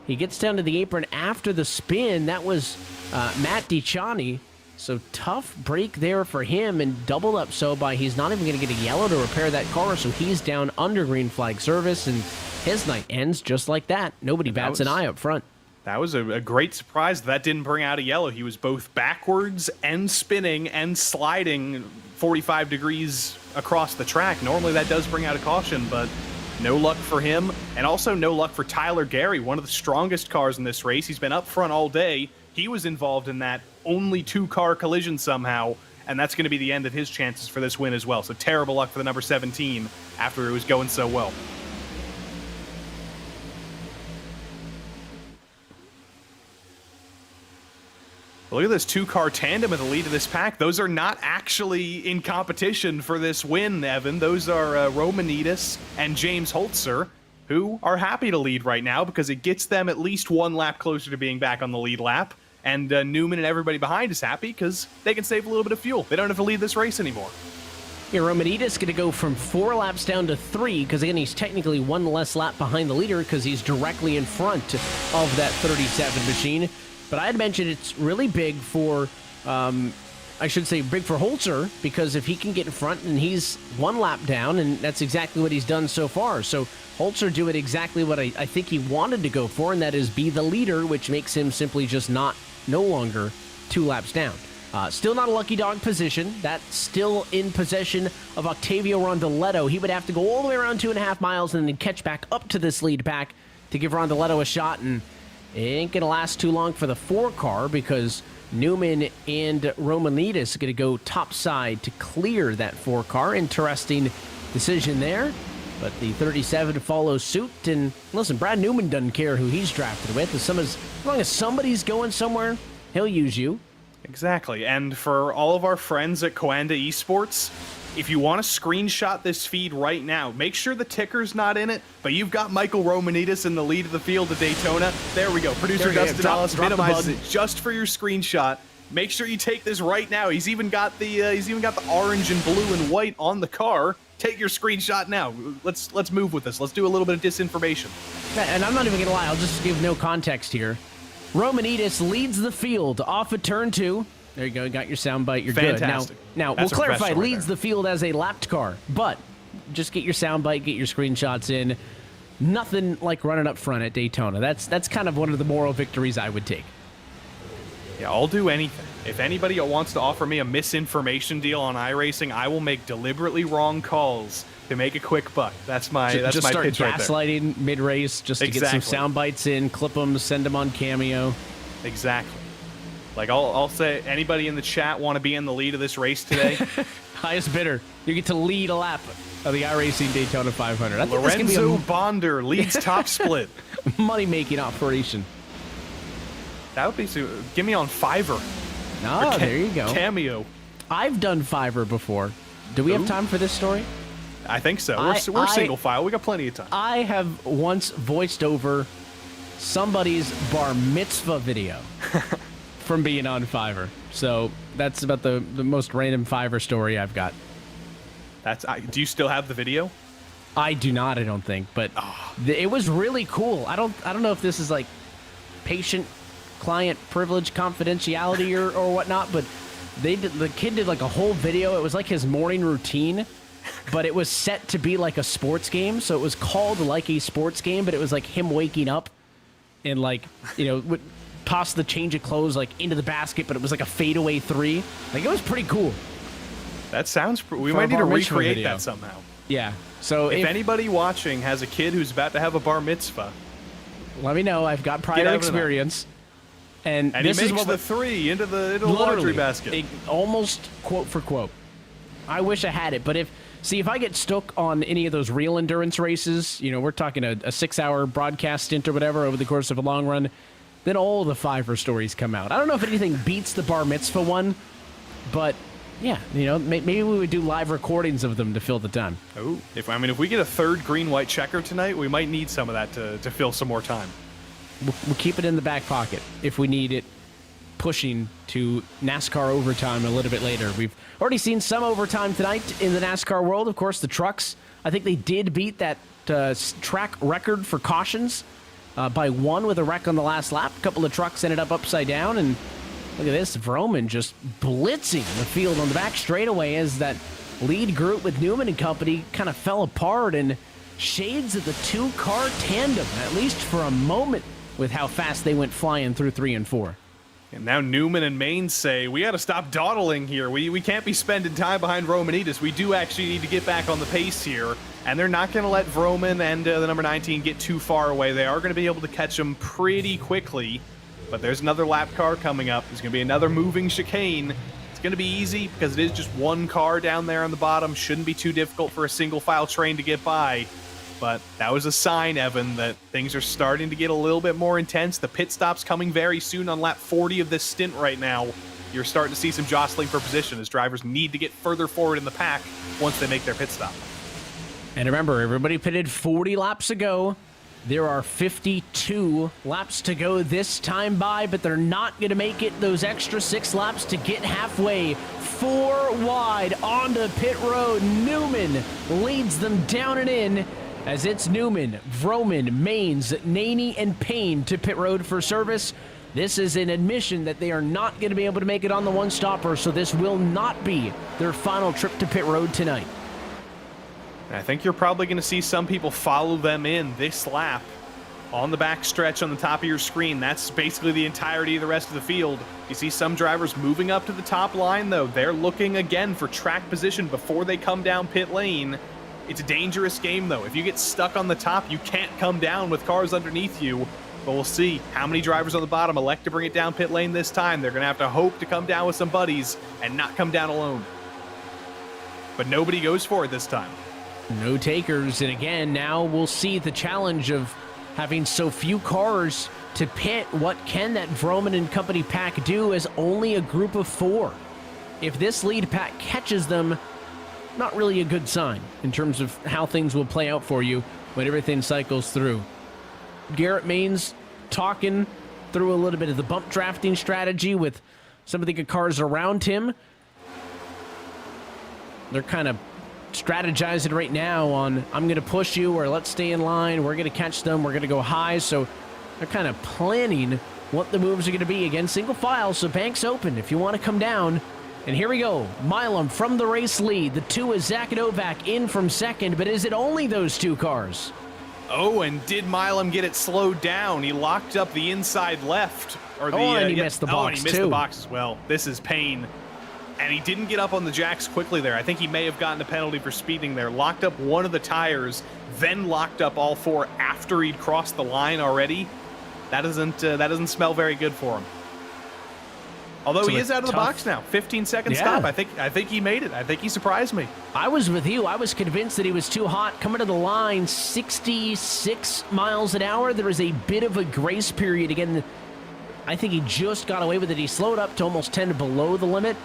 He gets down to the apron after the spin. That was Matt DiCiani. So tough break there for him, and doubled up so by he's not even going to get a yellow to repair that car, so he's down under green flag service, and his night ends just like that. Nobody bats an eye up front. That was a great surprise that didn't bring out a yellow. He was both backwards and spinning and sliding 45 degrees across the track. Normally that does bring out a caution, but no luck for him. And also no luck for Tyler Gary, one of the strongest cars in this race. He's been up front all day. He was involved in that only 2-car collision somehow, and that's going to be the end of his chances for this win as well. So terrible luck for the number 17 after it was going so well. Look at this 2-car tandem at the lead of this pack. Those are not actually in competition for this win, Evan. Those are Romanides and James Holzer, who are happy to lead right now because it gets them at least 1 lap closer to being back on the lead lap. And Newman and everybody behind is happy because they can save a little bit of fuel. They don't have to lead this race anymore. Yeah, Romanides going to go from 4 laps down to 3, because again, he's technically 1 less lap behind the leader because he's directly in front of that 37 machine. But I had mentioned it's really big for, big for Holzer, because if he can get in front and he's 1 lap down, and that's exactly what he's done so far. So Holzer doing exactly what I think he wanted to go for, and that is be the leader, which makes him simply just no longer 2 laps down. Still not a lucky dog position. That's still in possession of Octavio Rondoletto. He would have to go all the way around 2.5 miles and then catch back up to this lead pack to give Rondoletto a shot, and it ain't going to last too long for the 4 car because Newman and Romanides are going to go topside to clear that 4 car. Interesting decision there. But the 37 follows suit. And listen, Brad Newman doesn't care who he's drafted with. As long as somebody's going somewhere, he'll use you. Exactly. And for all of our friends at Coanda Esports, if you want to screenshot this feed right now, make sure the ticker's not in it, but you've got Michael Romanides in the lead of the field at Daytona. There we go. Producer Dustin Ellis minimizes it just for your screenshot. Make sure you take this right now. He's even got the orange and blue and white on the car. Take your screenshot now. Let's move with this. Let's do a little bit of disinformation. And I'm not even going to lie. I'll just give no context here. Romanides leads the field off of turn 2. There you go. You got your soundbite. You're fantastic. Good. Now we'll clarify. Leads the field as a lapped car, but just get your soundbite, get your screenshots in. Nothing like running up front at Daytona. That's kind of one of the moral victories I would take. Yeah, I'll do anything. If anybody wants to offer me a misinformation deal on iRacing, I will make deliberately wrong calls to make a quick buck. That's my pitch right there. Just start gaslighting mid-race just to get some sound bites in, clip them, send them on Cameo. Exactly. Like, I'll say, anybody in the chat want to be in the lead of this race today? Highest bidder. You get to lead a lap of the iRacing Daytona 500. I think this could be Lorenzo Bonder leads top split. money-making operation. That would be... Give me on Fiverr. Ah, there you go. Cameo. I've done Fiverr before. Do we have time for this story? I think so. We're single file. We got plenty of time. I have once voiced over somebody's bar mitzvah video from being on Fiverr. So that's about the most random Fiverr story I've got. Do you still have the video? I do not, I don't think, but it was really cool. I don't know if this is like patient client privilege confidentiality or whatnot, but the kid did like a whole video. It was like his morning routine, but it was set to be like a sports game. So it was called like a sports game, but it was like him waking up and like, would toss the change of clothes like into the basket, but it was like a fadeaway three. Like it was pretty cool. That sounds... We might need to recreate that somehow. Yeah. So if anybody watching has a kid who's about to have a bar mitzvah, let me know. I've got prior experience. And this he makes is the three into the laundry basket. Almost quote for quote. I wish I had it, but if I get stuck on any of those real endurance races, we're talking a 6-hour broadcast stint or whatever over the course of a long run, then all the Fiverr stories come out. I don't know if anything beats the bar mitzvah one, but yeah, maybe we would do live recordings of them to fill the time. Oh, if we get a third green-white checker tonight, we might need some of that to fill some more time. We'll keep it in the back pocket if we need it pushing to NASCAR overtime a little bit later. We've already seen some overtime tonight in the NASCAR world. Of course, the trucks, I think they did beat that track record for cautions by one with a wreck on the last lap. A couple of trucks ended up upside down, and look at this, Vroman just blitzing the field on the back straightaway as that lead group with Newman and company kind of fell apart, and shades of the two-car tandem, at least for a moment, with how fast they went flying through 3 and 4. And now Newman and Maines say, we got to stop dawdling here. We can't be spending time behind Romanitas. We do actually need to get back on the pace here. And they're not going to let Vroman and the number 19 get too far away. They are going to be able to catch them pretty quickly. But there's another lap car coming up. There's going to be another moving chicane. It's going to be easy because it is just one car down there on the bottom. Shouldn't be too difficult for a single file train to get by. But that was a sign, Evan, that things are starting to get a little bit more intense. The pit stop's coming very soon on lap 40 of this stint right now. You're starting to see some jostling for position as drivers need to get further forward in the pack once they make their pit stop. And remember, everybody pitted 40 laps ago. There are 52 laps to go this time by, but they're not going to make it those extra 6 laps to get halfway. 4 wide onto pit road. Newman leads them down and in, as it's Newman, Vroman, Maines, Naney, and Payne to pit road for service. This is an admission that they are not going to be able to make it on the one-stopper, so this will not be their final trip to pit road tonight. I think you're probably going to see some people follow them in this lap on the back stretch on the top of your screen. That's basically the entirety of the rest of the field. You see some drivers moving up to the top line, though. They're looking again for track position before they come down pit lane. It's a dangerous game, though. If you get stuck on the top, you can't come down with cars underneath you. But we'll see how many drivers on the bottom elect to bring it down pit lane this time. They're going to have to hope to come down with some buddies and not come down alone. But nobody goes for it this time. No takers. And again, now we'll see the challenge of having so few cars to pit. What can that Vroman and company pack do as only a group of 4? If this lead pack catches them, not really a good sign in terms of how things will play out for you when everything cycles through. Garrett Maines talking through a little bit of the bump drafting strategy with some of the good cars around him. They're kind of strategizing right now on, I'm going to push you, or let's stay in line, we're going to catch them, we're going to go high. So they're kind of planning what the moves are going to be. Again, single file, so bank's open if you want to come down. And here we go. Milam from the race lead. The 2 is Zach Novak in from second, but is it only those 2 cars? Oh, and did Milam get it slowed down? He locked up the inside left. And he missed the box, and he missed the box as well. This is pain. And he didn't get up on the jacks quickly there. I think he may have gotten a penalty for speeding there. Locked up one of the tires, then locked up all 4 after he'd crossed the line already. That doesn't smell very good for him. Although So he is out of the tough- box now. 15-second Yeah. stop. I think he made it. I think he surprised me. I was with you. I was convinced that he was too hot. Coming to the line, 66 miles an hour. There is a bit of a grace period. Again, I think he just got away with it. He slowed up to almost 10 below the limit.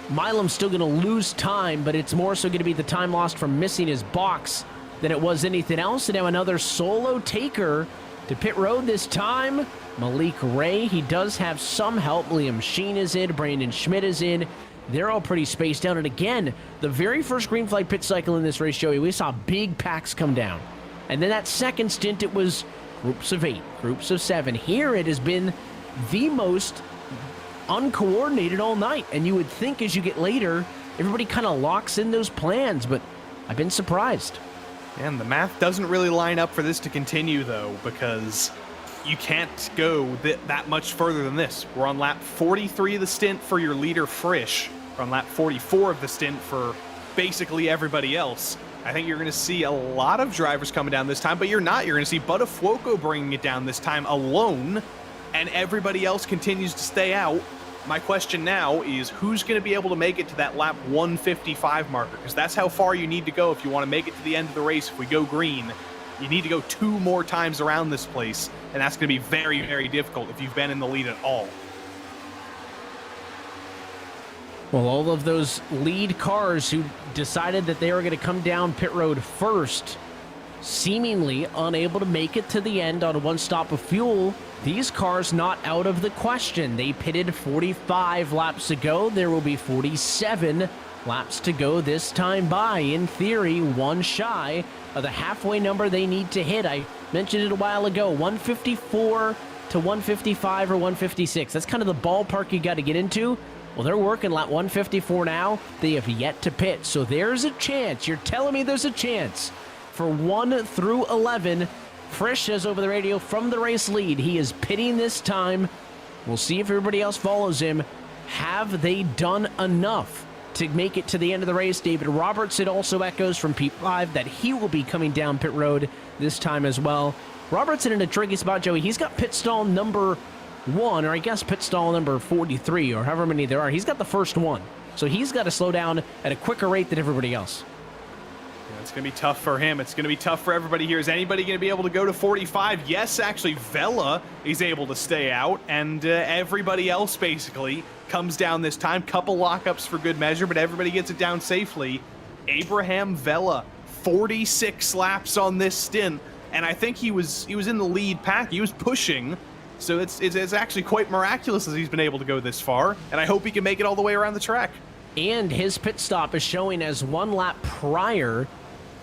Milam's still going to lose time, but it's more so going to be the time lost from missing his box than it was anything else. And now another solo taker to pit road this time. Malik Ray, he does have some help. Liam Sheen is in. Brandon Schmidt is in. They're all pretty spaced out. And again, the very first green flag pit cycle in this race, Joey, we saw big packs come down. And then that second stint, it was groups of 8, groups of 7. Here it has been the most uncoordinated all night. And you would think as you get later, everybody kind of locks in those plans. But I've been surprised. And the math doesn't really line up for this to continue, though, because you can't go that much further than this. We're on lap 43 of the stint for your leader, Frisch. We're on lap 44 of the stint for basically everybody else. I think you're going to see a lot of drivers coming down this time, but you're not. You're going to see Buttafuoco bringing it down this time alone, and everybody else continues to stay out. My question now is who's going to be able to make it to that lap 155 marker? Because that's how far you need to go if you want to make it to the end of the race. If we go green, you need to go 2 more times around this place, and that's going to be very, very difficult if you've been in the lead at all. Well, all of those lead cars who decided that they were going to come down pit road first, seemingly unable to make it to the end on one stop of fuel. These cars not out of the question. They pitted 45 laps ago. There will be 47 laps to go this time by. In theory, one shy of the halfway number they need to hit. I mentioned it a while ago, 154 to 155 or 156. That's kind of the ballpark you got to get into. Well, they're working lap 154 now. They have yet to pit. So there's a chance. You're telling me there's a chance for 1 through 11. Frisch says over the radio from the race lead, he is pitting this time. We'll see if everybody else follows him. Have they done enough to make it to the end of the race? David Robertson also echoes from P5 that he will be coming down pit road this time as well. Robertson in a tricky spot, Joey. He's got pit stall number 1, or I guess pit stall number 43, or however many there are. He's got the first one. So he's got to slow down at a quicker rate than everybody else. It's going to be tough for him. It's going to be tough for everybody here. Is anybody going to be able to go to 45? Yes, actually, Vela is able to stay out, and everybody else basically comes down this time. Couple lockups for good measure, but everybody gets it down safely. Abraham Vela, 46 laps on this stint, and I think he was in the lead pack. He was pushing, so it's actually quite miraculous that he's been able to go this far, and I hope he can make it all the way around the track. And his pit stop is showing as 1 lap prior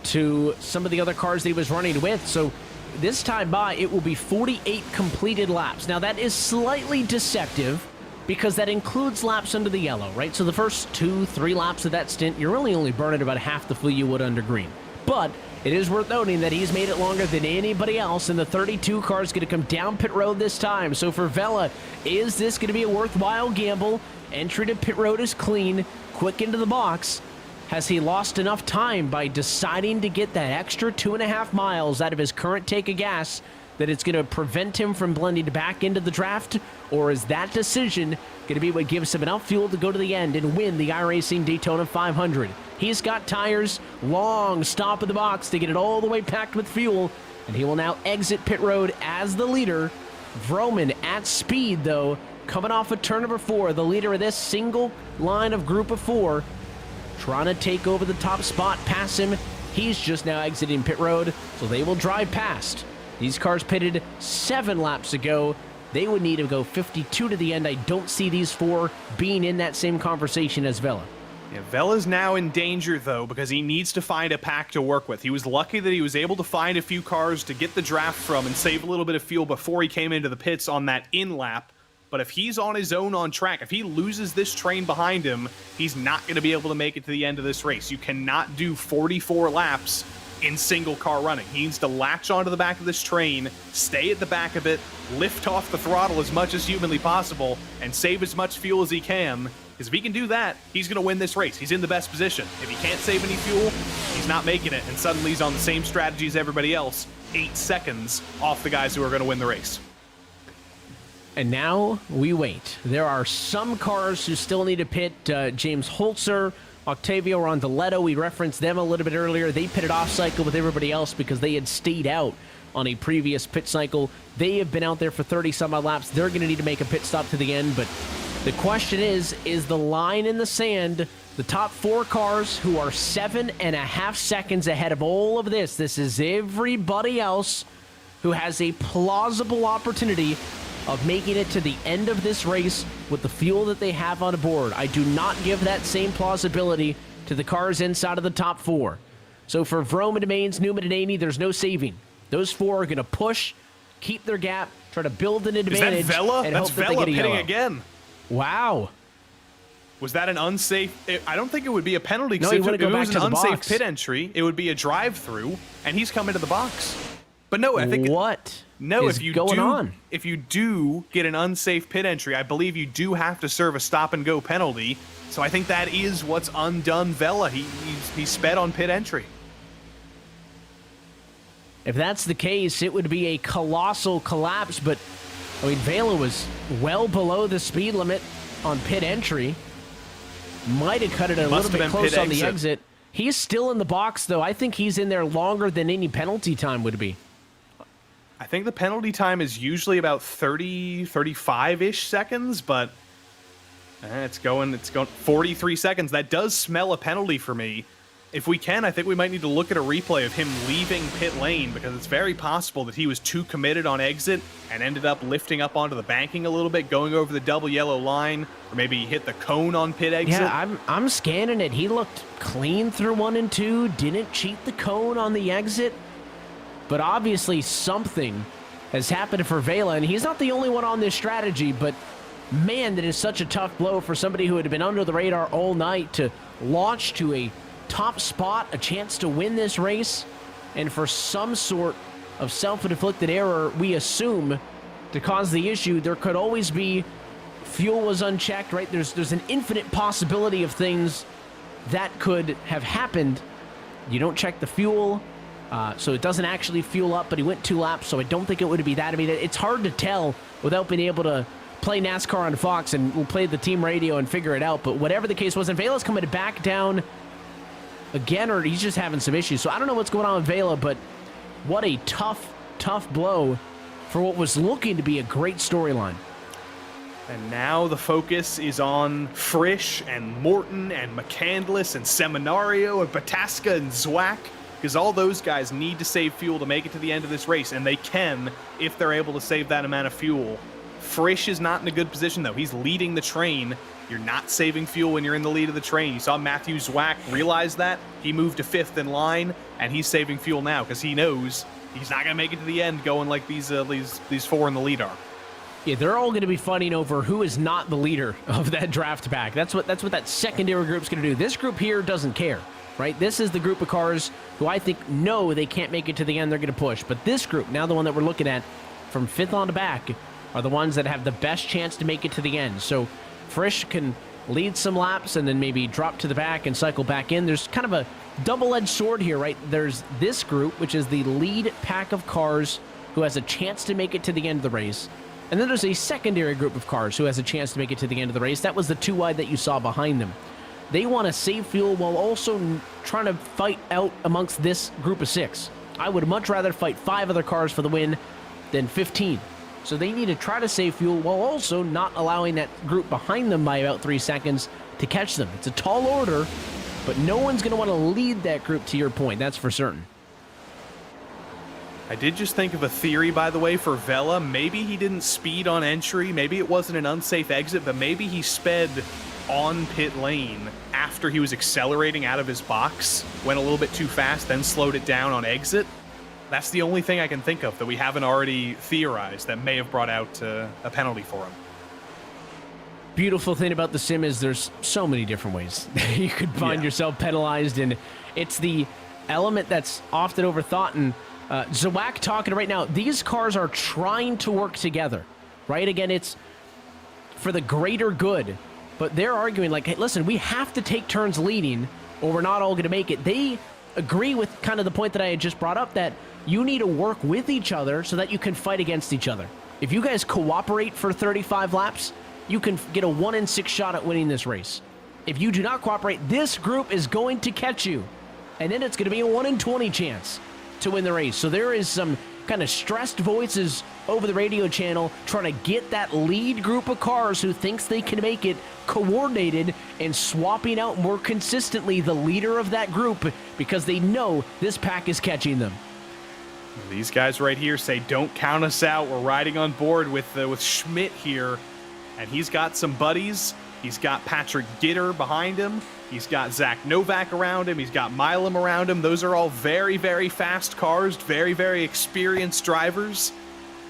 to some of the other cars that he was running with. So this time by, it will be 48 completed laps. Now that is slightly deceptive because that includes laps under the yellow, right? So the first 2-3 laps of that stint, you're really only burning about half the fuel you would under green. But it is worth noting that he's made it longer than anybody else, and the 32 car is going to come down pit road this time. So for Vela, is this going to be a worthwhile gamble? Entry to pit road is clean, quick into the box. Has he lost enough time by deciding to get that extra 2.5 miles out of his current take of gas that it's going to prevent him from blending back into the draft? Or is that decision going to be what gives him enough fuel to go to the end and win the iRacing Daytona 500? He's got tires, long stop in the box to get it all the way packed with fuel, and he will now exit pit road as the leader. Vroman at speed, though, coming off of turn number 4, the leader of this single line of group of 4. Trying to take over the top spot, pass him. He's just now exiting pit road, so they will drive past. These cars pitted 7 laps ago. They would need to go 52 to the end. I don't see these 4 being in that same conversation as Vela. Yeah, Vela's now in danger, though, because he needs to find a pack to work with. He was lucky that he was able to find a few cars to get the draft from and save a little bit of fuel before he came into the pits on that in lap. But if he's on his own on track, if he loses this train behind him, he's not going to be able to make it to the end of this race. You cannot do 44 laps in single car running. He needs to latch onto the back of this train, stay at the back of it, lift off the throttle as much as humanly possible, and save as much fuel as he can. Because if he can do that, he's going to win this race. He's in the best position. If he can't save any fuel, he's not making it, and suddenly he's on the same strategy as everybody else, 8 seconds off the guys who are going to win the race. And now we wait. There are some cars who still need to pit. James Holzer, Octavio Rondaletto, we referenced them a little bit earlier. They pitted off cycle with everybody else because they had stayed out on a previous pit cycle. They have been out there for 30-some-odd laps. They're going to need to make a pit stop to the end. But the question is the line in the sand, the top 4 cars who are 7.5 seconds ahead of all of this. This is everybody else who has a plausible opportunity of making it to the end of this race with the fuel that they have on board. I do not give that same plausibility to the cars inside of the top 4. So for Vroom and Maines, Newman and Aney, there's no saving. Those 4 are going to push, keep their gap, try to build an advantage. Is that Vela? And That's hope that Vela they get a pitting yellow. again. Wow. Was that an unsafe? I don't think it would be a penalty. No, If he it wouldn't go was back an to the unsafe box. pit entry, it would be a drive-through, and he's coming to the box. But no, I think What no. is If you going do, on? if you do get an unsafe pit entry, I believe you do have to serve a stop-and-go penalty. So I think that is what's undone Vela. He sped on pit entry. If that's the case, it would be a colossal collapse. But, I mean, Vela was well below the speed limit on pit entry. Might have cut it a Must little have bit been close pit on the exit. exit. He's still in the box, though. I think he's in there longer than any penalty time would be. I think the penalty time is usually about 30, 35-ish seconds, but it's going 43 seconds. That does smell a penalty for me. If we can, I think we might need to look at a replay of him leaving pit lane, because it's very possible that he was too committed on exit and ended up lifting up onto the banking a little bit, going over the double yellow line, or maybe he hit the cone on pit exit. Yeah, I'm scanning it. He looked clean through 1 and 2, didn't cheat the cone on the exit. But obviously something has happened for Vela, and he's not the only one on this strategy, but man, that is such a tough blow for somebody who had been under the radar all night to launch to a top spot, a chance to win this race, and for some sort of self-inflicted error, we assume, to cause the issue. There could always be fuel was unchecked, right? There's an infinite possibility of things that could have happened. You don't check the fuel, so it doesn't actually fuel up, but he went 2 laps, so I don't think it would be that. I mean, it's hard to tell without being able to play NASCAR on Fox, and we'll play the team radio and figure it out. But whatever the case was, and Vela's coming back down again, or he's just having some issues. So I don't know what's going on with Vela, but what a tough blow for what was looking to be a great storyline. And now the focus is on Frisch and Morton and McCandless and Seminario and Bataska and Zwack, because all those guys need to save fuel to make it to the end of this race, and they can if they're able to save that amount of fuel. Frisch is not in a good position, though. He's leading the train. You're not saving fuel when you're in the lead of the train. You saw Matthew Zwack realize that. He moved to 5th in line, and he's saving fuel now because he knows he's not going to make it to the end going like these 4 in the lead are. Yeah, they're all going to be fighting over who is not the leader of that draft pack. That's what that secondary group's going to do. This group here doesn't care, right? This is the group of cars who I think know they can't make it to the end. They're going to push. But this group, now the one that we're looking at from 5th on to back, are the ones that have the best chance to make it to the end. So Frisch can lead some laps and then maybe drop to the back and cycle back in. There's kind of a double-edged sword here, right? There's this group, which is the lead pack of cars who has a chance to make it to the end of the race. And then there's a secondary group of cars who has a chance to make it to the end of the race. That was the 2 wide that you saw behind them. They want to save fuel while also trying to fight out amongst this group of 6. I would much rather fight 5 other cars for the win than 15. So they need to try to save fuel while also not allowing that group behind them by about 3 seconds to catch them. It's a tall order, but no one's going to want to lead that group, to your point. That's for certain. I did just think of a theory, by the way, for Vela. Maybe he didn't speed on entry. Maybe it wasn't an unsafe exit, but maybe he sped on pit lane after he was accelerating out of his box, went a little bit too fast, then slowed it down on exit. That's the only thing I can think of that we haven't already theorized that may have brought out a penalty for him. Beautiful thing about the sim is there's so many different ways you could find yourself penalized, and it's the element that's often overthought. And Zwack talking right now, these cars are trying to work together, right? Again, it's for the greater good, but they're arguing like, hey, listen, we have to take turns leading or we're not all going to make it. They agree with kind of the point that I had just brought up, that you need to work with each other so that you can fight against each other. If you guys cooperate for 35 laps, you can get a 1 in 6 shot at winning this race. If you do not cooperate, this group is going to catch you. And then it's going to be a 1 in 20 chance to win the race. So there is some kind of stressed voices over the radio channel trying to get that lead group of cars who thinks they can make it coordinated and swapping out more consistently the leader of that group because they know this pack is catching them. These guys right here say, don't count us out. We're riding on board with Schmidt here. And he's got some buddies. He's got Patrick Gitter behind him. He's got Zach Novak around him. He's got Milam around him. Those are all very, very fast cars, very, very experienced drivers.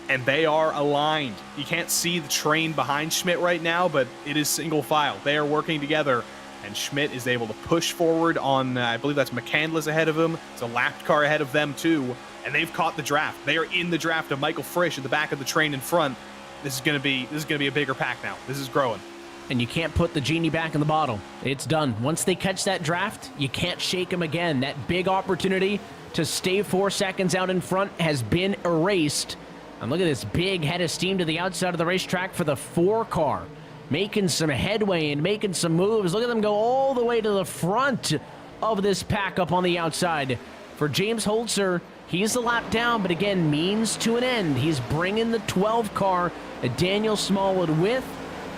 And they are aligned. You can't see the train behind Schmidt right now, but it is single file. They are working together. And Schmidt is able to push forward on, I believe that's McCandless ahead of him. It's a lapped car ahead of them too. And they've caught the draft. They are in the draft of Michael Frisch at the back of the train in front. This is gonna be a bigger pack now. This is growing. And you can't put the genie back in the bottle. It's done. Once they catch that draft, you can't shake them again. That big opportunity to stay 4 seconds out in front has been erased. And look at this big head of steam to the outside of the racetrack for the 4 car. Making some headway and making some moves. Look at them go all the way to the front of this pack up on the outside. For James Holzer, he's the lap down, but again, means to an end. He's bringing the 12 car, a Daniel Smallwood with,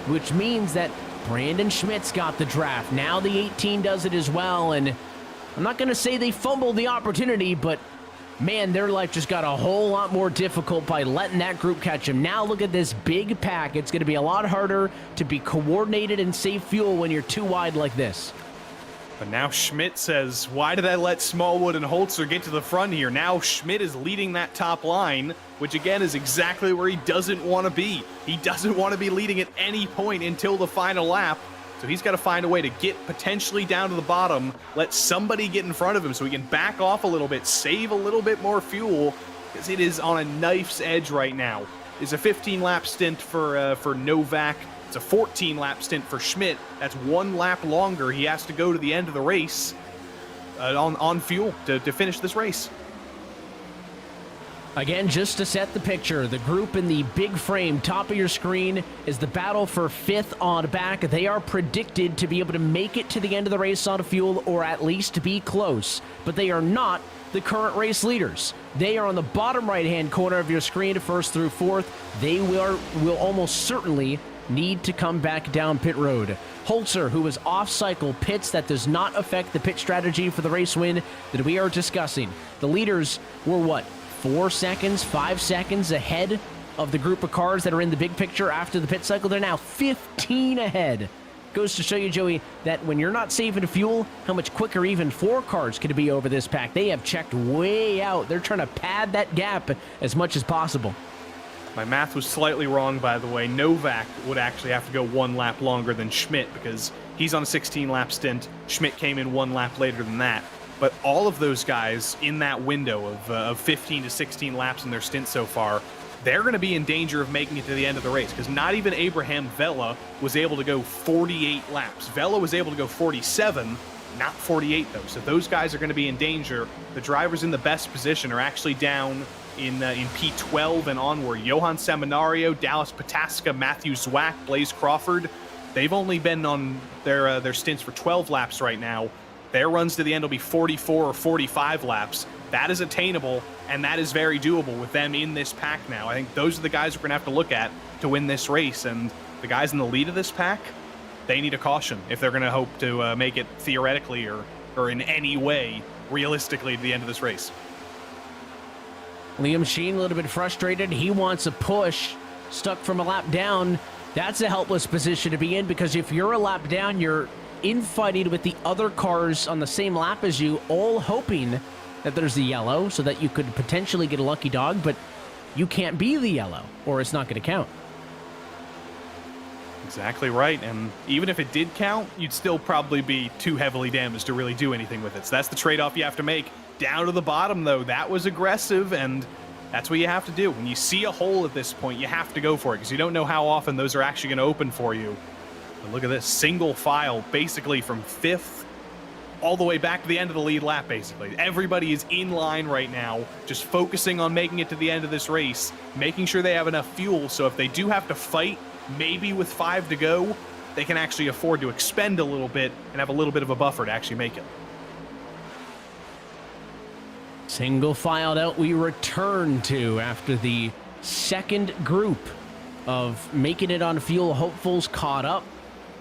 which means that Brandon Schmidt's got the draft. Now the 18 does it as well, and I'm not going to say they fumbled the opportunity, but man, their life just got a whole lot more difficult by letting that group catch him. Now look at this big pack. It's going to be a lot harder to be coordinated and save fuel when you're too wide like this. But now Schmidt says, why did I let Smallwood and Holzer get to the front here? Now Schmidt is leading that top line, which again is exactly where he doesn't want to be. He doesn't want to be leading at any point until the final lap. So he's got to find a way to get potentially down to the bottom, let somebody get in front of him so he can back off a little bit, save a little bit more fuel, because it is on a knife's edge right now. It's a 15-lap stint for Novak. It's a 14-lap stint for Schmidt. That's 1 lap longer. He has to go to the end of the race on fuel to finish this race. Again, just to set the picture, the group in the big frame, top of your screen, is the battle for 5th on back. They are predicted to be able to make it to the end of the race on fuel, or at least be close. But they are not the current race leaders. They are on the bottom right-hand corner of your screen, 1st through 4th. They will almost certainly need to come back down pit road. Holzer, who was off-cycle pits, that does not affect the pit strategy for the race win that we are discussing. The leaders were what? 4 seconds, 5 seconds ahead of the group of cars that are in the big picture after the pit cycle. They're now 15 ahead. Goes to show you, Joey, that when you're not saving fuel, how much quicker even 4 cars could be over this pack. They have checked way out. They're trying to pad that gap as much as possible. My math was slightly wrong, by the way. Novak would actually have to go 1 lap longer than Schmidt because he's on a 16-lap stint. Schmidt came in 1 lap later than that. But all of those guys in that window of 15 to 16 laps in their stint so far, they're going to be in danger of making it to the end of the race because not even Abraham Vella was able to go 48 laps. Vella was able to go 47, not 48 though. So those guys are going to be in danger. The drivers in the best position are actually down in P12 and onward. Johan Seminario, Dallas Pataska, Matthew Zwack, Blaze Crawford. They've only been on their stints for 12 laps right now. Their runs to the end will be 44 or 45 laps. That is attainable, and that is very doable with them in this pack now. I think those are the guys we're going to have to look at to win this race, and the guys in the lead of this pack, they need a caution if they're going to hope to make it theoretically or in any way realistically to the end of this race. Liam Sheen a little bit frustrated. He wants a push, stuck from a lap down. That's a helpless position to be in because if you're a lap down, you're infighting with the other cars on the same lap as you, all hoping that there's the yellow so that you could potentially get a lucky dog, but you can't be the yellow or it's not going to count. Exactly right, and even if it did count, you'd still probably be too heavily damaged to really do anything with it. So that's the trade-off you have to make. Down to the bottom, though, that was aggressive, and that's what you have to do. When you see a hole at this point, you have to go for it because you don't know how often those are actually going to open for you. But look at this, single file, basically from 5th all the way back to the end of the lead lap, basically. Everybody is in line right now, just focusing on making it to the end of this race, making sure they have enough fuel, so if they do have to fight, maybe with 5 to go, they can actually afford to expend a little bit and have a little bit of a buffer to actually make it. Single filed out we return to after the second group of making it on fuel hopefuls caught up.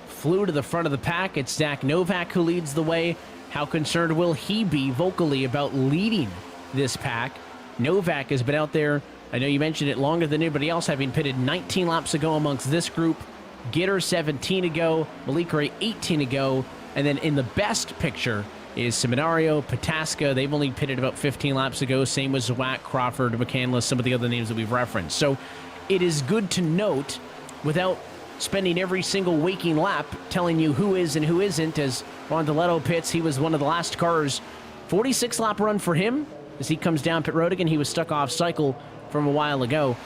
Flew to the front of the pack. It's Zach Novak who leads the way. How concerned will he be vocally about leading this pack? Novak has been out there, I know you mentioned it, longer than anybody else, having pitted 19 laps ago amongst this group. Gitter 17 ago, Malik Ray 18 ago, and then in the best picture is Seminario, Pataska. They've only pitted about 15 laps ago. Same with Zawak, Crawford, McCandless, some of the other names that we've referenced. So it is good to note, without spending every single waking lap telling you who is and who isn't, as Ron Deletto pits. He was one of the last cars. 46 lap run for him as he comes down pit road again. He was stuck off cycle from a while ago.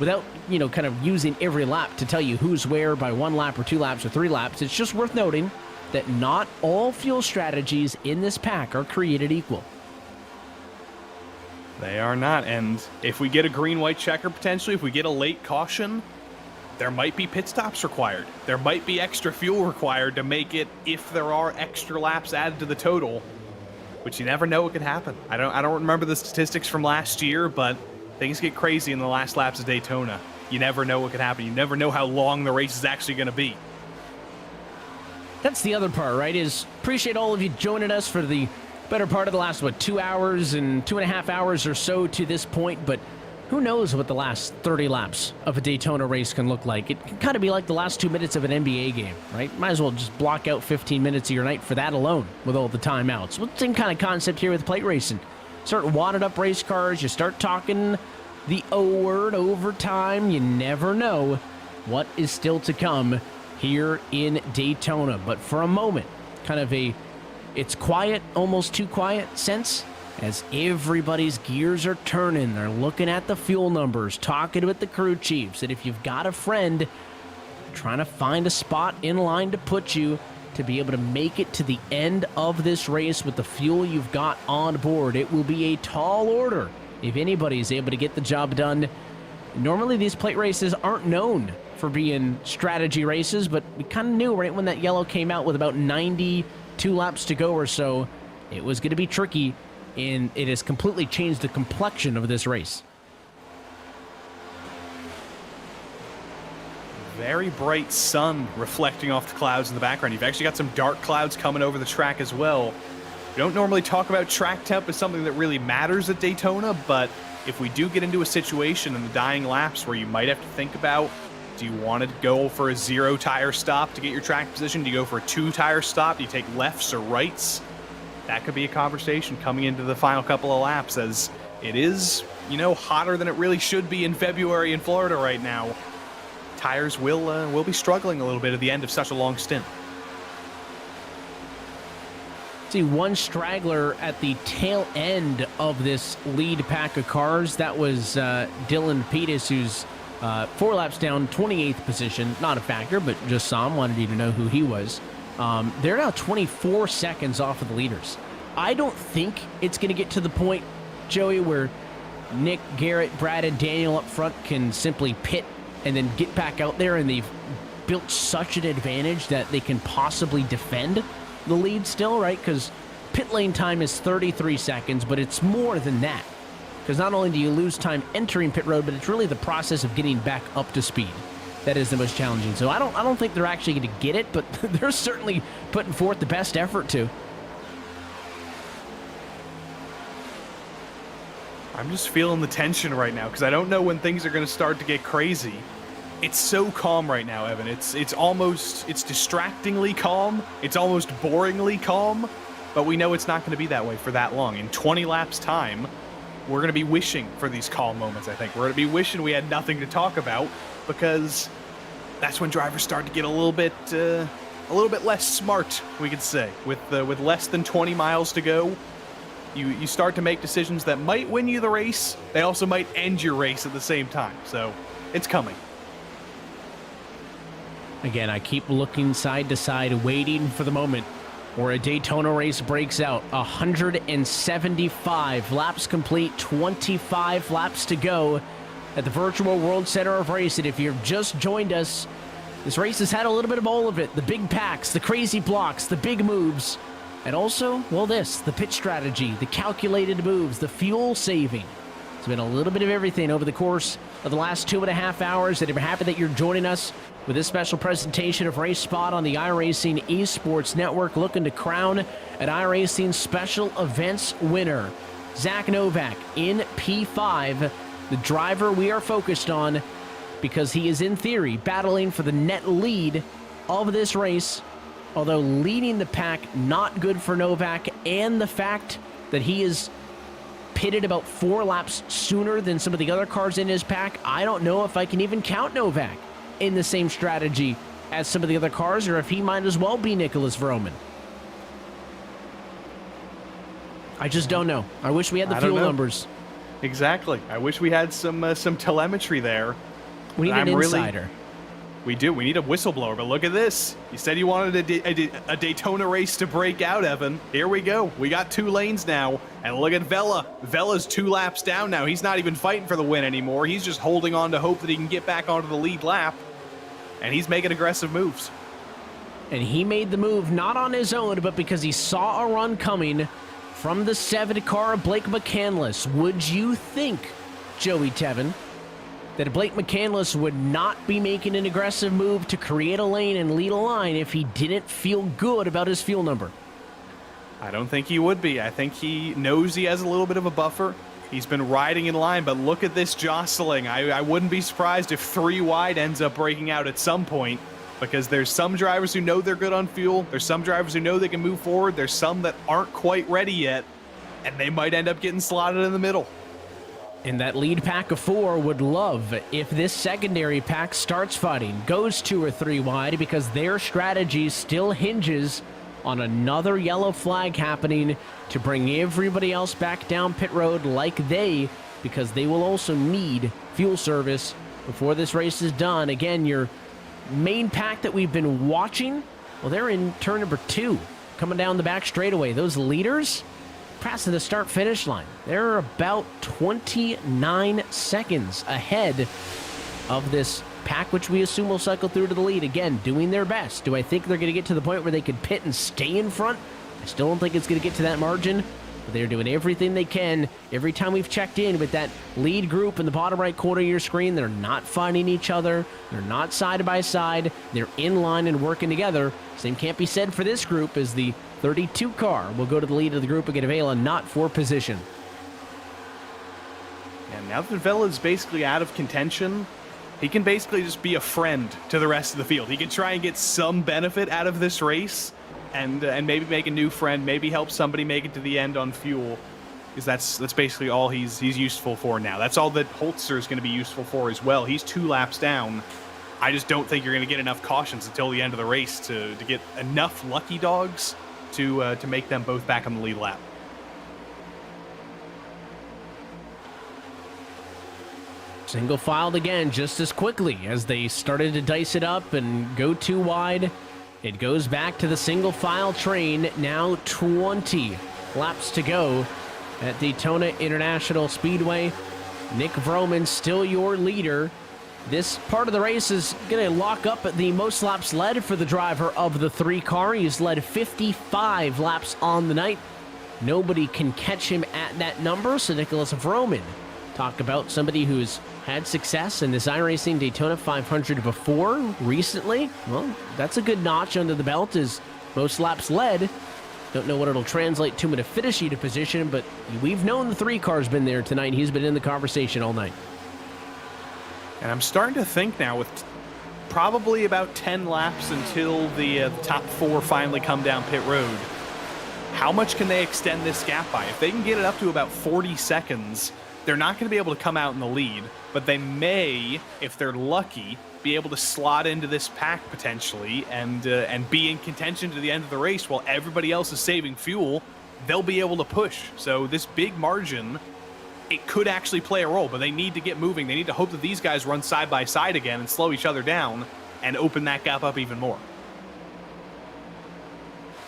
Without, kind of using every lap to tell you who's where by 1 lap or 2 laps or 3 laps, it's just worth noting that not all fuel strategies in this pack are created equal. They are not, and if we get a green-white checker potentially, if we get a late caution, there might be pit stops required. There might be extra fuel required to make it if there are extra laps added to the total, which you never know what could happen. I don't remember the statistics from last year, but things get crazy in the last laps of Daytona. You never know what could happen. You never know how long the race is actually going to be. That's the other part, right? Is appreciate all of you joining us for the better part of the last, 2 hours and 2.5 hours or so to this point, but who knows what the last 30 laps of a Daytona race can look like. It can kind of be like the last 2 minutes of an NBA game, right? Might as well just block out 15 minutes of your night for that alone with all the timeouts. Well, same kind of concept here with plate racing. Start wadded up race cars, you start talking the O word over time, you never know what is still to come here in Daytona. But for a moment, kind of it's quiet, almost too quiet sense, as everybody's gears are turning. They're looking at the fuel numbers, talking with the crew chiefs, and if you've got a friend trying to find a spot in line to put you to be able to make it to the end of this race with the fuel you've got on board, it will be a tall order if anybody's able to get the job done. Normally these plate races aren't known for being strategy races, but we kind of knew right when that yellow came out with about 92 laps to go or so, it was going to be tricky, and it has completely changed the complexion of this race. Very bright sun reflecting off the clouds in the background. You've actually got some dark clouds coming over the track as well. We don't normally talk about track temp as something that really matters at Daytona, but if we do get into a situation in the dying laps where you might have to think about, do you want to go for a 0 tire stop to get your track position? Do you go for a 2 tire stop? Do you take lefts or rights? That could be a conversation coming into the final couple of laps, as it is, hotter than it really should be in February in Florida right now. Tires will be struggling a little bit at the end of such a long stint. See one straggler at the tail end of this lead pack of cars. That was Dylan Pettis, who's 4 laps down, 28th position. Not a factor, but just saw him, wanted you to know who he was. They're now 24 seconds off of the leaders. I don't think it's going to get to the point, Joey, where Nick, Garrett, Brad, and Daniel up front can simply pit and then get back out there, and they've built such an advantage that they can possibly defend the lead still, right? Because pit lane time is 33 seconds, but it's more than that. Because not only do you lose time entering pit road, but it's really the process of getting back up to speed that is the most challenging. So I don't think they're actually going to get it, but they're certainly putting forth the best effort to. I'm just feeling the tension right now because I don't know when things are going to start to get crazy. It's so calm right now, Evan. It's distractingly calm. It's almost boringly calm, but we know it's not going to be that way for that long. In 20 laps time, we're going to be wishing for these calm moments, I think. We're going to be wishing we had nothing to talk about, because that's when drivers start to get a little bit less smart, we could say. With less than 20 miles to go, you start to make decisions that might win you the race. They also might end your race at the same time. So it's coming. Again, I keep looking side to side, waiting for the moment where a Daytona race breaks out. 175 laps complete, 25 laps to go at the Virtual World Center of Racing. If you've just joined us, this race has had a little bit of all of it. The big packs, the crazy blocks, the big moves, and also, well, the pit strategy, the calculated moves, the fuel saving. It's been a little bit of everything over the course of the last 2.5 hours, and I'm happy that you're joining us with this special presentation of Race Spot on the iRacing Esports Network, looking to crown an iRacing special events winner. Zach Novak in P5, the driver we are focused on because he is in theory battling for the net lead of this race, although leading the pack not good for Novak, and the fact that he is pitted about 4 laps sooner than some of the other cars in his pack. I don't know if I can even count Novak in the same strategy as some of the other cars, or if he might as well be Nicholas Vroman. I just don't know. I wish we had the fuel numbers. Exactly. I wish we had some telemetry there. We need an insider. We do. We need a whistleblower, but look at this. You said you wanted a Daytona race to break out, Evan. Here we go. We got 2 lanes now, and look at Vela. Vela's 2 laps down now. He's not even fighting for the win anymore. He's just holding on to hope that he can get back onto the lead lap, and he's making aggressive moves. And he made the move not on his own, but because he saw a run coming from the 7 car of Blake McCandless. Would you think, Joey Tevin, that Blake McCandless would not be making an aggressive move to create a lane and lead a line if he didn't feel good about his fuel number? I don't think he would be. I think he knows he has a little bit of a buffer. He's been riding in line, but look at this jostling. I wouldn't be surprised if 3 wide ends up breaking out at some point, because there's some drivers who know they're good on fuel. There's some drivers who know they can move forward. There's some that aren't quite ready yet, and they might end up getting slotted in the middle. And that lead pack of 4 would love if this secondary pack starts fighting, goes 2 or 3 wide, because their strategy still hinges on another yellow flag happening to bring everybody else back down pit road because they will also need fuel service before this race is done. Again, your main pack that we've been watching, well, they're in turn number 2, coming down the back straightaway. Those leaders passing the start-finish line. They're about 29 seconds ahead of this pack, which we assume will cycle through to the lead. Again, doing their best. Do I think they're going to get to the point where they could pit and stay in front? I still don't think it's going to get to that margin, but they're doing everything they can. Every time we've checked in with that lead group in the bottom right corner of your screen, they're not fighting each other. They're not side by side. They're in line and working together. Same can't be said for this group, as the 32 car will go to the lead of the group and get Vela not for position. And now that Vela's basically out of contention, he can basically just be a friend to the rest of the field. He can try and get some benefit out of this race, and maybe make a new friend, maybe help somebody make it to the end on fuel, because that's basically all he's useful for now. That's all that Holzer is going to be useful for as well. He's 2 laps down. I just don't think you're going to get enough cautions until the end of the race to get enough lucky dogs to make them both back on the lead lap. Single filed again just as quickly as they started to dice it up and go 2 wide. It goes back to the single file train. Now 20 laps to go at Daytona International Speedway. Nick Vroman still your leader. This part of the race is going to lock up at the most laps led for the driver of the 3 car. He's led 55 laps on the night. Nobody can catch him at that number, so Nicholas Vroman, talk about somebody who's had success in this iRacing Daytona 500 before, recently. Well, that's a good notch under the belt, is most laps led. Don't know what it'll translate to in a finishing position, but we've known the 3 car's been there tonight. He's been in the conversation all night. And I'm starting to think now, with probably about 10 laps until the top 4 finally come down pit road, how much can they extend this gap by? If they can get it up to about 40 seconds, they're not going to be able to come out in the lead, but they may, if they're lucky, be able to slot into this pack potentially and be in contention to the end of the race while everybody else is saving fuel. They'll be able to push. So this big margin, it could actually play a role, but they need to get moving. They need to hope that these guys run side by side again and slow each other down and open that gap up even more.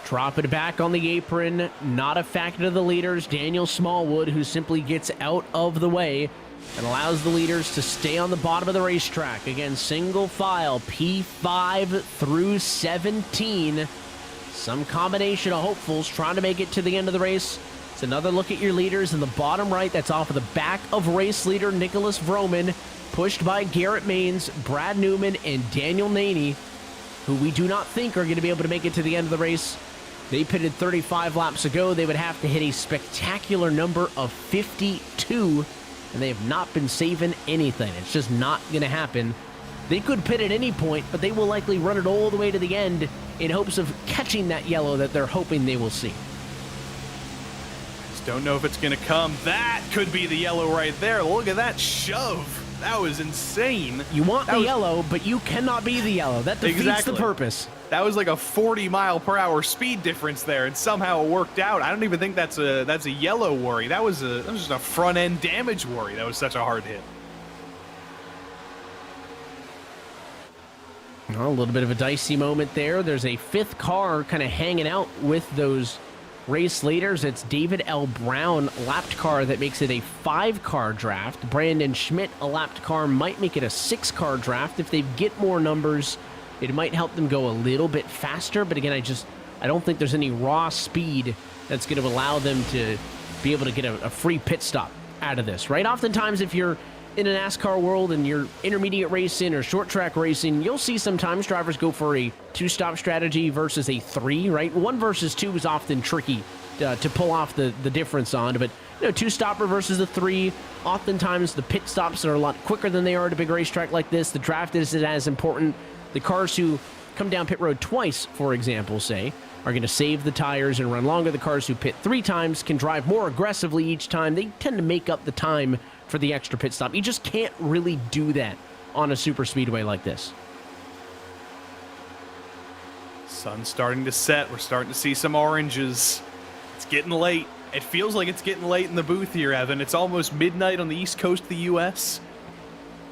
Drop it back on the apron. Not a factor to the leaders. Daniel Smallwood, who simply gets out of the way and allows the leaders to stay on the bottom of the racetrack. Again, single file, P5 through 17. Some combination of hopefuls trying to make it to the end of the race. It's another look at your leaders in the bottom right. That's off of the back of race leader Nicholas Vroman, pushed by Garrett Maines, Brad Newman, and Daniel Naney, who we do not think are going to be able to make it to the end of the race. They pitted 35 laps ago. They would have to hit a spectacular number of 52, and they have not been saving anything. It's just not going to happen. They could pit at any point, but they will likely run it all the way to the end in hopes of catching that yellow that they're hoping they will see. Just don't know if it's going to come. That could be the yellow right there. Look at that shove. That was insane. You want the yellow, but you cannot be the yellow. That defeats the purpose. That was like a 40-mile-per-hour speed difference there, and somehow it worked out. I don't even think that's a yellow worry. That was just a front-end damage worry. That was such a hard hit. Well, a little bit of a dicey moment there. There's a fifth car kind of hanging out with those race leaders. It's David L. Brown, lapped car, that makes it a 5-car draft. Brandon Schmidt, a lapped car, might make it a 6-car draft. If they get more numbers, it might help them go a little bit faster. But again, I don't think there's any raw speed that's going to allow them to be able to get a free pit stop out of this, right? Oftentimes, if you're in a NASCAR world and you're intermediate racing or short track racing, you'll see sometimes drivers go for a 2-stop strategy versus a 3, right? 1 versus 2 is often tricky to pull off the difference on, but 2-stopper versus a 3, oftentimes the pit stops are a lot quicker than they are at a big racetrack like this. The draft isn't as important. The cars who come down pit road twice, for example, say, are going to save the tires and run longer. The cars who pit 3 times can drive more aggressively each time. They tend to make up the time for the extra pit stop. You just can't really do that on a super speedway like this. Sun's starting to set. We're starting to see some oranges. It's getting late. It feels like it's getting late in the booth here, Evan. It's almost midnight on the east coast of the U.S.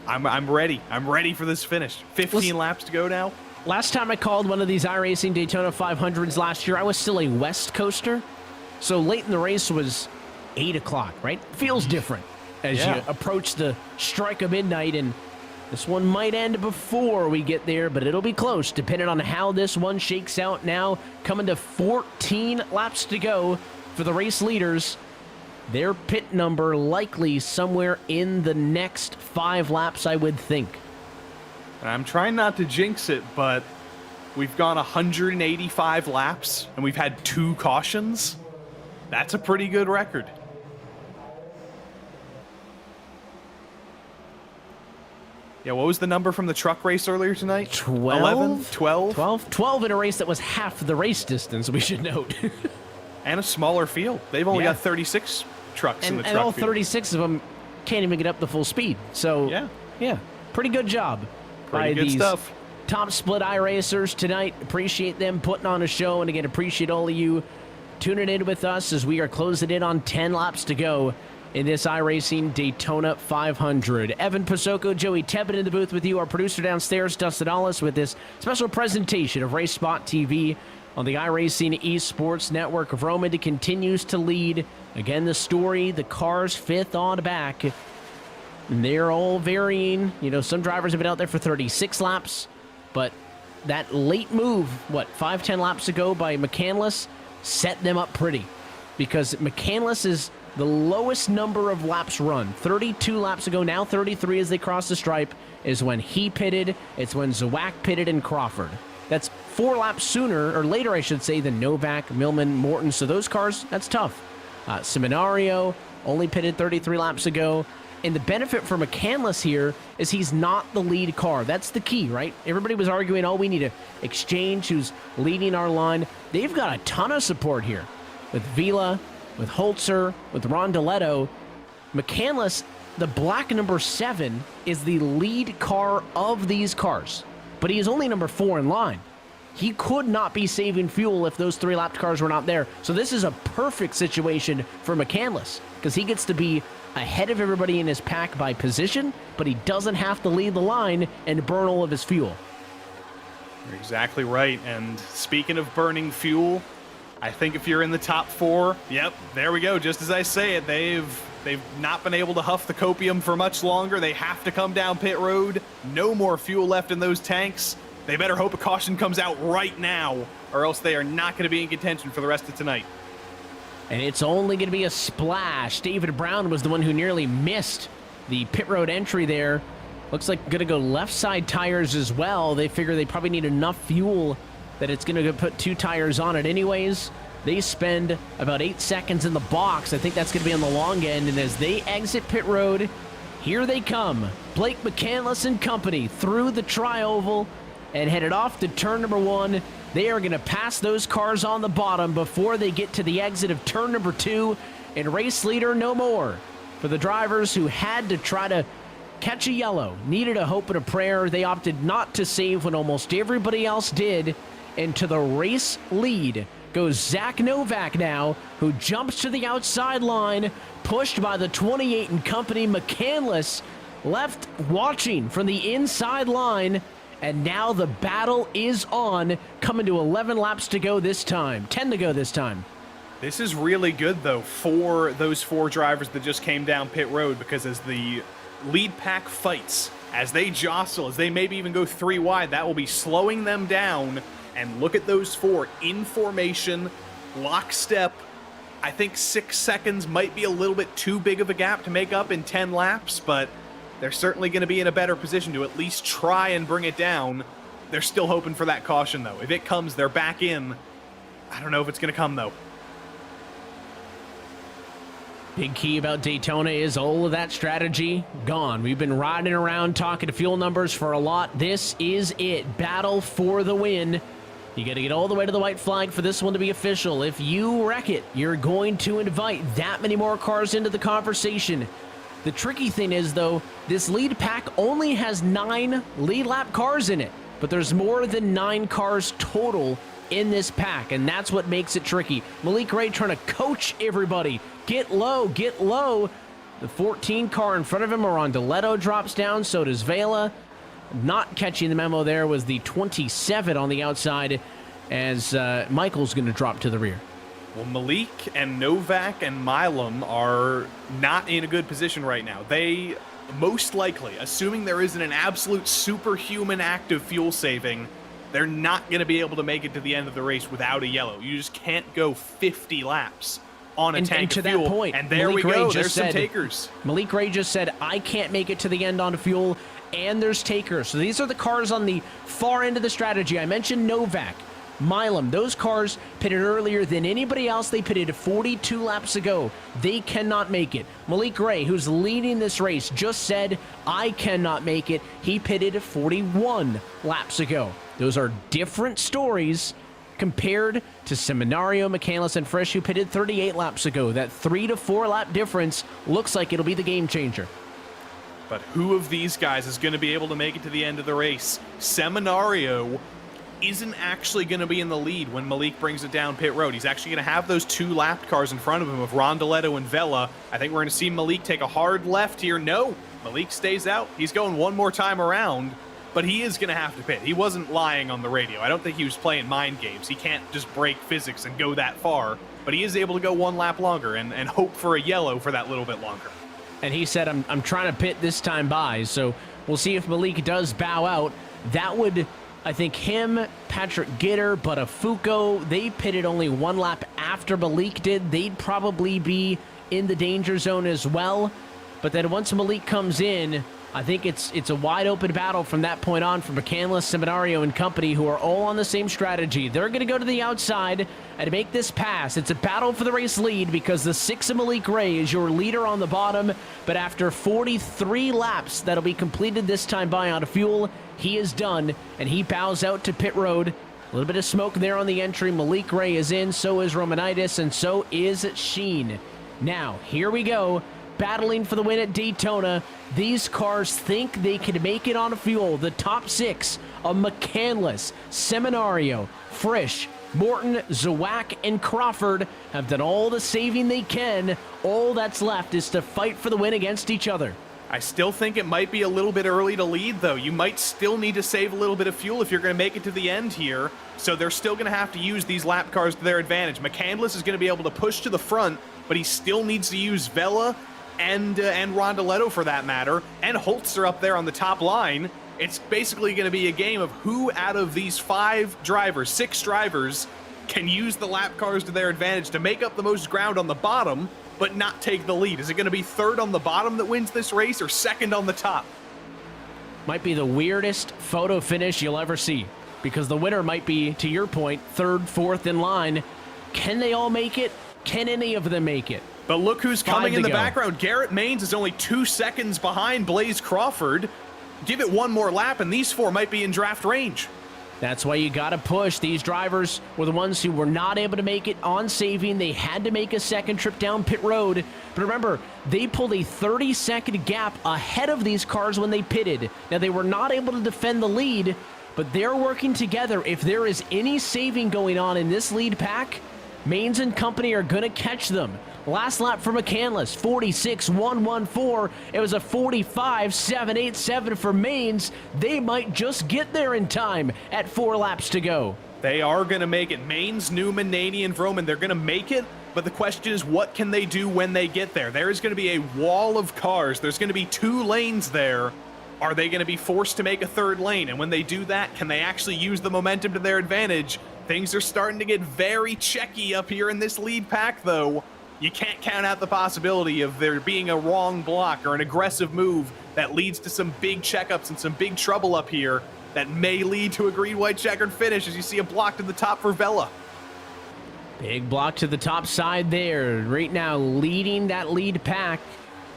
I'm ready. I'm ready for this finish. 15 laps to go now. Last time I called one of these iRacing Daytona 500s last year, I was still a West Coaster. So late in the race was 8 o'clock, right? Feels different as you approach the strike of midnight, and this one might end before we get there, but it'll be close, depending on how this one shakes out. Now coming to 14 laps to go for the race leaders. Their pit number likely somewhere in the next 5 laps, I would think. And I'm trying not to jinx it, but we've gone 185 laps, and we've had 2 cautions. That's a pretty good record. Yeah, what was the number from the truck race earlier tonight? 12? 11? 12? 12 in a race that was half the race distance, we should note. And a smaller field. They've only got 36 trucks in the truck and all field. 36 of them can't even get up to full speed. So, yeah, pretty good job by good these stuff. top split iRacers tonight. Appreciate them putting on a show, and again, appreciate all of you tuning in with us as we are closing in on 10 laps to go in this iRacing Daytona 500. Evan Pasoko, Joey Tebbin in the booth with you. Our producer downstairs, Dustin Allis, with this special presentation of Race Spot TV on the iRacing Esports Network. Roman continues to lead. Again, the story, the cars 5th on back. And they're all varying. Some drivers have been out there for 36 laps, but that late move, 5-10 laps ago by McCandless, set them up pretty, because McCandless is the lowest number of laps run. 32 laps ago, now 33 as they cross the stripe, is when he pitted. It's when Zawak pitted and Crawford. That's 4 laps sooner, or later, I should say, than Novak, Millman, Morton. So those cars, that's tough. Seminario only pitted 33 laps ago. And the benefit for McCandless here is he's not the lead car. That's the key, right? Everybody was arguing, we need to exchange who's leading our line. They've got a ton of support here with Vila, with Holzer, with Rondeletto. McCandless, the black number 7, is the lead car of these cars, but he is only number 4 in line. He could not be saving fuel if those 3-lapped cars were not there. So this is a perfect situation for McCandless, because he gets to be ahead of everybody in his pack by position, but he doesn't have to lead the line and burn all of his fuel. You're exactly right. And speaking of burning fuel, I think if you're in the top 4, yep, there we go. Just as I say it, they've not been able to huff the copium for much longer. They have to come down pit road. No more fuel left in those tanks. They better hope a caution comes out right now, or else they are not going to be in contention for the rest of tonight. And it's only going to be a splash. David Brown was the one who nearly missed the pit road entry there. Looks like going to go left side tires as well. They figure they probably need enough fuel that it's going to put 2 tires on it anyways. They spend about 8 seconds in the box. I think that's going to be on the long end. And as they exit pit road, here they come. Blake McCandless and company through the tri-oval and headed off to turn number 1. They are going to pass those cars on the bottom before they get to the exit of turn number 2. And race leader no more for the drivers who had to try to catch a yellow. Needed a hope and a prayer. They opted not to save when almost everybody else did. And to the race lead goes Zach Novak now, who jumps to the outside line, pushed by the 28 and company. McCandless left watching from the inside line, and now the battle is on, coming to 11 laps to go this time, 10 to go this time. This is really good, though, for those 4 drivers that just came down pit road, because as the lead pack fights, as they jostle, as they maybe even go 3 wide, that will be slowing them down. And look at those 4 in formation, lockstep. I think 6 seconds might be a little bit too big of a gap to make up in 10 laps, but they're certainly going to be in a better position to at least try and bring it down. They're still hoping for that caution, though. If it comes, they're back in. I don't know if it's going to come, though. Big key about Daytona is all of that strategy gone. We've been riding around talking to fuel numbers for a lot. This is it. Battle for the win. You got to get all the way to the white flag for this one to be official. If you wreck it, you're going to invite that many more cars into the conversation. The tricky thing is, though, this lead pack only has 9 lead lap cars in it, but there's more than 9 cars total in this pack, and that's what makes it tricky. Malik Ray trying to coach everybody. Get low, get low. The 14 car in front of him, Arondeletto drops down, so does Vela. Not catching the memo there was the 27 on the outside, as Michael's going to drop to the rear. Well, Malik and Novak and Milam are not in a good position right now. They most likely, assuming there isn't an absolute superhuman act of fuel saving, they're not going to be able to make it to the end of the race without a yellow. You just can't go 50 laps on a tank of fuel. That point, and there Malik we Ray go. just There's said, some takers. Malik Ray just said, I can't make it to the end on fuel, and there's takers. So these are the cars on the far end of the strategy. I mentioned Novak, Milam. Those cars pitted earlier than anybody else. They pitted 42 laps ago. They cannot make it. Malik Ray, who's leading this race, just said, I cannot make it. He pitted 41 laps ago. Those are different stories compared to Seminario, McCandless, and Frisch, who pitted 38 laps ago. That 3 to 4 lap difference looks like it'll be the game changer. But who of these guys is going to be able to make it to the end of the race? Seminario isn't actually going to be in the lead when Malik brings it down pit road. He's actually going to have those 2 lapped cars in front of him of Rondeletto and Vela. I think we're going to see Malik take a hard left here. No, Malik stays out. He's going one more time around, but he is going to have to pit. He wasn't lying on the radio. I don't think he was playing mind games. He can't just break physics and go that far, but he is able to go 1 lap longer and hope for a yellow for that little bit longer. And he said, I'm trying to pit this time by, so we'll see if Malik does bow out. That would, I think, him, Patrick Gitter, Buttafuoco, they pitted only 1 lap after Malik did. They'd probably be in the danger zone as well. But then once Malik comes in, I think it's a wide open battle from that point on for McCandless, Seminario, and company, who are all on the same strategy. They're going to go to the outside and make this pass. It's a battle for the race lead because the 6 of Malik Ray is your leader on the bottom. But after 43 laps that'll be completed this time by on fuel, he is done, and he bows out to pit road. A little bit of smoke there on the entry. Malik Ray is in, so is Romanitis, and so is Sheen. Now, here we go. Battling for the win at Daytona. These cars think they can make it on fuel. The top 6 of McCandless, Seminario, Frisch, Morton, Zawak, and Crawford have done all the saving they can. All that's left is to fight for the win against each other. I still think it might be a little bit early to lead, though. You might still need to save a little bit of fuel if you're going to make it to the end here. So they're still going to have to use these lap cars to their advantage. McCandless is going to be able to push to the front, but he still needs to use Vela and Rondeletto for that matter, and Holtzer up there on the top line. It's basically going to be a game of who out of these 6 drivers, can use the lap cars to their advantage to make up the most ground on the bottom, but not take the lead. Is it going to be third on the bottom that wins this race or second on the top? Might be the weirdest photo finish you'll ever see, because the winner might be, to your point, third, fourth in line. Can they all make it? Can any of them make it? But look who's coming in the go. background. Garrett Maines is only 2 seconds behind Blaze Crawford. Give it one more lap and these 4 might be in draft range. That's why you got to push. These drivers were the ones who were not able to make it on saving. They had to make a second trip down pit road. But remember, they pulled a 30-second gap ahead of these cars when they pitted. Now, they were not able to defend the lead, but they're working together. If there is any saving going on in this lead pack, Maines and company are going to catch them. Last lap for McCandless, 46.114. It was a 45.787 for Maines. They might just get there in time at 4 laps to go. They are going to make it. Maines, Newman, Naney, and Vroman, they're going to make it, but the question is, what can they do when they get there? There is going to be a wall of cars. There's going to be 2 lanes there. Are they going to be forced to make a 3rd lane? And when they do that, can they actually use the momentum to their advantage? Things are starting to get very checky up here in this lead pack, though. You can't count out the possibility of there being a wrong block or an aggressive move that leads to some big checkups and some big trouble up here that may lead to a green-white checkered finish as you see a block to the top for Vela. Big block to the top side there. Right now, leading that lead pack.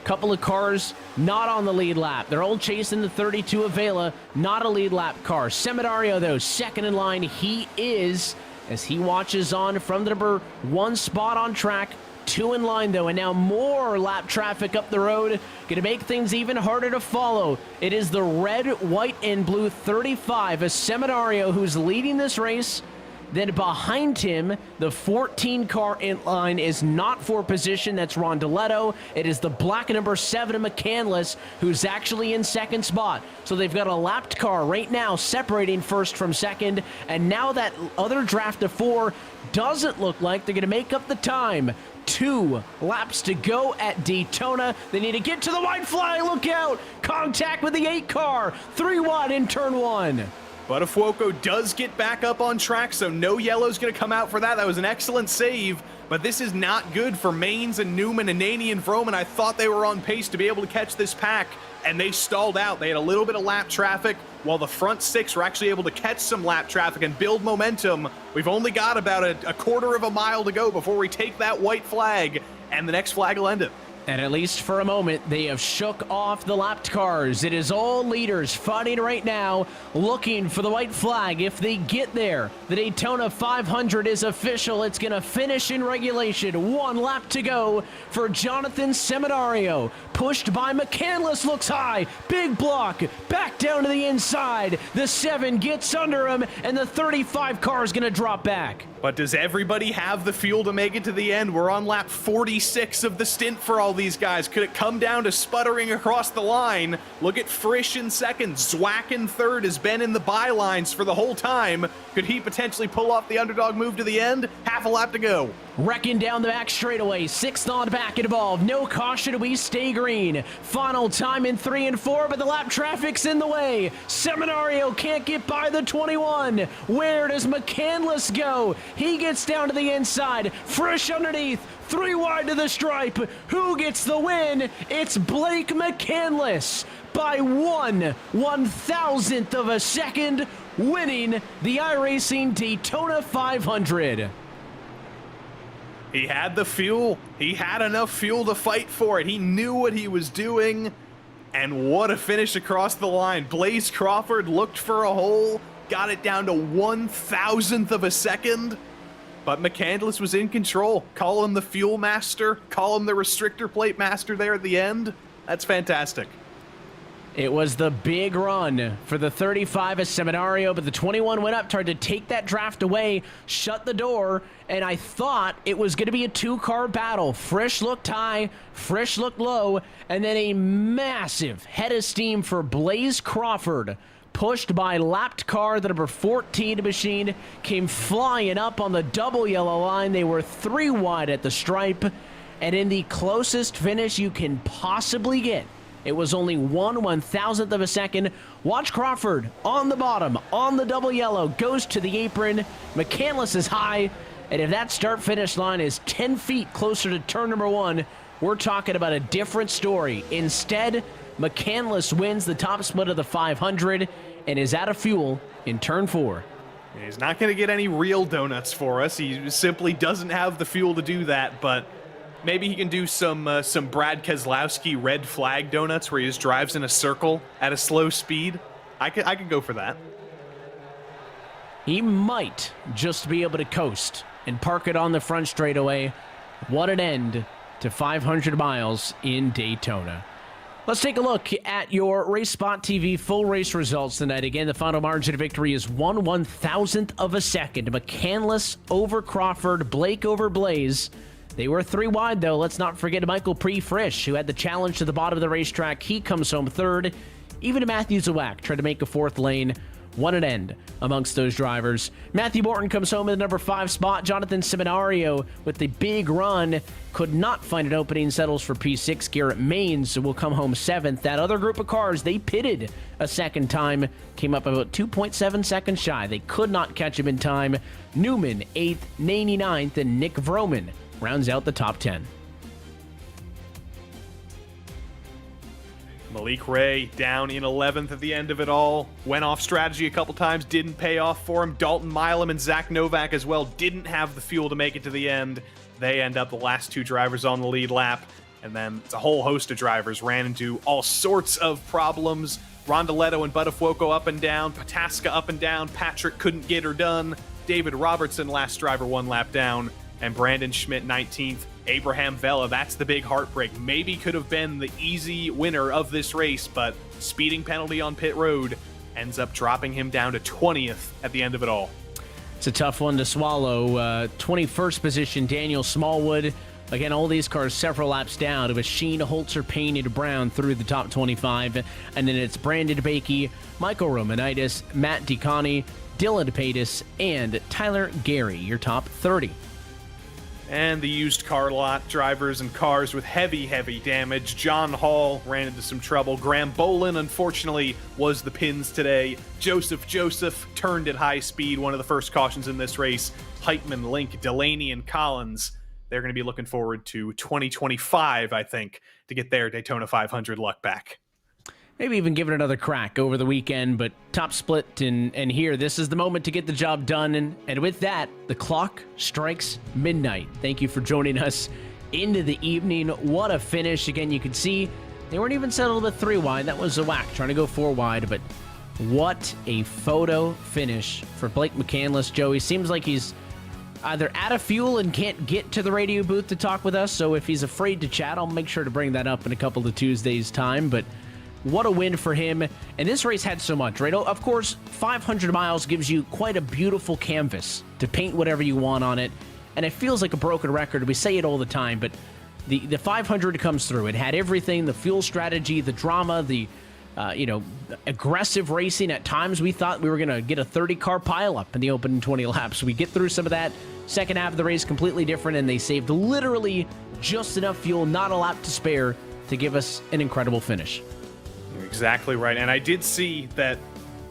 Couple of cars not on the lead lap. They're all chasing the 32 of Vela, not a lead lap car. Seminario, though, second in line. He is, as he watches on from the number 1 spot on track. 2 in line, though, and now more lap traffic up the road. Going to make things even harder to follow. It is the red, white, and blue 35, a Seminario who's leading this race. Then behind him, the 14 car in line is not for position. That's Rondeletto. It is the black number 7 McCandless, who's actually in second spot. So they've got a lapped car right now separating first from second. And now that other draft of 4 doesn't look like they're going to make up the time. 2 laps to go at Daytona. They need to get to the white flag. Look out. Contact with the 8 car. 3 wide in turn 1. But Fuoco does get back up on track, so no yellow's going to come out for that. That was an excellent save, but this is not good for Maines and Newman and Naney and Vroman. I thought they were on pace to be able to catch this pack, and they stalled out. They had a little bit of lap traffic, while the front 6 were actually able to catch some lap traffic and build momentum. We've only got about a quarter of a mile to go before we take that white flag, and the next flag will end it. And at least for a moment, they have shook off the lapped cars. It is all leaders fighting right now, looking for the white flag. If they get there, the Daytona 500 is official. It's going to finish in regulation. 1 lap to go for Jonathan Seminario. Pushed by McCandless, looks high. Big block, back down to the inside. The 7 gets under him, and the 35 car is going to drop back. But does everybody have the fuel to make it to the end? We're on lap 46 of the stint for all these guys. Could it come down to sputtering across the line? Look at Frisch in second. Zwack in third has been in the bylines for the whole time. Could he potentially pull off the underdog move to the end? Half a lap to go. Wrecking down the back straightaway. 6th on back involved. No caution. We stay green. Final time in 3 and 4, but the lap traffic's in the way. Seminario can't get by the 21. Where does McCandless go? He gets down to the inside. Frisch underneath. 3 wide to the stripe. Who gets the win? It's Blake McCandless by 1/1000th of a second, winning the iRacing Daytona 500. He had the fuel. He had enough fuel to fight for it. He knew what he was doing. And what a finish across the line. Blaze Crawford looked for a hole, got it down to 1/1000th of a second. But McCandless was in control. Call him the fuel master. Call him the restrictor plate master there at the end. That's fantastic. It was the big run for the 35 of Seminario, but the 21 went up, tried to take that draft away, shut the door, and I thought it was going to be a two-car battle. Frisch looked high, Frisch looked low, and then a massive head of steam for Blaze Crawford, pushed by lapped car, the number 14 machine, came flying up on the double yellow line. They were 3 wide at the stripe, and in the closest finish you can possibly get, it was only 1/1000th of a second. Watch Crawford on the bottom, on the double yellow, goes to the apron. McCandless is high, and if that start-finish line is 10 feet closer to turn number 1, we're talking about a different story. Instead, McCandless wins the top split of the 500 and is out of fuel in turn 4. He's not going to get any real donuts for us. He simply doesn't have the fuel to do that, but maybe he can do some Brad Keselowski red flag donuts where he just drives in a circle at a slow speed. I could go for that. He might just be able to coast and park it on the front straightaway. What an end to 500 miles in Daytona. Let's take a look at your Race Spot TV full race results tonight. Again, the final margin of victory is 1/1000th of a second. McCandless over Crawford, Blake over Blaze. They were 3 wide, though. Let's not forget Michael Frisch, who had the challenge to the bottom of the racetrack. He comes home 3rd. Even Matthew Zawak tried to make a 4th lane. What an end amongst those drivers. Matthew Morton comes home in the number 5 spot. Jonathan Seminario with the big run could not find an opening, settles for P6. Garrett Maines will come home 7th. That other group of cars, they pitted a second time, came up about 2.7 seconds shy. They could not catch him in time. Newman 8th, Naney 9th, and Nick Vroman rounds out the top 10. Malik Ray down in 11th at the end of it all. Went off strategy a couple times, didn't pay off for him. Dalton Milam and Zach Novak as well didn't have the fuel to make it to the end. They end up the last 2 drivers on the lead lap. And then a whole host of drivers ran into all sorts of problems. Rondoletto and Buttafuoco up and down. Pataska up and down. Patrick couldn't get her done. David Robertson, last driver, 1 lap down. And Brandon Schmidt, 19th. Abraham Vela, that's the big heartbreak. Maybe could have been the easy winner of this race, but speeding penalty on pit road ends up dropping him down to 20th at the end of it all. It's a tough one to swallow. 21st position, Daniel Smallwood. Again, all these cars several laps down. It was Sheen Holzer painted brown through the top 25. And then it's Brandon Bakey, Michael Romanitis, Matt DeConnie, Dylan Paytas, and Tyler Gary, your top 30. And the used car lot, drivers and cars with heavy, heavy damage. John Hall ran into some trouble. Graham Bolin, unfortunately, was the pins today. Joseph turned at high speed, one of the first cautions in this race. Heitman, Link, Delaney, and Collins, they're going to be looking forward to 2025, I think, to get their Daytona 500 luck back. Maybe even give it another crack over the weekend, but top split and here, this is the moment to get the job done. And with that, the clock strikes midnight. Thank you for joining us into the evening. What a finish. Again, you can see they weren't even settled at 3 wide. That was a whack, trying to go 4 wide, but what a photo finish for Blake McCandless. Joey, seems like he's either out of fuel and can't get to the radio booth to talk with us, so if he's afraid to chat, I'll make sure to bring that up in a couple of Tuesdays' time, but what a win for him. And this race had so much, right? Of course, 500 miles gives you quite a beautiful canvas to paint whatever you want on it. And it feels like a broken record. We say it all the time, but the 500 comes through. It had everything, the fuel strategy, the drama, the aggressive racing. At times, we thought we were going to get a 30-car pileup in the opening 20 laps. We get through some of that. Second half of the race, completely different, and they saved literally just enough fuel, not a lap to spare, to give us an incredible finish. You're exactly right. And I did see that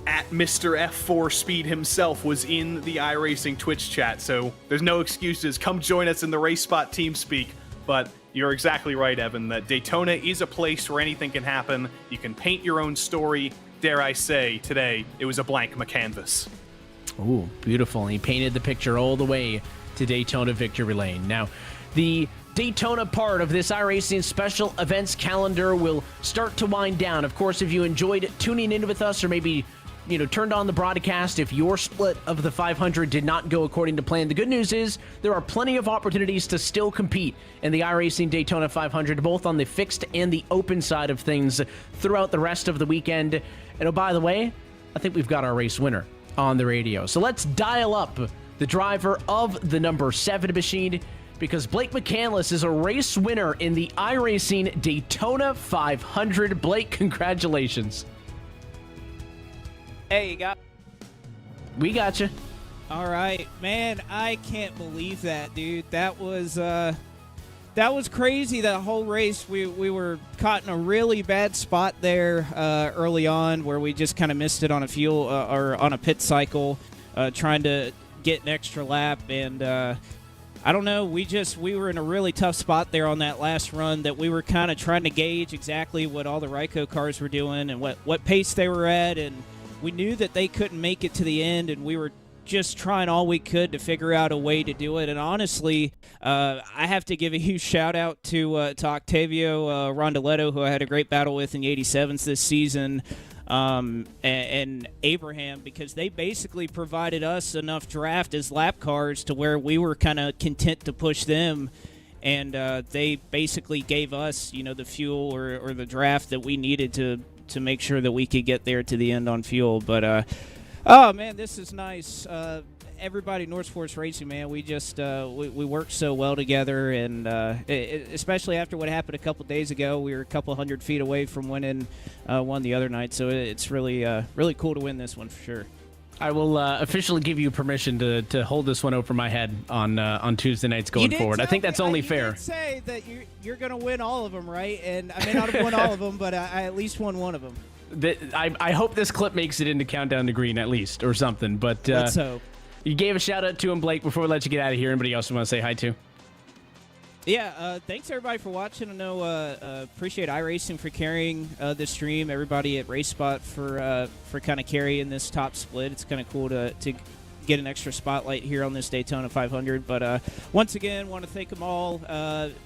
at Mr. F4 Speed himself was in the iRacing Twitch chat, so there's no excuses. Come join us in the Race Spot TeamSpeak. But you're exactly right, Evan, that Daytona is a place where anything can happen. You can paint your own story. Dare I say, today, it was a blank canvas. Ooh, beautiful. And he painted the picture all the way to Daytona Victory Lane. Now, the Daytona part of this iRacing special events calendar will start to wind down. Of course, if you enjoyed tuning in with us or maybe turned on the broadcast, if your split of the 500 did not go according to plan, the good news is there are plenty of opportunities to still compete in the iRacing Daytona 500, both on the fixed and the open side of things throughout the rest of the weekend. And oh, by the way, I think we've got our race winner on the radio. So let's dial up the driver of the number 7 machine, because Blake McCandless is a race winner in the iRacing Daytona 500. Blake, congratulations. Hey, We got you. All right, man, I can't believe that, dude. That was crazy. That whole race, we were caught in a really bad spot there early on, where we just kind of missed it on a fuel or on a pit cycle, trying to get an extra lap, and I don't know. We were in a really tough spot there on that last run, that we were kind of trying to gauge exactly what all the Ryco cars were doing and what pace they were at, and we knew that they couldn't make it to the end, and we were just trying all we could to figure out a way to do it. And honestly, I have to give a huge shout out to Octavio Rondoletto, who I had a great battle with in the 87s this season, and Abraham, because they basically provided us enough draft as lap cars to where we were kind of content to push them, and they basically gave us, the fuel or the draft that we needed to make sure that we could get there to the end on fuel. But oh man, this is nice. Everybody, North Force Racing, man, we just we worked so well together, and especially after what happened a couple days ago, we were a couple hundred feet away from winning one the other night. So it's really really cool to win this one for sure. I will officially give you permission to hold this one over my head on Tuesday nights going forward. I think that's only fair. You did say that you're going to win all of them, right? And I may not have won all of them, but I at least won one of them. I hope this clip makes it into Countdown to Green at least, or something. But let's hope. You gave a shout out to him, Blake. Before we let you get out of here, anybody else you want to say hi to? Yeah, thanks everybody for watching. I know appreciate iRacing for carrying this stream. Everybody at Race Spot for kind of carrying this top split. It's kind of cool to get an extra spotlight here on this Daytona 500. But once again, want to thank them all: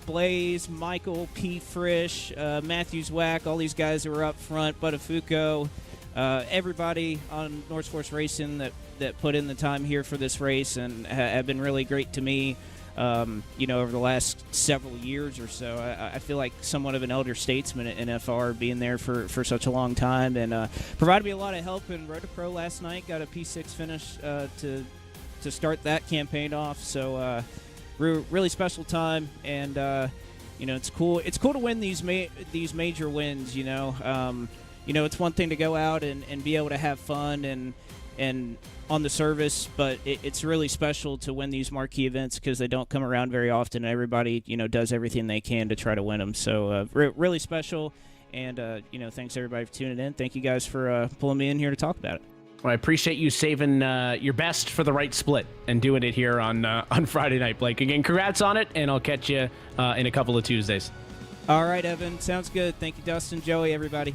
Blaze, Michael, P. Frisch, Matthews Whack, all these guys that were up front, Buttafuoco, everybody on North Force Racing that put in the time here for this race and have been really great to me. Over the last several years or so. I feel like somewhat of an elder statesman at NFR, being there for such a long time, and provided me a lot of help in Rotopro last night. Got a P6 finish to start that campaign off. So really special time, and it's cool. It's cool to win these major wins. It's one thing to go out and be able to have fun and on the service, but it's really special to win these marquee events because they don't come around very often. Everybody, does everything they can to try to win them. So really special, and thanks everybody for tuning in. Thank you guys for pulling me in here to talk about it. Well, I appreciate you saving your best for the right split and doing it here on Friday night, Blake. Again, congrats on it, and I'll catch you in a couple of Tuesdays. All right, Evan. Sounds good. Thank you, Dustin, Joey, everybody.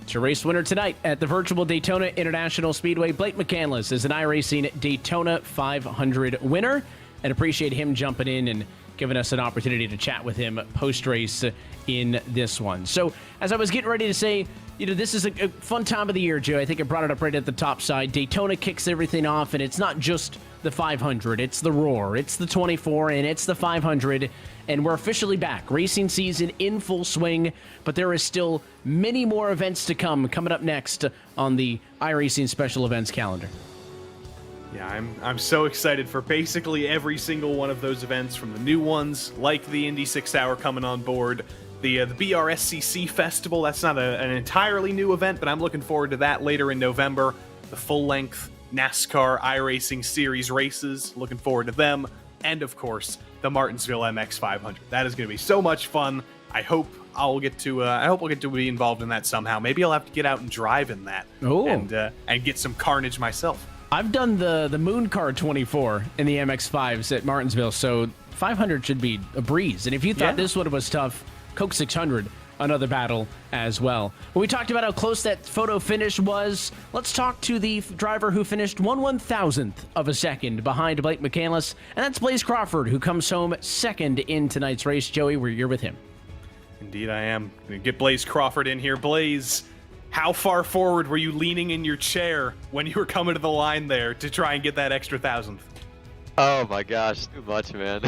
It's your race winner tonight at the virtual Daytona International Speedway. Blake McCandless is an iRacing Daytona 500 winner, and appreciate him jumping in and giving us an opportunity to chat with him post-race in this one. So as I was getting ready to say, this is a fun time of the year, Joe. I think I brought it up right at the top side. Daytona kicks everything off, and it's not just the 500. It's the Roar, it's the 24, and it's the 500. And we're officially back. Racing season in full swing, but there is still many more events to come coming up next on the iRacing special events calendar. Yeah, I'm so excited for basically every single one of those events, from the new ones like the Indy 6 Hour coming on board, the BRSCC Festival. That's not an entirely new event, but I'm looking forward to that later in November. The full-length NASCAR iRacing Series races, looking forward to them. And of course, the Martinsville MX 500. That is going to be so much fun. I hope I'll get to be involved in that somehow. Maybe I'll have to get out and drive in that. And get some carnage myself. I've done the Moon Car 24 in the MX-5s at Martinsville, so 500 should be a breeze. And if you thought this one was tough, Coke 600, another battle as well. When we talked about how close that photo finish was, let's talk to the driver who finished 1/1000th of a second behind Blake McCandless, and that's Blaze Crawford, who comes home second in tonight's race. Joey, you're with him. Indeed I am. Going to get Blaze Crawford in here. Blaze, how far forward were you leaning in your chair when you were coming to the line there to try and get that extra 1,000th? Oh my gosh, too much, man.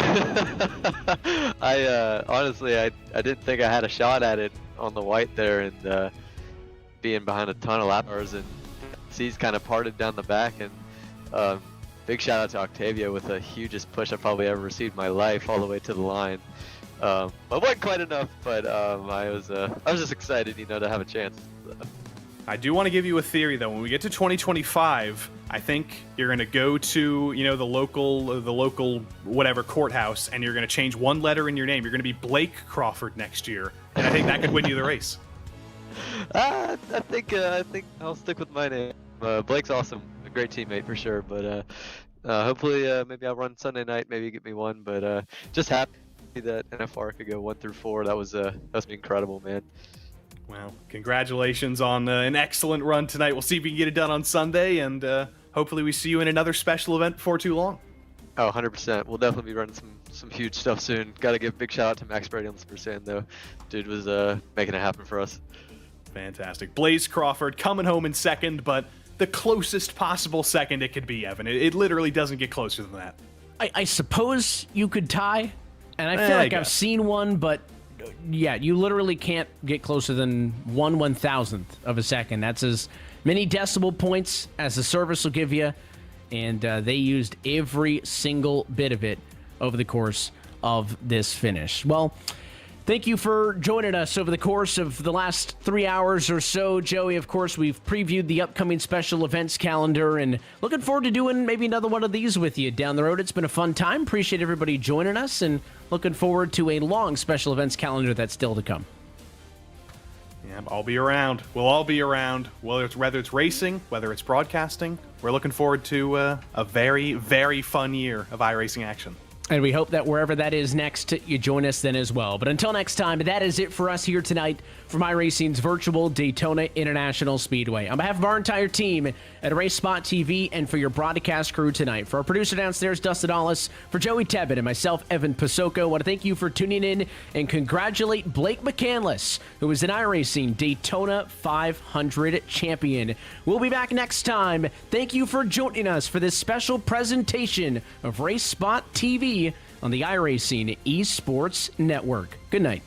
I honestly, I didn't think I had a shot at it on the white there, and being behind a ton of lap hours, and seas kind of parted down the back, and big shout out to Octavia with the hugest push I've probably ever received in my life all the way to the line. But wasn't quite enough, but I was just excited, to have a chance. I do want to give you a theory, though. When we get to 2025, I think you're going to go to, the local whatever courthouse, and you're going to change one letter in your name. You're going to be Blake Crawford next year, and I think that could win you the race. I think I'll stick with my name. Blake's awesome, a great teammate for sure. But hopefully, maybe I'll run Sunday night, maybe get me one. But just happy that NFR could go 1 through 4. That was incredible, man. Well, congratulations on an excellent run tonight. We'll see if we can get it done on Sunday, and hopefully we see you in another special event before too long. Oh, 100%. We'll definitely be running some huge stuff soon. Got to give a big shout out to Max Brady on the Super Saiyan, though. Dude was making it happen for us. Fantastic. Blaze Crawford coming home in second, but the closest possible second it could be, Evan. It literally doesn't get closer than that. I suppose you could tie, and I feel like I've seen one, but yeah, you literally can't get closer than 1/1000th of a second. That's as many decimal points as the service will give you, and they used every single bit of it over the course of this finish. Well, thank you for joining us over the course of the last 3 hours or so, Joey. Of course, we've previewed the upcoming special events calendar, and looking forward to doing maybe another one of these with you down the road. It's been a fun time. Appreciate everybody joining us, and looking forward to a long special events calendar that's still to come. Yeah, I'll be around. We'll all be around. Whether it's racing, whether it's broadcasting, we're looking forward to a very, very fun year of iRacing action. And we hope that wherever that is next, you join us then as well. But until next time, that is it for us here tonight from iRacing's virtual Daytona International Speedway. On behalf of our entire team at Race Spot TV and for your broadcast crew tonight, for our producer downstairs, Dustin Allis, for Joey Tebbett and myself, Evan Pasoko, I want to thank you for tuning in and congratulate Blake McCandless, who is an iRacing Daytona 500 champion. We'll be back next time. Thank you for joining us for this special presentation of Race Spot TV on the iRacing Esports Network. Good night.